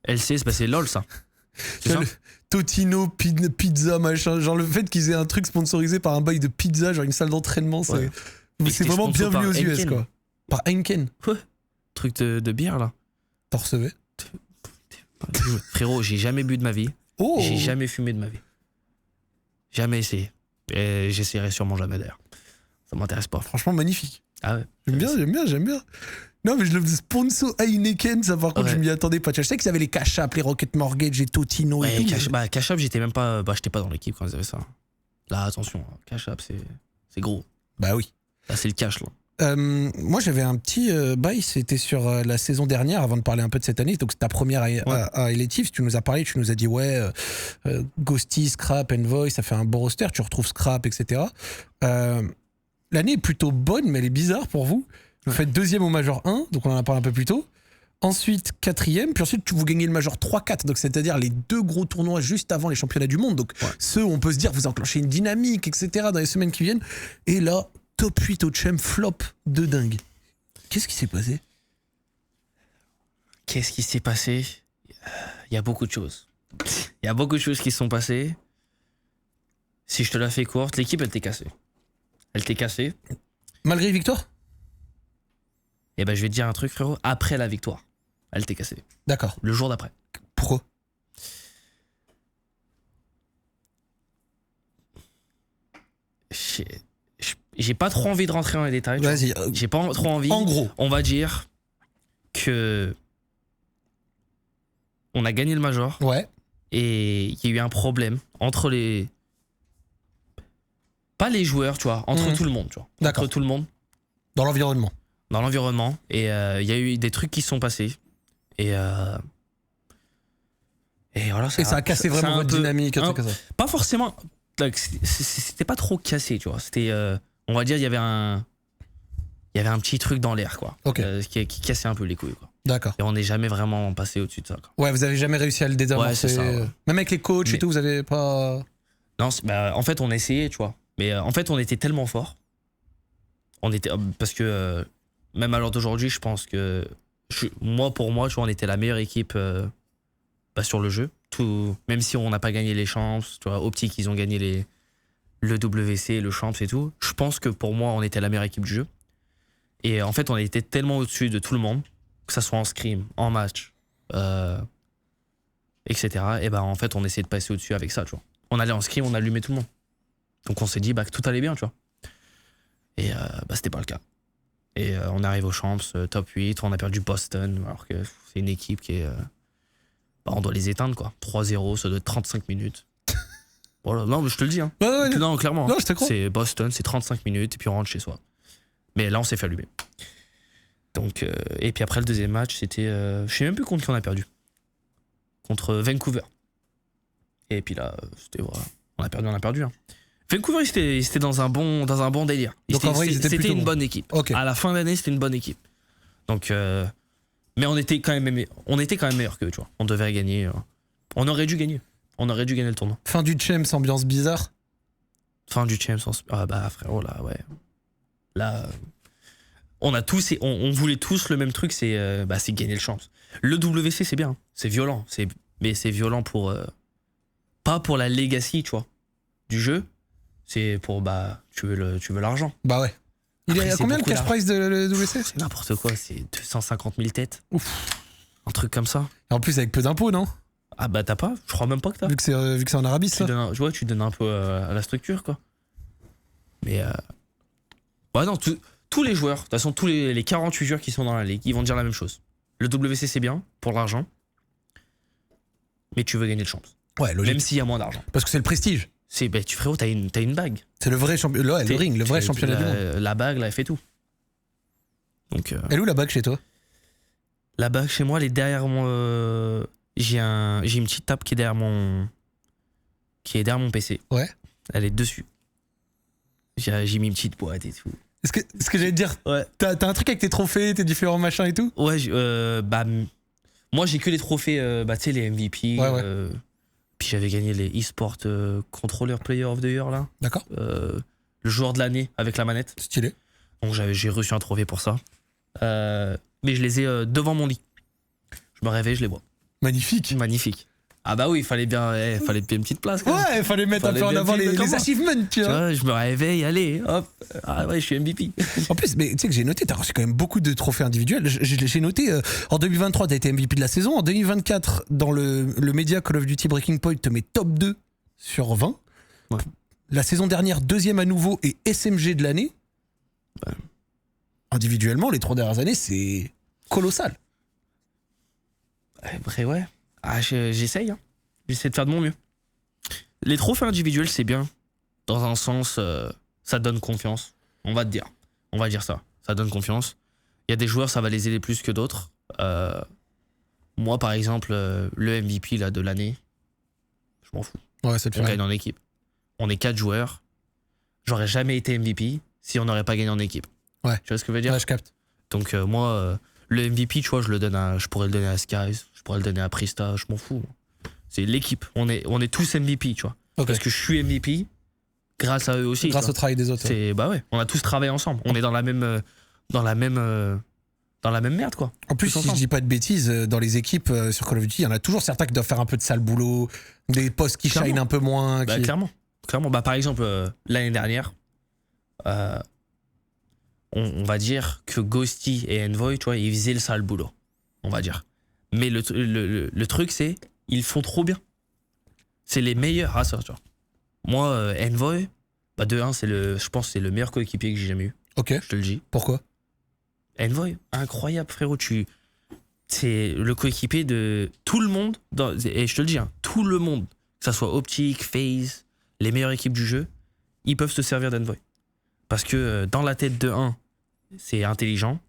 LCS, c'est LOL, ça. C'est ça. Totino, pizza, machin. Genre le fait qu'ils aient un truc sponsorisé par un bail de pizza, genre une salle d'entraînement, Ouais. c'est c'était vraiment sponsor bienvenu aux par US, Heineken. quoi. Par Heineken. Ouais. Truc de bière, là. T'en recevais? Frérot, j'ai jamais bu de ma vie. Oh. J'ai jamais fumé de ma vie. Jamais essayé. Et j'essaierai sûrement jamais, d'ailleurs. Ça m'intéresse pas. Franchement, magnifique. Ah ouais. J'aime bien. Non, mais je le sponsor Heineken, ça par contre, Ouais. je m'y attendais pas. Je sais qu'ils avaient les Cash App, les Rocket Mortgage et Totino et Ouais, tout. Cash App, j'étais même pas. J'étais pas dans l'équipe quand ils avaient ça. Là, attention, Cash App, c'est gros. Bah oui. Là, c'est le cash, là. Moi, j'avais un petit bail, c'était sur la saison dernière, avant de parler un peu de cette année. Donc, c'est ta première à Elective. Tu nous as parlé, tu nous as dit, Ghosty, Scrap, Envoy, ça fait un bon roster. Tu retrouves Scrap, etc. L'année est plutôt bonne, mais elle est bizarre pour vous. Vous faites deuxième au Major 1, donc on en a parlé un peu plus tôt. Ensuite, quatrième, puis ensuite, vous gagnez le Major 3-4, donc c'est-à-dire les 2 gros tournois juste avant les championnats du monde. Donc, ceux où on peut se dire, vous enclenchez une dynamique, etc. dans les semaines qui viennent. Et là, top 8 au champ, flop de dingue. Qu'est-ce qui s'est passé? Qu'est-ce qui s'est passé? Il y a beaucoup de choses. Il y a beaucoup de choses qui se sont passées. Si je te la fais courte, l'équipe, elle t'est cassée. Elle t'est cassée. Malgré les victoires? Et ben, je vais te dire un truc, frérot. Après la victoire, elle t'est cassée. D'accord. Le jour d'après. Pourquoi? J'ai pas trop envie de rentrer dans les détails. tu vois. Vas-y. J'ai pas trop envie. En gros. On va dire que on a gagné le Major Ouais. et il y a eu un problème entre les... Pas les joueurs, tu vois, entre tout le monde, tu vois. D'accord. Entre tout le monde, Dans l'environnement. dans l'environnement. Et il y a eu des trucs qui se sont passés. Et voilà, Et ça a cassé vraiment votre dynamique, un truc comme ça. Pas forcément... C'était pas trop cassé, tu vois. C'était... on va dire, il y avait un petit truc dans l'air, quoi. Ok. Qui cassait un peu les couilles, quoi. D'accord. Et on n'est jamais vraiment passé au-dessus de ça, quoi. Ouais, vous avez jamais réussi à le désamorcer. Ouais, c'est ça, ouais. Même avec les coachs et Mais- tout, vous avez pas. Non, en fait, on essayait, tu vois. Mais en fait, on était tellement forts. Parce que même à l'heure d'aujourd'hui, je pense que pour moi, tu vois, on était la meilleure équipe sur le jeu. Même si on n'a pas gagné les champs, tu vois, Optic, ils ont gagné le WC, le champs et tout. Je pense que pour moi, on était la meilleure équipe du jeu. Et en fait, on était tellement au-dessus de tout le monde, que ça soit en scrim, en match, etc. Et ben en fait, on essayait de passer au-dessus avec ça, tu vois. On allait en scrim, on allumait tout le monde. Donc on s'est dit que tout allait bien, tu vois. Et c'était pas le cas. Et on arrive aux champs, top 8, on a perdu Boston, alors que c'est une équipe qui est... on doit les éteindre, quoi. 3-0, ça doit être 35 minutes. Voilà, non, mais je te le dis, hein. Ouais. Non, clairement. Non, je te crois. C'est Boston, c'est 35 minutes, et puis on rentre chez soi. Mais là, on s'est fait allumer. Donc, et puis après, le deuxième match, c'était. Je sais même plus contre qui on a perdu. Contre Vancouver. Et puis là, c'était. Voilà. On a perdu. Hein. Vancouver, c'était dans un bon délire. Donc en vrai, c'était plutôt une bon. bonne équipe. Ok. À la fin de l'année, c'était une bonne équipe. Donc, mais on était quand même meilleurs qu'eux, tu vois. On devait gagner. On aurait dû gagner. On aurait dû gagner le tournoi. Fin du champs, ambiance bizarre. Fin du champs. Ah bah frérot, là, ouais. Là, on a tous, on voulait tous le même truc, c'est gagner le champs. Le WC, c'est bien. C'est violent. Mais c'est violent pour. Pas pour la legacy, tu vois, du jeu. C'est pour, tu veux l'argent. Bah ouais. Il Après, est à c'est combien le beaucoup cash prize de le WC? C'est n'importe quoi, c'est 250 000 têtes. Ouf. Un truc comme ça. Et en plus, avec peu d'impôts, non? Ah bah t'as pas? Je crois même pas que t'as. Vu que c'est en Arabie, ça. Tu donnes un peu à la structure, quoi. Mais ouais, non, tous les joueurs, de toute façon, tous les 48 joueurs qui sont dans la ligue, ils vont dire la même chose. Le WC, c'est bien pour l'argent, mais tu veux gagner le champ. Ouais, logique. Même s'il y a moins d'argent. Parce que c'est le prestige. Frérot, t'as une bague. C'est le vrai championnat. Ouais, le ring, le vrai championnat du monde. La bague, là, elle fait tout. Donc, Elle est où la bague chez toi? la bague chez moi, elle est derrière mon. J'ai une petite table qui est derrière mon PC. Ouais. Elle est dessus. J'ai mis une petite boîte et tout. Ce que j'allais te dire, Ouais. t'as un truc avec tes trophées, tes différents machins et tout? Ouais, moi j'ai que les trophées, tu sais, les MVP. Ouais. Puis j'avais gagné les eSport Controller Player of the Year, là. D'accord. Le joueur de l'année avec la manette. Stylé. Donc j'ai reçu un trophée pour ça. Mais je les ai devant mon lit. Je me réveille, je les vois. Magnifique. Magnifique. Ah bah oui, il fallait bien une petite place. Quand même. Ouais, il fallait mettre un peu en avant les achievements, tu Tu vois. vois, je me réveille, allez, hop. Ah ouais, je suis MVP. En plus, mais tu sais que j'ai noté, t'as reçu quand même beaucoup de trophées individuels. J'ai noté, en 2023, t'as été MVP de la saison. En 2024, dans le média Call of Duty Breaking Point, te met top 2 sur 20. Ouais. La saison dernière, deuxième à nouveau et SMG de l'année. Ouais. Individuellement, les 3 dernières années, c'est colossal. Après, ouais. Ah, j'essaye. Hein. J'essaie de faire de mon mieux. Les trophées individuels, c'est bien. Dans un sens, ça donne confiance. On va dire ça. Ça donne confiance. Il y a des joueurs, ça va les aider plus que d'autres. Moi, par exemple, le MVP là, de l'année, je m'en fous. Ouais, ça te On fait gagne en équipe. On est 4 joueurs. J'aurais jamais été MVP si on n'aurait pas gagné en équipe. Ouais. Tu vois ce que je veux dire? Ouais, je capte. Donc moi, le MVP, tu vois, je pourrais le donner à Skies, je pourrais le donner à Prista, je m'en fous. C'est l'équipe. On est tous MVP, tu vois. Ok. Parce que je suis MVP grâce à eux aussi. Grâce au travail des autres. Ouais. Bah ouais, on a tous travaillé ensemble. On est dans la même merde, quoi. En plus, Tous si ensemble. je dis pas de bêtises, dans les équipes sur Call of Duty, il y en a toujours certains qui doivent faire un peu de sale boulot, des postes qui Clairement. shine un peu moins. Bah, clairement. Bah, par exemple, l'année dernière, on va dire que Ghosty et Envoy, tu vois, ils faisaient le sale boulot. On va dire. Mais le truc, c'est ils font trop bien. C'est les meilleurs à ça, tu vois. Moi, Envoy, de 1, je pense que c'est le meilleur coéquipier que j'ai jamais eu. Ok. Je te le dis. Pourquoi? Envoy, incroyable, frérot. C'est le coéquipier de tout le monde. Et je te le dis, hein, tout le monde, que ça soit Optic, FaZe, les meilleures équipes du jeu, ils peuvent se servir d'Envoy. Parce que dans la tête de 1, c'est intelligent,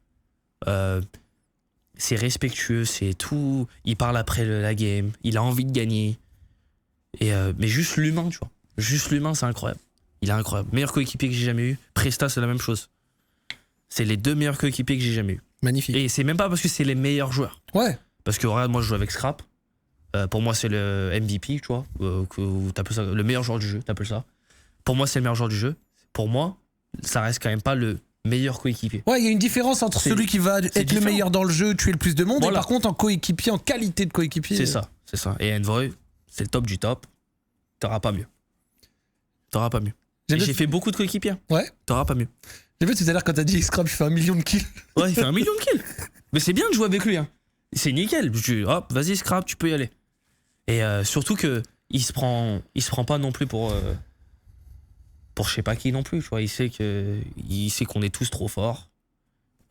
c'est respectueux, c'est tout. Il parle après la game, il a envie de gagner. Mais juste l'humain, tu vois. Juste l'humain, c'est incroyable. Il est incroyable. Meilleur coéquipier que j'ai jamais eu. Presta, c'est la même chose. C'est les 2 meilleurs coéquipiers que j'ai jamais eu. Magnifique. Et c'est même pas parce que c'est les meilleurs joueurs. Ouais. Parce que regarde, moi je joue avec Scrap. Pour moi, c'est le MVP, tu vois. T'appelles ça le meilleur joueur du jeu, t'appelles ça. Pour moi, c'est le meilleur joueur du jeu. Pour moi, ça reste quand même pas le meilleur coéquipier. Ouais, il y a une différence entre celui qui va être différent. le meilleur dans le jeu, tuer le plus de monde, Voilà. et par contre en coéquipier, en qualité de coéquipier. C'est ça. Et Envoy, c'est le top du top. T'auras pas mieux. Et j'ai fait beaucoup de coéquipiers. Ouais. T'auras pas mieux. J'ai vu tout à l'heure quand t'as dit Scrap, il fait 1 million de kills. Ouais, il fait 1 million de kills. Mais c'est bien de jouer avec lui. Hein. C'est nickel. Hop, vas-y, Scrap, tu peux y aller. Et surtout que il se prend pas non plus pour je sais pas qui non plus. Tu vois, il sait qu'on est tous trop forts.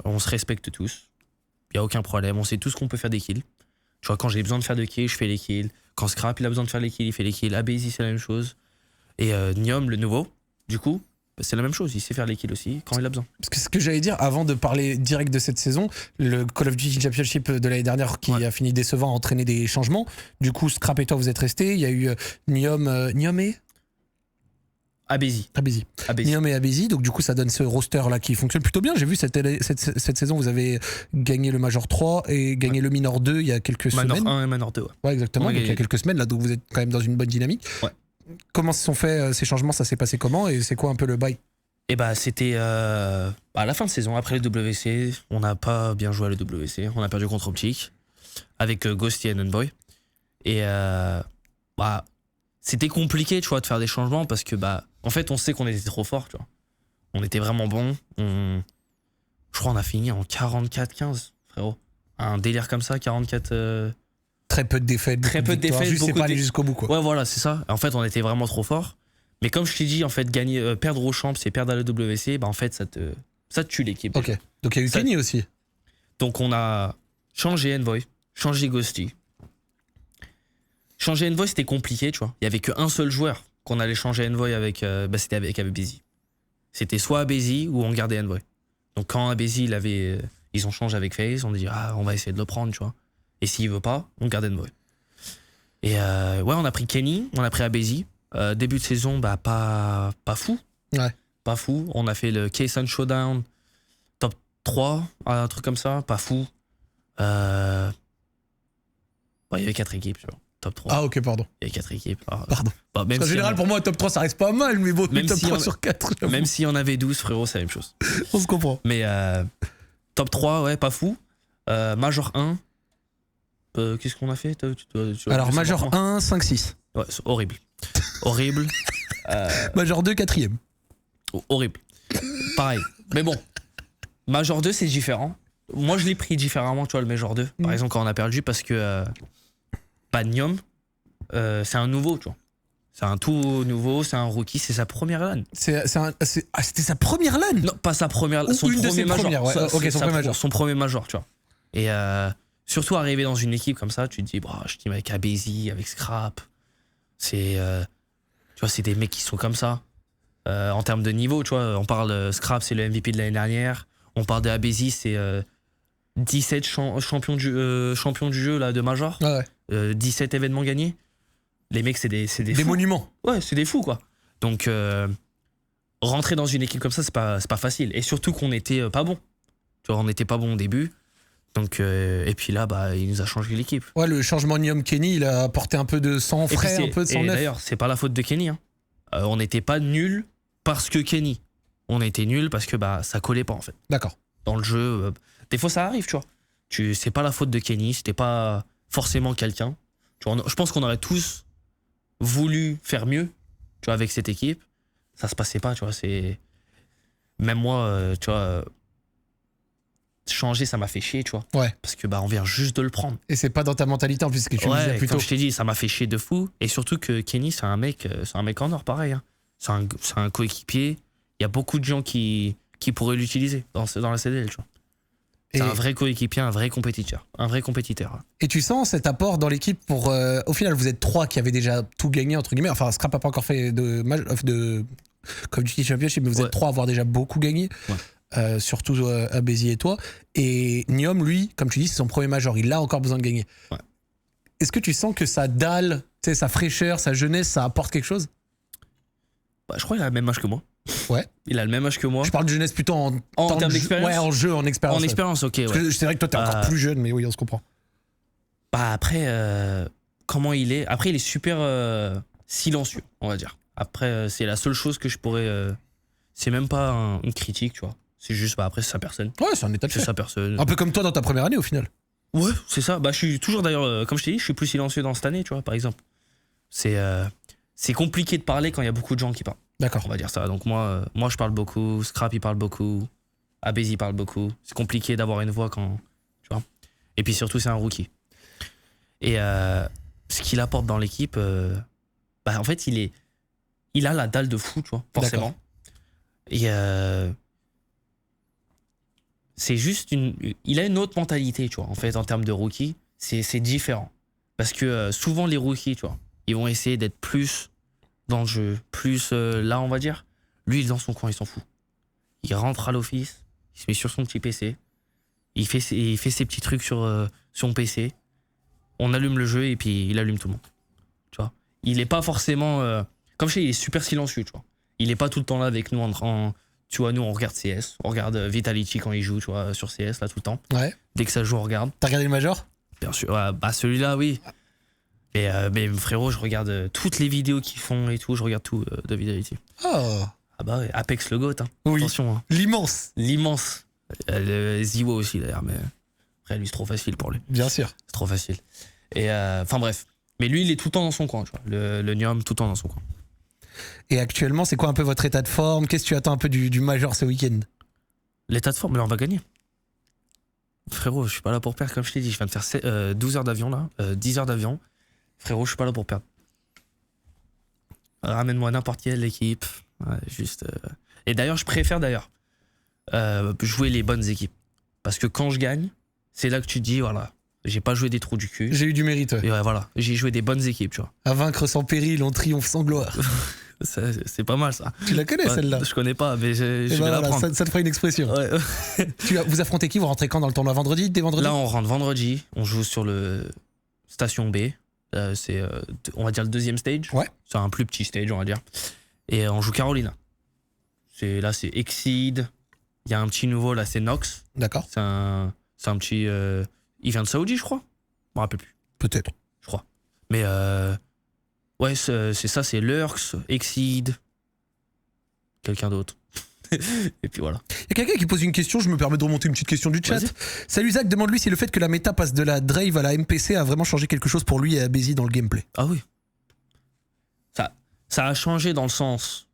On se respecte tous. Il y a aucun problème. On sait tous qu'on peut faire des kills. Tu vois, quand j'ai besoin de faire des kills, je fais les kills. Quand Scrap il a besoin de faire les kills, il fait les kills. Abezi, c'est la même chose. Et Niom, le nouveau, du coup, c'est la même chose, il sait faire les kills aussi quand il a besoin. Parce que ce que j'allais dire, avant de parler direct de cette saison, le Call of Duty Championship de l'année dernière qui a fini décevant a entraîné des changements. Du coup, Scrap et toi, vous êtes restés. Il y a eu Niom et Abézi. Niom et Abézi. Donc, du coup, ça donne ce roster-là qui fonctionne plutôt bien. J'ai vu cette saison, vous avez gagné le Major 3 et gagné le Minor 2 il y a quelques Manor semaines. 1 et Manor 2, ouais. Ouais, exactement. Donc, il y a quelques semaines, là, donc vous êtes quand même dans une bonne dynamique. Ouais. Comment se sont faits ces changements? Ça s'est passé comment? Et c'est quoi un peu le bail? Et bah, c'était à la fin de saison, après le WC. On n'a pas bien joué à le WC. On a perdu contre Optic avec Ghosty et Nunboy. Et bah, c'était compliqué, tu vois, de faire des changements parce que, bah, en fait, on sait qu'on était trop fort, tu vois. On était vraiment bon. Je crois qu'on a fini en 44-15, frérot. Un délire comme ça, 44. Très peu de défaites. Très peu de défaites. Juste, c'est pas aller jusqu'au bout, quoi. Ouais, voilà, c'est ça. En fait, on était vraiment trop fort. Mais comme je t'ai dit, en fait, perdre au champ, c'est perdre à la WC, bah, en fait, ça te tue l'équipe. Ok. Donc, il y a eu Kenny aussi. Donc, on a changé Envoy, changé Ghosty. Changer Envoy, c'était compliqué, tu vois. Il y avait qu'un seul joueur qu'on allait changer Envoy avec, c'était avec Abézi. C'était soit Abézi ou on gardait Envoy. Donc, quand Abézi, ils ont changé avec FaZe, on a dit, on va essayer de le prendre, tu vois. Et s'il veut pas, on garde Envoy. Et ouais, on a pris Kenny, on a pris Abézi. Début de saison, bah, pas fou. Ouais. Pas fou. On a fait le K-Sun Showdown, top 3, un truc comme ça, pas fou. Il y avait 4 équipes, tu vois. Top 3. Ah, ok, pardon. Il y avait 4 équipes. Pardon. Bah, même en général, pour moi, top 3, ça reste pas mal, mais bon, même top si 3 sur 4. Même si on avait 12, frérot, c'est la même chose. On se comprend. Mais top 3, ouais, pas fou. Major 1. Qu'est-ce qu'on a fait? Alors, Major 1, 5, 6. Ouais, c'est horrible. Horrible. Major 2, 4ème. Horrible. Pareil. Mais bon, Major 2, c'est différent. Moi, je l'ai pris différemment, tu vois, le Major 2. Par exemple, quand on a perdu, parce que Niom, c'est un nouveau, tu vois. C'est un tout nouveau, c'est un rookie, c'est sa première LAN. C'était sa première LAN? Non, pas sa première, Ou son une premier de ses Major. premières, ouais. Ok, son premier Major. Son premier Major, tu vois. Et surtout, arriver dans une équipe comme ça, tu te dis, je team avec Abézi, avec Scrap. C'est tu vois, c'est des mecs qui sont comme ça. En termes de niveau, tu vois, on parle Scrap, c'est le MVP de l'année dernière. On parle de Abézi, c'est 17 champion du jeu là, de Major. Ah ouais. 17 événements gagnés. Les mecs, c'est des fous. Monuments. Ouais, c'est des fous, quoi. Donc, rentrer dans une équipe comme ça, c'est pas facile. Et surtout qu'on était pas bon. Tu vois, on n'était pas bon au début. Donc, et puis là, bah, il nous a changé l'équipe. Ouais, le changement de Niom Kenny, il a apporté un peu de sang frais, un peu de sang neuf. D'ailleurs, c'est pas la faute de Kenny. Hein. On n'était pas nuls parce que Kenny. On était nuls parce que bah, ça collait pas, en fait. D'accord. Dans le jeu, des fois, ça arrive, tu vois. C'est pas la faute de Kenny, c'était pas forcément quelqu'un. Tu vois, je pense qu'on aurait tous voulu faire mieux, tu vois, avec cette équipe. Ça se passait pas, tu vois. Même moi, tu vois, changer, ça m'a fait chier, tu vois. Ouais. Parce que bah, on vient juste de le prendre. Et c'est pas dans ta mentalité en plus, ce que tu me disais plus tôt. Comme je t'ai dit, ça m'a fait chier de fou. Et surtout que Kenny, c'est un mec en or, pareil. Hein. C'est un coéquipier. Il y a beaucoup de gens qui pourraient l'utiliser dans la CDL, tu vois. C'est un vrai coéquipier, un vrai compétiteur. Et tu sens cet apport dans l'équipe pour... au final, vous êtes 3 qui avaient déjà tout gagné, entre guillemets. Enfin, Scrap n'a pas encore fait de Call of Duty Championship, mais vous êtes 3 à avoir déjà beaucoup gagné. Ouais. Surtout Abézi et toi. Et Niom, lui, comme tu dis, c'est son premier major. Il a encore besoin de gagner. Ouais. Est-ce que tu sens que sa dalle, sa fraîcheur, sa jeunesse, ça apporte quelque chose? Bah, je crois qu'il a le même âge que moi. Ouais. Il a le même âge que moi. Je parle de jeunesse plutôt en termes d'expérience. Ouais, en jeu, en expérience. En expérience, ok. Ouais. C'est vrai que toi, t'es encore plus jeune, mais oui, on se comprend. Bah après, comment il est? Après, il est super silencieux, on va dire. Après, c'est la seule chose que je pourrais. C'est même pas une critique, tu vois. C'est juste, bah après, c'est sa personne. Ouais, c'est un état de fait. C'est sa personne. Un peu comme toi dans ta première année, au final. Ouais, c'est ça. Bah, je suis toujours d'ailleurs, comme je t'ai dit, je suis plus silencieux dans cette année, tu vois, par exemple. C'est compliqué de parler quand il y a beaucoup de gens qui parlent. D'accord. On va dire ça. Donc moi je parle beaucoup, Scrap il parle beaucoup, Abézi parle beaucoup. C'est compliqué d'avoir une voix quand, tu vois. Et puis surtout c'est un rookie. Et ce qu'il apporte dans l'équipe, bah en fait il a la dalle de fou, tu vois, forcément. Et c'est juste il a une autre mentalité, tu vois. En fait, en termes de rookie, c'est différent. Parce que souvent les rookies, tu vois, ils vont essayer d'être plus dans le jeu, plus là on va dire. Lui, il est dans son coin, il s'en fout. Il rentre à l'office, il se met sur son petit PC, il fait ses petits trucs sur son PC, on allume le jeu et puis il allume tout le monde. Tu vois. Il est pas forcément... comme je sais, il est super silencieux, tu vois. Il est pas tout le temps là avec nous tu vois, nous on regarde CS, on regarde Vitality quand il joue, tu vois, sur CS là tout le temps. Ouais. Dès que ça joue, on regarde. T'as regardé le Major? Bien sûr, ouais, bah celui-là, oui. Mais frérot, je regarde toutes les vidéos qu'ils font et tout, je regarde tout de Vitality. Oh. Ah bah ouais, Apex le GOAT, hein. Oui. Attention. Hein. L'immense. L'immense. Le Ziwo aussi d'ailleurs, mais après lui c'est trop facile pour lui. Bien sûr. C'est trop facile. Et enfin bref. Mais lui il est tout le temps dans son coin, tu vois. Le Niom tout le temps dans son coin. Et actuellement, c'est quoi un peu votre état de forme? Qu'est-ce que tu attends un peu du Major ce week-end? L'état de forme, là on va gagner. Frérot, je suis pas là pour perdre, comme je t'ai dit. Je viens de faire 12 heures d'avion là, 10 heures d'avion. Frérot, je suis pas là pour perdre. Ramène-moi n'importe quelle équipe. Ouais, juste. Et d'ailleurs, je préfère jouer les bonnes équipes. Parce que quand je gagne, c'est là que tu te dis, voilà, j'ai pas joué des trous du cul. J'ai eu du mérite. Ouais. Et ouais, voilà, j'ai joué des bonnes équipes, tu vois. À vaincre sans péril, on triomphe sans gloire. C'est pas mal ça. Tu la connais celle-là? Je connais pas, mais je vais voilà, l'apprendre. ça te fera une expression. Ouais. Vous affrontez qui? Vous rentrez quand dans le tournoi? Vendredi? Dès vendredi? Là, on rentre vendredi, on joue sur le Station B. C'est, on va dire, le deuxième stage. Ouais. C'est un plus petit stage, on va dire. Et on joue Carolina. Là, c'est Exceed. Il y a un petit nouveau, là, c'est Nox. D'accord. C'est un petit. Il vient de Saoudi, je crois. Je me rappelle plus. Peut-être. Je crois. Mais ouais, c'est ça, c'est Lurks, Exceed. Quelqu'un d'autre. Et puis voilà. Il y a quelqu'un qui pose une question, je me permets de remonter une petite question du chat. Vas-y. Salut Zach, demande-lui si le fait que la méta passe de la Drave à la MPC a vraiment changé quelque chose pour lui et à Bézi dans le gameplay. Ah oui. Ça a changé dans le sens.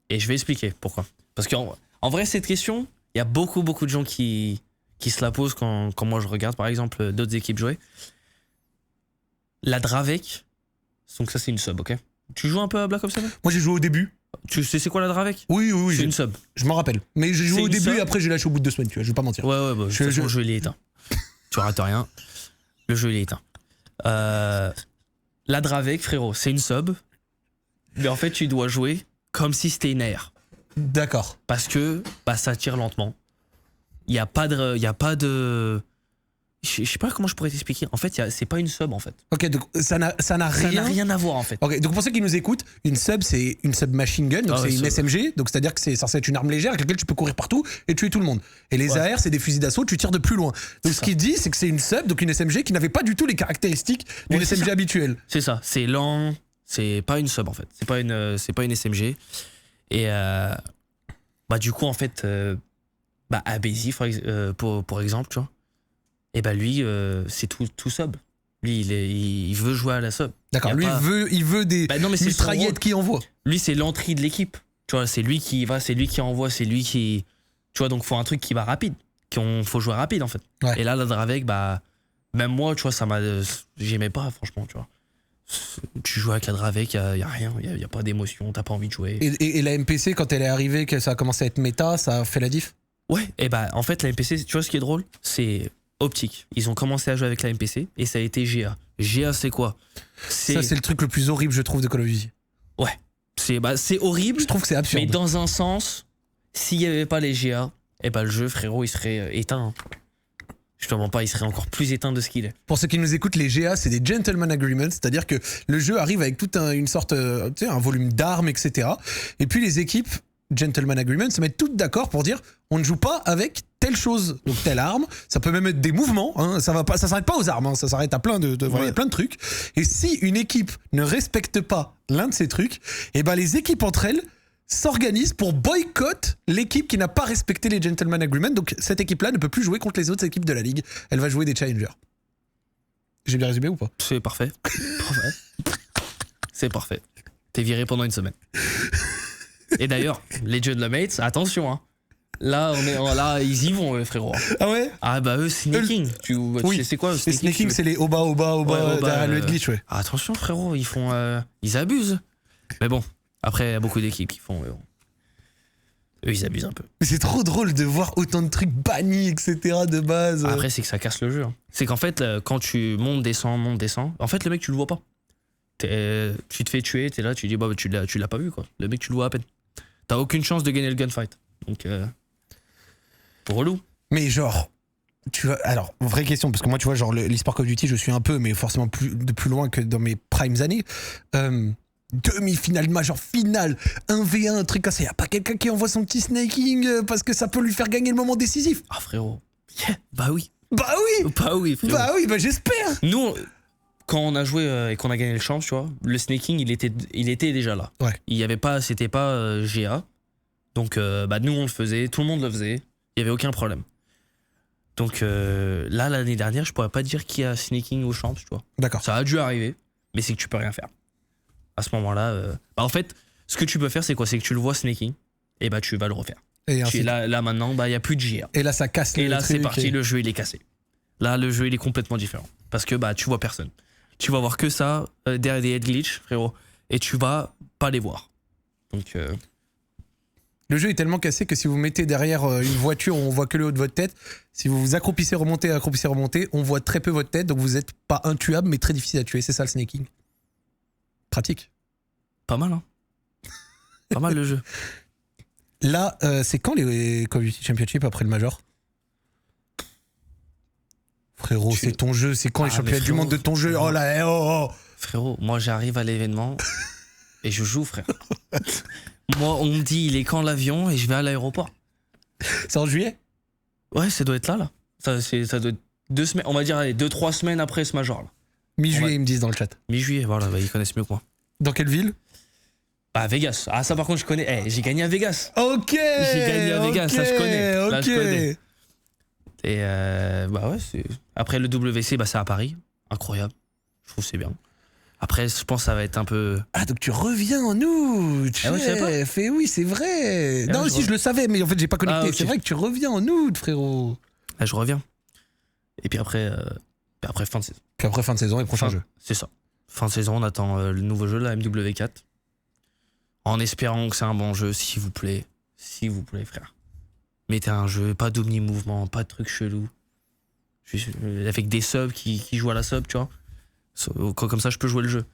Et je vais expliquer pourquoi. Parce qu'en vrai, cette question, il y a beaucoup de gens qui se la posent quand moi je regarde, par exemple, d'autres équipes jouer. La Dravec, donc ça c'est une sub, ok? Tu joues un peu à Black Ops 7? Moi j'ai joué au début. Tu sais c'est quoi la Dravec? Oui, C'est une sub. Je m'en rappelle. Mais j'ai joué C'est au une début sub. et après j'ai lâché au bout de 2 semaines, tu vois, je vais pas mentir. Ouais, bah, de toute façon, le jeu il est éteint. Tu rates rien. Le jeu il est éteint. La Dravec, frérot, c'est une sub. Mais en fait, tu dois jouer comme si c'était une AR. D'accord. Parce que ça tire lentement. Il y a pas de. Je sais pas comment je pourrais t'expliquer. En fait, c'est pas une sub en fait. Ok, donc ça n'a Ça n'a rien. rien à voir en fait. Ok, donc pour ceux qui nous écoutent, une sub c'est une sub machine gun, donc Ah c'est ouais, une SMG, donc c'est-à-dire que c'est censé être une arme légère avec laquelle tu peux courir partout et tuer tout le monde. Et les Ouais. AR c'est des fusils d'assaut, tu tires de plus loin. Donc ce ça. qu'il dit c'est que c'est une sub, donc une SMG qui n'avait pas du tout les caractéristiques d'une Ouais, c'est SMG ça. habituelle. C'est ça. C'est lent. C'est pas une sub en fait. C'est pas une SMG. Et du coup en fait, à Bézi pour exemple, tu vois. Et lui c'est tout sub. Lui il veut jouer à la sub. D'accord, Y a lui pas- il veut des Non mais c'est son mitraillettes rôle. qui envoient. Lui c'est l'entrée de l'équipe. Tu vois, c'est lui qui va, c'est lui qui envoie, c'est lui qui. Tu vois, donc faut un truc qui va rapide. Faut jouer rapide en fait. Ouais. Et là, la Dravec, même moi, tu vois, j'aimais pas, franchement, tu vois. Tu joues avec la Dravec, y a rien, y a pas d'émotion, t'as pas envie de jouer. Et la MPC quand elle est arrivée, que ça a commencé à être méta, ça a fait la diff? Ouais, et en fait, la MPC, tu vois ce qui est drôle? C'est optique. Ils ont commencé à jouer avec la MPC et ça a été GA. GA, c'est quoi? Ça c'est le truc le plus horrible je trouve de Call of Duty. Ouais. C'est horrible, Je trouve que c'est absurde. mais dans un sens, s'il y avait pas les GA, le jeu, frérot, il serait éteint. Je te mens pas, il serait encore plus éteint de ce qu'il est. Pour ceux qui nous écoutent, les GA, c'est des gentleman agreements, c'est-à-dire que le jeu arrive avec toute une sorte, tu sais, un volume d'armes, etc. Et puis les équipes, gentleman agreements, se mettent toutes d'accord pour dire on ne joue pas avec telle chose, donc telle arme. Ça peut même être des mouvements, hein, ça s'arrête pas aux armes, hein, ça s'arrête à plein voilà, y a plein de trucs. Et si une équipe ne respecte pas l'un de ces trucs, et les équipes entre elles s'organisent pour boycott l'équipe qui n'a pas respecté les gentleman agreements. Donc cette équipe-là ne peut plus jouer contre les autres équipes de la ligue. Elle va jouer des challengers. J'ai bien résumé ou pas? C'est parfait. C'est parfait. T'es viré pendant une semaine. Et d'ailleurs, les Mates, attention, hein. Là, ils y vont, frérot. Ah ouais? Ah eux, snaking. Tu Oui. sais c'est quoi? Les snaking, c'est les oba Ouais, derrière le glitch, ouais. Ah, attention, frérot, ils abusent. Mais bon, après, il y a beaucoup d'équipes qui font. Eux, ils abusent un peu. Mais c'est trop drôle de voir autant de trucs bannis, etc. de base. Après, c'est que ça casse le jeu. Hein. C'est qu'en fait, quand tu montes, descends, en fait, le mec, tu le vois pas. Tu te fais tuer, t'es là, tu dis, tu l'as pas vu, quoi. Le mec, tu le vois à peine. T'as aucune chance de gagner le gunfight. Donc, relou. Mais genre, tu vois, alors, vraie question, parce que moi, tu vois, genre, l'e-sport Call of Duty, je suis un peu, mais forcément de plus loin que dans mes primes années. Demi-finale, major finale, 1v1, un truc comme ça. Y a pas quelqu'un qui envoie son petit snaking parce que ça peut lui faire gagner le moment décisif? Ah, frérot. Yeah, bah oui. Bah oui! Bah oui, frérot. Bah oui, bah j'espère! Nous, quand on a joué et qu'on a gagné le champ, tu vois, le snaking, il était déjà là. Ouais. Il y avait pas, c'était pas GA. Donc, bah, nous, on le faisait, tout le monde le faisait. Il y avait aucun problème. Donc, là, l'année dernière, je pourrais pas dire qui a snaking au champ, tu vois. D'accord. Ça a dû arriver, mais c'est que tu peux rien faire. À ce moment-là, bah, en fait, ce que tu peux faire, c'est quoi? C'est que tu le vois snaking, et bah, tu vas le refaire. Et ainsi- Là, maintenant, bah, il y a plus de GA. Et là, ça casse Et le là, truc c'est parti, et- le jeu, il est cassé. Là, le jeu, il est complètement différent. Parce que, bah, tu vois personne. Tu vas voir que ça, derrière des head glitch, frérot, et tu vas pas les voir. Donc, Le jeu est tellement cassé que si vous mettez derrière une voiture où on voit que le haut de votre tête, si vous vous accroupissez, remontez, on voit très peu votre tête, donc vous êtes pas intuable, mais très difficile à tuer. C'est ça le snaking. Pratique. pas mal, hein. Pas mal le jeu. Là, c'est quand les Call of Duty Championship après le Major? Frérot, c'est ton jeu, c'est quand les Ah, championnats mais du monde de frérot, ton jeu? Oh là, oh. Frérot, moi, j'arrive à l'événement et je joue, frère. Moi, on me dit, il est quand l'avion et je vais à l'aéroport. C'est en juillet? Ouais, ça doit être là. Ça doit être 2 semaines, on va dire, allez, 2-3 semaines après ce major, là. Mi-juillet, Ouais. ils me disent dans le chat. Mi-juillet, voilà, bah, ils connaissent mieux que moi. Dans quelle ville? Bah, Vegas. Ah, ça, par contre, je connais. J'ai gagné à Vegas. Ok. J'ai gagné à Vegas, ça, je connais. Là, Ok. je connais. Et bah ouais, c'est. Après le WC, bah c'est à Paris. Incroyable. Je trouve que c'est bien. Après, je pense que ça va être un peu. Ah, donc tu reviens en août, Ah ouais, je savais pas. chef. Et oui, c'est vrai. Ah Non, ouais, si, je le savais, mais en fait, j'ai pas connecté. Ah, ok. C'est vrai que tu reviens en août, frérot. Là, je reviens. Et puis après fin de saison. Puis après, fin de saison et prochain jeu. C'est ça. Fin de saison, on attend le nouveau jeu, la MW4. En espérant que c'est un bon jeu, s'il vous plaît. S'il vous plaît, frère. Mettez un jeu, pas d'omni-mouvement, pas de trucs chelous. Juste, avec des subs qui jouent à la sub, tu vois. Comme ça, je peux jouer le jeu.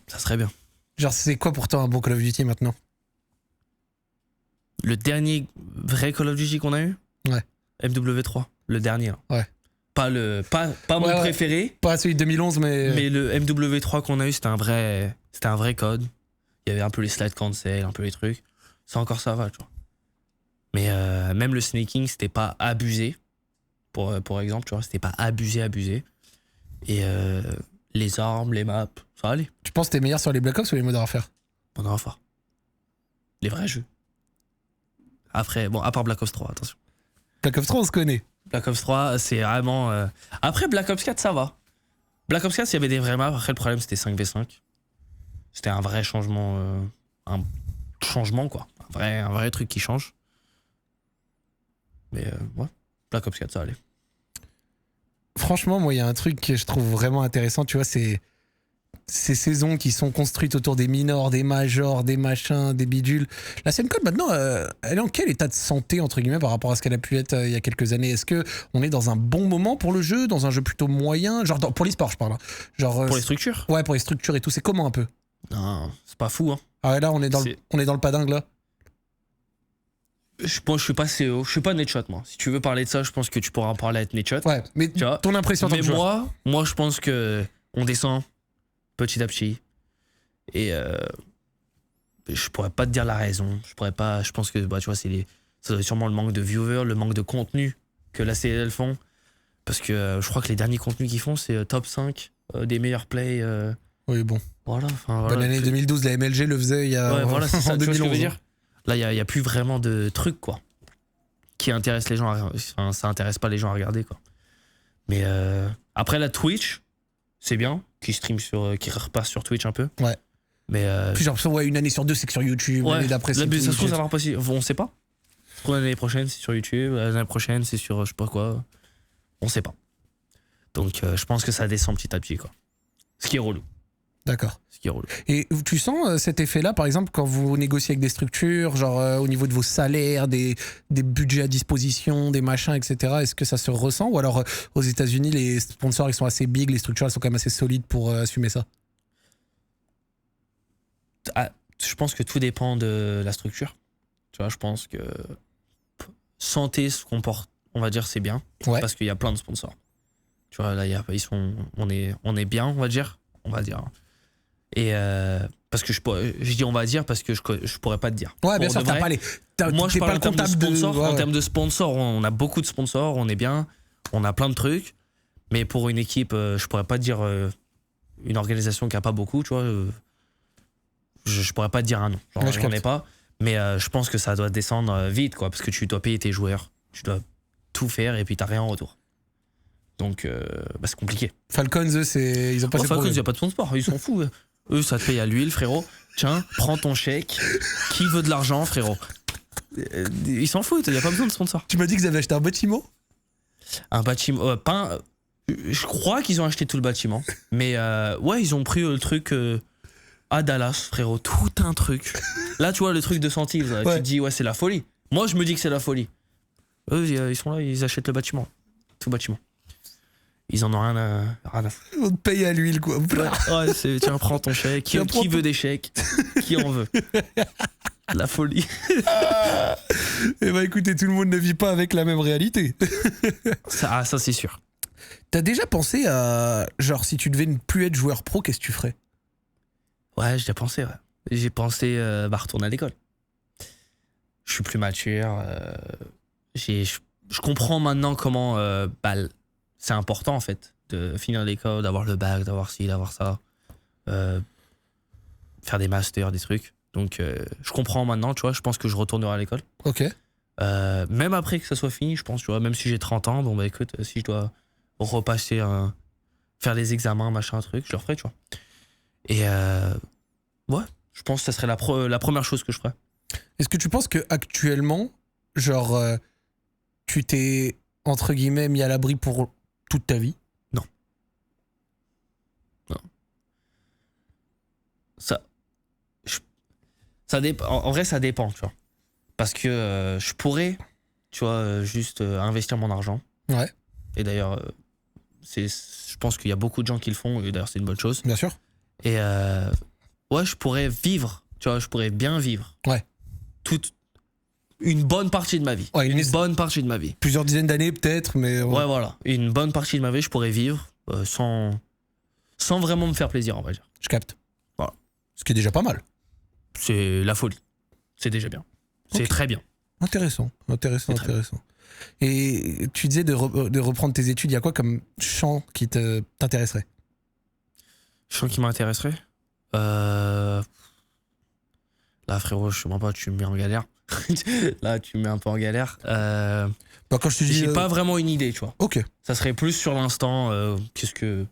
Ça serait bien. Genre, c'est quoi pour toi un bon Call of Duty maintenant? Le dernier vrai Call of Duty qu'on a eu? Ouais. MW3, le dernier. Là. Ouais. Pas mon Ouais. préféré, Pas celui de 2011, mais. mais le MW3 qu'on a eu, c'était un vrai code. Il y avait un peu les slide cancel, un peu les trucs. Ça encore ça va, tu vois. Mais même le snaking, c'était pas abusé. Pour exemple, tu vois, c'était pas abusé. Et les armes, les maps, ça allait. Tu penses que t'es meilleur sur les Black Ops ou les Modern Warfare? On en va les vrais jeux. Après, bon, à part Black Ops 3, attention. Black Ops 3, on se connaît. Black Ops 3, c'est vraiment. Après, Black Ops 4, ça va. Black Ops 4, il y avait des vrais maps. Après, le problème, c'était 5v5. C'était un vrai changement. Un changement, quoi. Un vrai truc qui change. Mais ouais, Black Ops 4, ça allait. Franchement, moi, il y a un truc que je trouve vraiment intéressant, tu vois, c'est ces saisons qui sont construites autour des minors, des majors, des machins, des bidules. La scène code, maintenant, elle est en quel état de santé, entre guillemets, par rapport à ce qu'elle a pu être il y a quelques années? Est-ce qu'on est dans un bon moment pour le jeu, dans un jeu plutôt moyen? Genre, pour l'e-sport, je parle. Hein. Genre, Pour les structures? Ouais, pour les structures et tout. C'est comment un peu? Non, c'est pas fou, hein. Ah ouais, là, on est dans le pas dingue, là. Je suis pas CEO, je suis pas Netshot, moi. Si tu veux parler de ça, je pense que tu pourras en parler avec Netshot. Ouais, mais Tu vois, ton impression en tant mais que joueur. moi, je pense que on descend petit à petit. Et je pourrais pas te dire la raison. Je pense que bah, tu vois, ça doit être sûrement le manque de viewers, le manque de contenu que la CLL font. Parce que je crois que les derniers contenus qu'ils font, c'est top 5 des meilleurs plays. Oui, bon. Voilà. Dans l'année 2012, la MLG le faisait il y a Ouais, voilà, c'est ça. en Tu vois ce que je 2011. veux dire? Là, il y a plus vraiment de trucs, quoi, qui intéressent les gens. Enfin, ça intéresse pas les gens à regarder, quoi. Mais après, la Twitch, c'est bien, qui repasse sur Twitch un peu. Ouais. Mais Puis genre, ouais, une année sur deux, c'est que sur YouTube. ouais, L'année d'après, c'est ça se trouve, Twitch. ça va repasser. On sait pas. Ça se trouve, l'année prochaine, c'est sur YouTube. L'année prochaine, c'est sur je sais pas quoi. On sait pas. Donc, je pense que ça descend petit à petit, quoi. Ce qui est relou. D'accord. Ce qui est relou. Et tu sens cet effet-là, par exemple, quand vous négociez avec des structures, genre au niveau de vos salaires, des budgets à disposition, des machins, etc. Est-ce que ça se ressent? Ou alors aux États-Unis, les sponsors ils sont assez big, les structures elles sont quand même assez solides pour assumer ça? Ah, je je pense que tout dépend de la structure. Tu vois, je pense que Santé se comporte, on va dire, c'est bien. Ouais. Parce qu'il y a plein de sponsors. Tu vois, là, on est bien, on va dire. Et parce que je dis on va dire parce que je pourrais pas te dire. Ouais, bien Pour sûr, de t'as vrai, pas les. moi, je T'es parle pas en le termes de comptable de. sponsors. Ouais, En termes de sponsors, on a beaucoup de sponsors, on est bien, on a plein de trucs. Mais pour une équipe, je pourrais pas te dire une organisation qui a pas beaucoup, tu vois. Je pourrais pas te dire un nom. Genre, Ouais, je j'en ai capte. pas. Mais je pense que ça doit descendre vite, quoi, parce que tu dois payer tes joueurs, tu dois tout faire et puis t'as rien en retour. Donc, c'est compliqué. Falcons, eux, ils ont pas ces Falcons, il problèmes. n'y a pas de sponsor, ils s'en foutent. Eux, ça te paye à l'huile, frérot. Tiens, prends ton chèque. Qui veut de l'argent, frérot? Ils s'en foutent, il n'y a pas besoin de sponsor. Tu m'as dit qu'ils avaient acheté un bâtiment? Un bâtiment. Je crois qu'ils ont acheté tout le bâtiment. Mais ouais, ils ont pris le truc à Dallas, frérot. Tout un truc. Là, tu vois, le truc de Santive, tu Ouais. te dis, ouais, c'est la folie. Moi, je me dis que c'est la folie. Eux, ils sont là, ils achètent le bâtiment. Tout bâtiment. Ils en ont rien à foutre. On te paye à l'huile, quoi. Ouais, tiens, prends ton chèque. Tiens, prends Qui ton- veut des chèques? Qui en veut? La folie. Eh ben, écoutez, tout le monde ne vit pas avec la même réalité. Ça c'est sûr. T'as déjà pensé à. Genre, si tu devais ne plus être joueur pro, qu'est-ce que tu ferais? Ouais, j'y ai pensé, ouais. J'ai pensé retourner à l'école. Je suis plus mature. Je comprends maintenant comment c'est important, en fait, de finir l'école, d'avoir le bac, d'avoir ci, d'avoir ça. Faire des masters, des trucs. Donc, je comprends maintenant, tu vois. Je pense que je retournerai à l'école. Ok. Même après que ça soit fini, je pense, tu vois. Même si j'ai 30 ans, bon, bah écoute, si je dois repasser, faire les examens, machin, truc, je le referai, tu vois. Et ouais, je pense que ça serait la première chose que je ferais. Est-ce que tu penses que actuellement, genre, tu t'es, entre guillemets, mis à l'abri pour toute ta vie? Ça dépend. En vrai, ça dépend, tu vois. Parce que je pourrais, tu vois, juste investir mon argent. Ouais. Et d'ailleurs, je pense qu'il y a beaucoup de gens qui le font, et d'ailleurs, c'est une bonne chose. Bien sûr. Et ouais, je pourrais vivre, tu vois, je pourrais bien vivre. Ouais. Une bonne partie de ma vie. Ouais, une bonne partie de ma vie. Plusieurs dizaines d'années, peut-être, mais. Ouais, voilà. Une bonne partie de ma vie, je pourrais vivre sans vraiment me faire plaisir, on va dire. Je capte. Voilà. Ce qui est déjà pas mal. C'est la folie. C'est déjà bien. C'est Ok. très bien. Intéressant. C'est très Et tu disais de reprendre tes études, il y a quoi comme champ qui t'intéresserait? Je sens qui m'intéresserait. Là, frérot, je sais même pas, tu me mets en galère. Là, tu me mets un peu en galère. Bah, quand je te dis. J'ai pas vraiment une idée, tu vois. Ok. Ça serait plus sur l'instant. Qu'est-ce que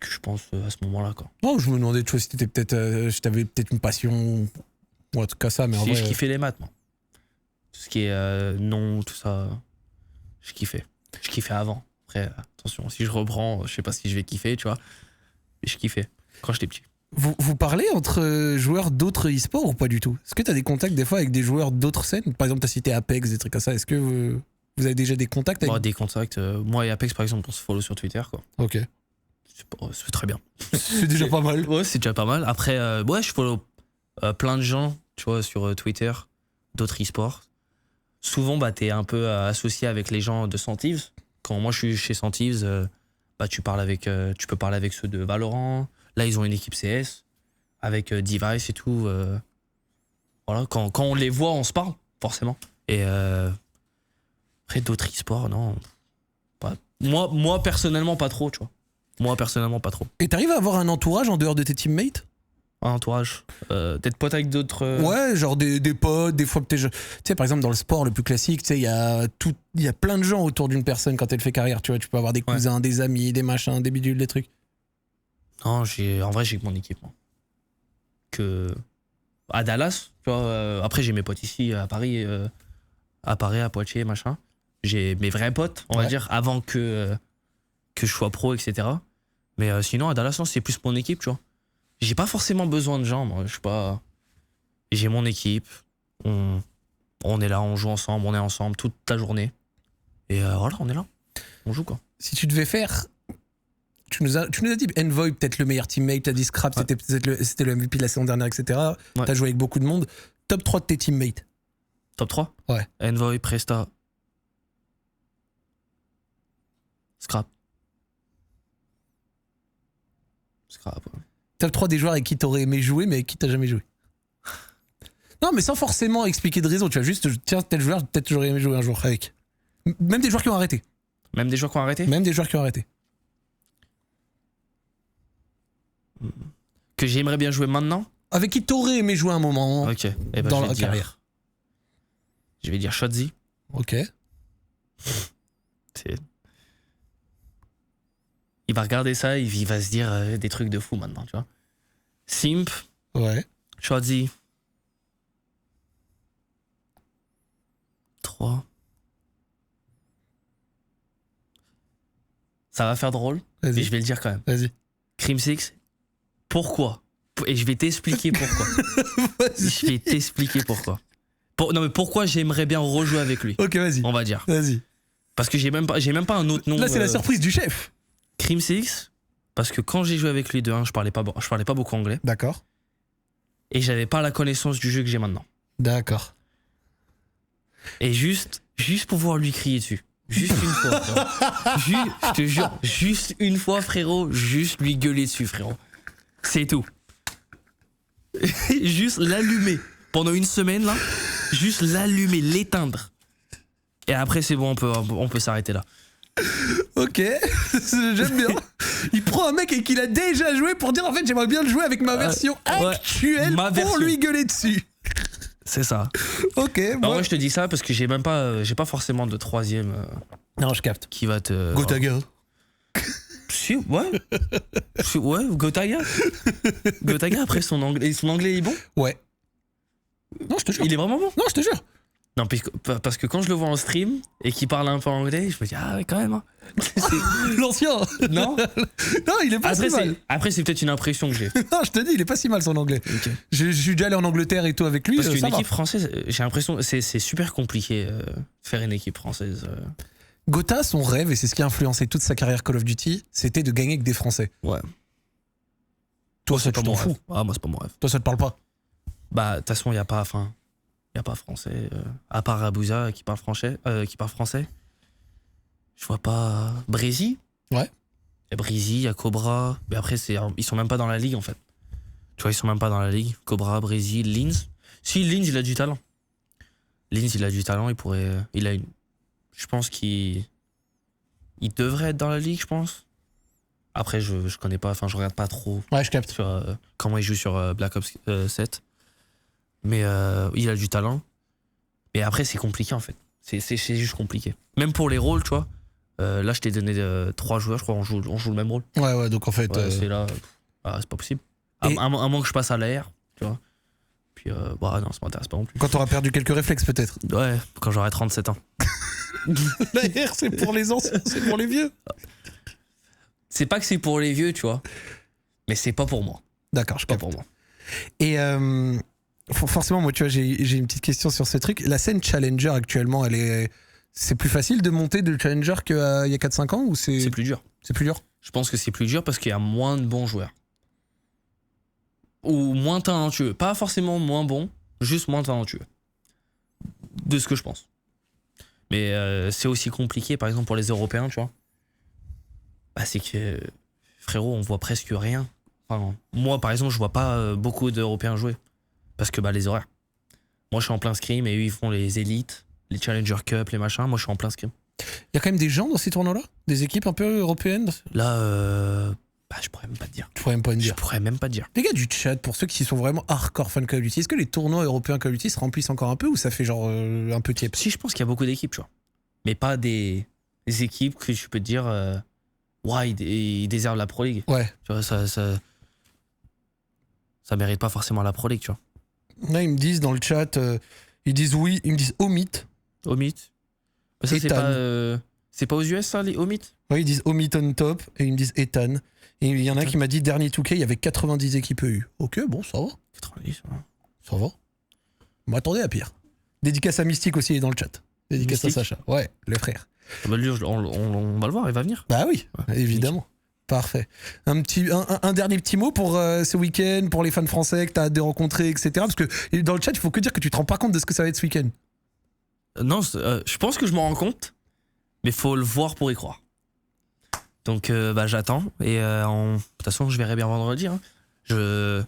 je pense à ce moment-là, quoi. Non, je me demandais, tu vois, si t'étais peut-être, si t'avais peut-être une passion ou un truc comme ça, mais en Si vrai. je kiffais les maths, moi. Tout ce qui est non, tout ça, je kiffais. Je kiffais avant. Après, attention, si je reprends, je sais pas si je vais kiffer, tu vois. Mais je kiffais quand j'étais petit. Vous parlez entre joueurs d'autres e-sports ou pas du tout? Est-ce que t'as des contacts des fois avec des joueurs d'autres scènes? Par exemple, t'as cité Apex, des trucs comme ça. Est-ce que vous avez déjà des contacts avec... Bon, des contacts. Moi et Apex, par exemple, on se follow sur Twitter, quoi. Ok. C'est très bien. C'est déjà pas mal. Ouais, c'est déjà pas mal. Après, ouais, je follow plein de gens, tu vois, sur Twitter, d'autres e-sports. Souvent, bah, t'es un peu associé avec les gens de Santives. Quand moi, je suis chez Santives, bah, tu peux parler avec ceux de Valorant. Là, ils ont une équipe CS avec Device et tout. Voilà, quand on les voit, on se parle, forcément. Et après, d'autres e-sports, non. Moi, personnellement, pas trop, tu vois. Moi, personnellement, pas trop. Et t'arrives à avoir un entourage en dehors de tes teammates? Un entourage. D'être pote avec d'autres. Ouais, genre des potes, des fois que tu sais, par exemple, dans le sport le plus classique, tu sais, il y a plein de gens autour d'une personne quand elle fait carrière, tu vois. Tu peux avoir des cousins, des amis, des machins, des bidules, des trucs. Non, en vrai, j'ai que mon équipe, moi. À Dallas, tu vois. Après, j'ai mes potes ici, à Paris, à Poitiers, machin. J'ai mes vrais potes, on va dire, avant que je sois pro, etc. Mais sinon, à Dallas, non, c'est plus mon équipe, tu vois. J'ai pas forcément besoin de gens, moi. Je sais pas. J'ai mon équipe. On est là, on joue ensemble, on est ensemble toute la journée. Et voilà, on est là. On joue, quoi. Si tu devais faire... tu nous as dit Envoy, peut-être le meilleur teammate, t'as dit Scrap, Ouais. c'était le MVP de la saison dernière, etc. Ouais. T'as joué avec beaucoup de monde. Top 3 de tes teammates. Top 3 Ouais. Envoy, Presta. Scrap. Scrap, ouais. Top 3 des joueurs avec qui t'aurais aimé jouer, mais avec qui t'as jamais joué. Non, mais sans forcément expliquer de raison. Tu vas juste, tiens, tel joueur, peut-être j'aurais aimé jouer un jour avec. Même des joueurs qui ont arrêté. Même des joueurs qui ont arrêté Même des joueurs qui ont arrêté. Que j'aimerais bien jouer maintenant. Avec qui t'aurais aimé jouer un moment Ok. Eh ben, dans je vais la dire- carrière. Je vais dire Shotzi. Ok. C'est- Il va regarder ça, il va se dire des trucs de fou maintenant, tu vois. Simp, Ouais. Shotzi. 3. Ça va faire drôle, mais Vas-y. je vais le dire quand même. Vas-y. Crim 6, pourquoi? Et je vais t'expliquer pourquoi. Je vais t'expliquer pourquoi. Non mais pourquoi j'aimerais bien rejouer avec lui, Ok, vas-y. on va dire. Vas-y. Parce que j'ai même pas un autre nom. Là, c'est la surprise du chef. Crim 6, parce que quand j'ai joué avec lui de 1, je parlais pas beaucoup anglais. D'accord. Et j'avais pas la connaissance du jeu que j'ai maintenant. D'accord. Et juste pouvoir lui crier dessus. Juste une fois. Je te jure, juste une fois, frérot, juste lui gueuler dessus, frérot. C'est tout. Juste l'allumer. Pendant une semaine, là, juste l'allumer, l'éteindre. Et après, c'est bon, on peut s'arrêter là. Ok, j'aime bien. Il prend un mec et qu'il a déjà joué pour dire en fait j'aimerais bien le jouer avec ma version ouais, actuelle ma pour version. lui gueuler dessus. C'est ça. Ok, En moi... vrai, je te dis ça parce que j'ai pas forcément de troisième Non, je capte. qui va te. Gotaga. Si, ouais. Ouais, Gotaga. Gotaga, après, son anglais est bon. Ouais. Non, je te jure. Il est vraiment bon. Non, je te jure. Non, parce que quand je le vois en stream et qu'il parle un peu anglais, je me dis, ah ouais, quand même. Hein. L'ancien. Non. Non, il est pas si mal. Après, c'est peut-être une impression que j'ai. Non, je te dis, il est pas si mal son anglais. Ok. Je suis déjà allé en Angleterre et tout avec lui. Parce qu'une ça va. équipe française, j'ai l'impression, c'est super compliqué de faire une équipe française. Gotha, son rêve, et c'est ce qui a influencé toute sa carrière Call of Duty, c'était de gagner avec des Français. Ouais. Toi, ça, tu t'en fous. Ah, moi, c'est pas mon rêve. Toi, ça te parle pas. Bah, de toute façon, il n'y a pas français. À part Abouza qui parle français. Je vois pas. Brésil. Ouais. Il y a Brésil, il y a Cobra. Mais après, ils sont même pas dans la ligue, en fait. Tu vois, ils sont même pas dans la ligue. Cobra, Brésil, Linz. Si, Linz, il a du talent. Linz, il a du talent. Je pense qu'il devrait être dans la ligue, je pense. Après, je connais pas, je regarde pas trop Ouais, je capte. sur comment il joue sur Black Ops 7. Mais il a du talent. Et après, c'est compliqué en fait. C'est juste compliqué. Même pour les rôles, tu vois. Là, je t'ai donné 3 joueurs, je crois, on joue le même rôle. Ouais, donc en fait. Ouais, c'est là. C'est pas possible. À moins que je passe à l'AR, tu vois. Puis, non, ça m'intéresse pas non plus. Quand t'auras perdu quelques réflexes, peut-être. Ouais, quand j'aurai 37 ans. L'AR, c'est pour les anciens, c'est pour les vieux. C'est pas que c'est pour les vieux, tu vois. Mais c'est pas pour moi. D'accord, je Pas capte. pour moi. Et forcément, moi, tu vois, j'ai une petite question sur ce truc. La scène Challenger actuellement, c'est plus facile de monter de Challenger qu'il y a 4-5 ans ou C'est plus dur. c'est plus dur? Je pense que c'est plus dur parce qu'il y a moins de bons joueurs. Ou moins talentueux. Pas forcément moins bons, juste moins talentueux. De ce que je pense. Mais c'est aussi compliqué, par exemple, pour les Européens, tu vois. Bah, c'est que, frérot, on voit presque rien. Enfin, moi, par exemple, je vois pas beaucoup d'Européens jouer. Parce que les horaires. Moi, je suis en plein scrim et eux, ils font les élites, les Challenger Cup, les machins. Moi, je suis en plein scrim. Il y a quand même des gens dans ces tournois-là? Des équipes un peu européennes? Là, je pourrais même pas te dire. Tu pourrais même pas me Je dire. pourrais même pas te dire. Les gars du chat, pour ceux qui sont vraiment hardcore fan Call of Duty, est-ce que les tournois européens Call of Duty se remplissent encore un peu ou ça fait genre un peu tiep? Si, je pense qu'il y a beaucoup d'équipes, tu vois. Mais pas des équipes que je peux te dire, ils déservent la Pro League. Ouais. Tu vois, ça mérite pas forcément la Pro League, tu vois. Là, ils me disent dans le chat, ils disent oui, ils me disent Omit. Omit. Mais ça, Ethan. c'est pas aux US, ça, les Omit? Ouais, ils disent Omit on top et ils me disent Ethan. Et il y en a qui m'a dit dernier 2K, il y avait 90 équipes EU. Ok, bon, ça va. 90, ouais. Ça va. On m'attendait à pire. Dédicace à Mystique aussi, il est dans le chat. Dédicace Mystique. à Sacha. Ouais, le frère. Lui, on va le voir, il va venir. Bah oui, Ouais, évidemment. Parfait. Un dernier petit mot pour ce week-end, pour les fans français que tu as hâte de rencontrer, etc. Parce que dans le chat, il faut que dire que tu te rends pas compte de ce que ça va être ce week-end. Non, je pense que je m'en rends compte, mais faut le voir pour y croire. Donc j'attends et de toute façon je verrai bien vendredi. Hein. Je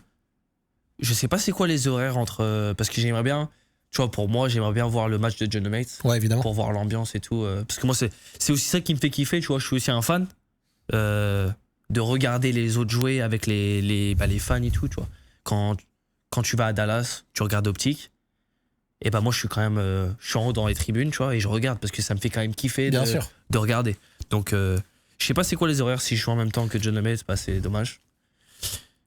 sais pas c'est quoi les horaires entre parce que j'aimerais bien, tu vois, pour moi j'aimerais bien voir le match de John Mates. Ouais, évidemment. Pour voir l'ambiance et tout. Parce que moi c'est aussi ça qui me fait kiffer, tu vois. Je suis aussi un fan de regarder les autres jouer avec les fans et tout, tu vois. Quand tu vas à Dallas, tu regardes Optique. Et moi je suis quand même je suis en haut dans les tribunes, tu vois, et je regarde parce que ça me fait quand même kiffer de regarder. Donc je sais pas c'est quoi les horaires si je joue en même temps que John Lemay, c'est dommage.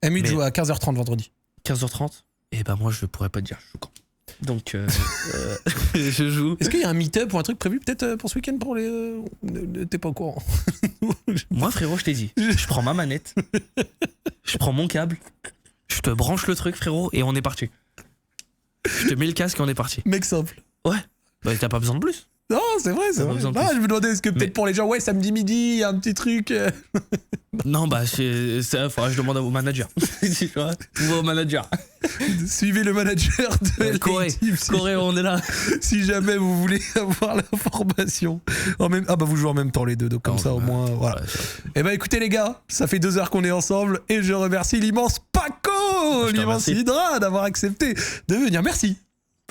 Emile joue à 15h30 vendredi. 15h30 ? Et moi je pourrais pas te dire je joue quand. Donc je joue. Est-ce qu'il y a un meet-up ou un truc prévu peut-être pour ce week-end pour les... T'es pas au courant. Moi frérot, je t'ai dit, je prends ma manette, je prends mon câble, je te branche le truc frérot et on est parti. Je te mets le casque et on est parti. Mec simple. Ouais. T'as pas besoin de plus. Non, c'est vrai, c'est vrai. Je me demandais, est-ce que peut-être pour les gens, ouais, samedi midi, il y a un petit truc. Non, ça, faudra que je demande à vos managers. Tu vois, vos managers. Suivez le manager de Corée, on est là. Si jamais vous voulez avoir l'information. Vous jouez en même temps les deux, donc comme ça au moins, voilà. Ouais, écoutez les gars, ça fait 2 heures qu'on est ensemble et je remercie l'immense Paco, l'immense Hydra d'avoir accepté de venir. Merci.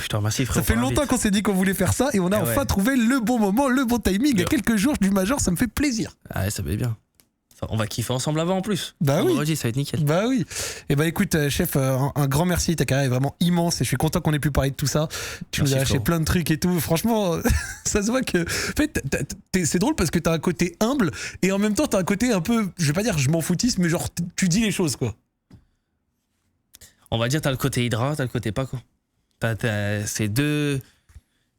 Je te remercie, frérot. Ça fait longtemps qu'on s'est dit qu'on voulait faire ça et on a enfin trouvé le bon moment, le bon timing. Il y a quelques jours du Major, ça me fait plaisir. Ah ouais, ça va bien. On va kiffer ensemble avant en plus. Bah oui. Vendredi, ça va être nickel. Bah oui. Et écoute, chef, un grand merci. Ta carrière est vraiment immense et je suis content qu'on ait pu parler de tout ça. Tu nous as lâché plein de trucs et tout. Franchement, ça se voit que. En fait, c'est drôle parce que t'as un côté humble et en même temps, t'as un côté un peu, je vais pas dire je m'en foutiste, mais genre, tu dis les choses, quoi. On va dire, t'as le côté Hydra, t'as le côté Paco. C'est deux.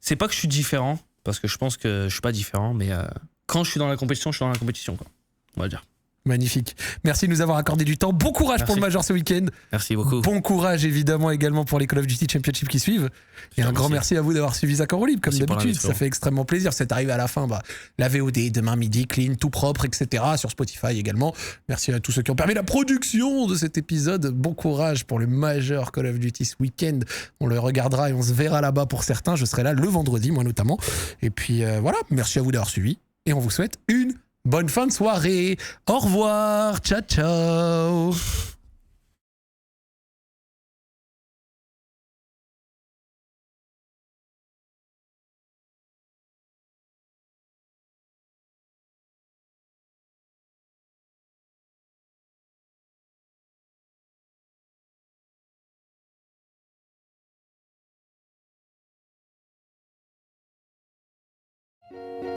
C'est pas que je suis différent, parce que je pense que je suis pas différent, mais quand je suis dans la compétition, je suis dans la compétition, quoi. On va dire. Magnifique. Merci de nous avoir accordé du temps. Bon courage pour le Major ce week-end. Merci beaucoup. Bon courage évidemment également pour les Call of Duty Championship qui suivent. Et un grand merci à vous d'avoir suivi Zach en roue libre comme d'habitude. Ça fait extrêmement plaisir. C'est arrivé à la fin. La VOD demain midi, clean, tout propre, etc. Sur Spotify également. Merci à tous ceux qui ont permis la production de cet épisode. Bon courage pour le Major Call of Duty ce week-end. On le regardera et on se verra là-bas pour certains. Je serai là le vendredi, moi notamment. Et puis voilà. Merci à vous d'avoir suivi. Et on vous souhaite une bonne fin de soirée. Au revoir. Ciao, ciao.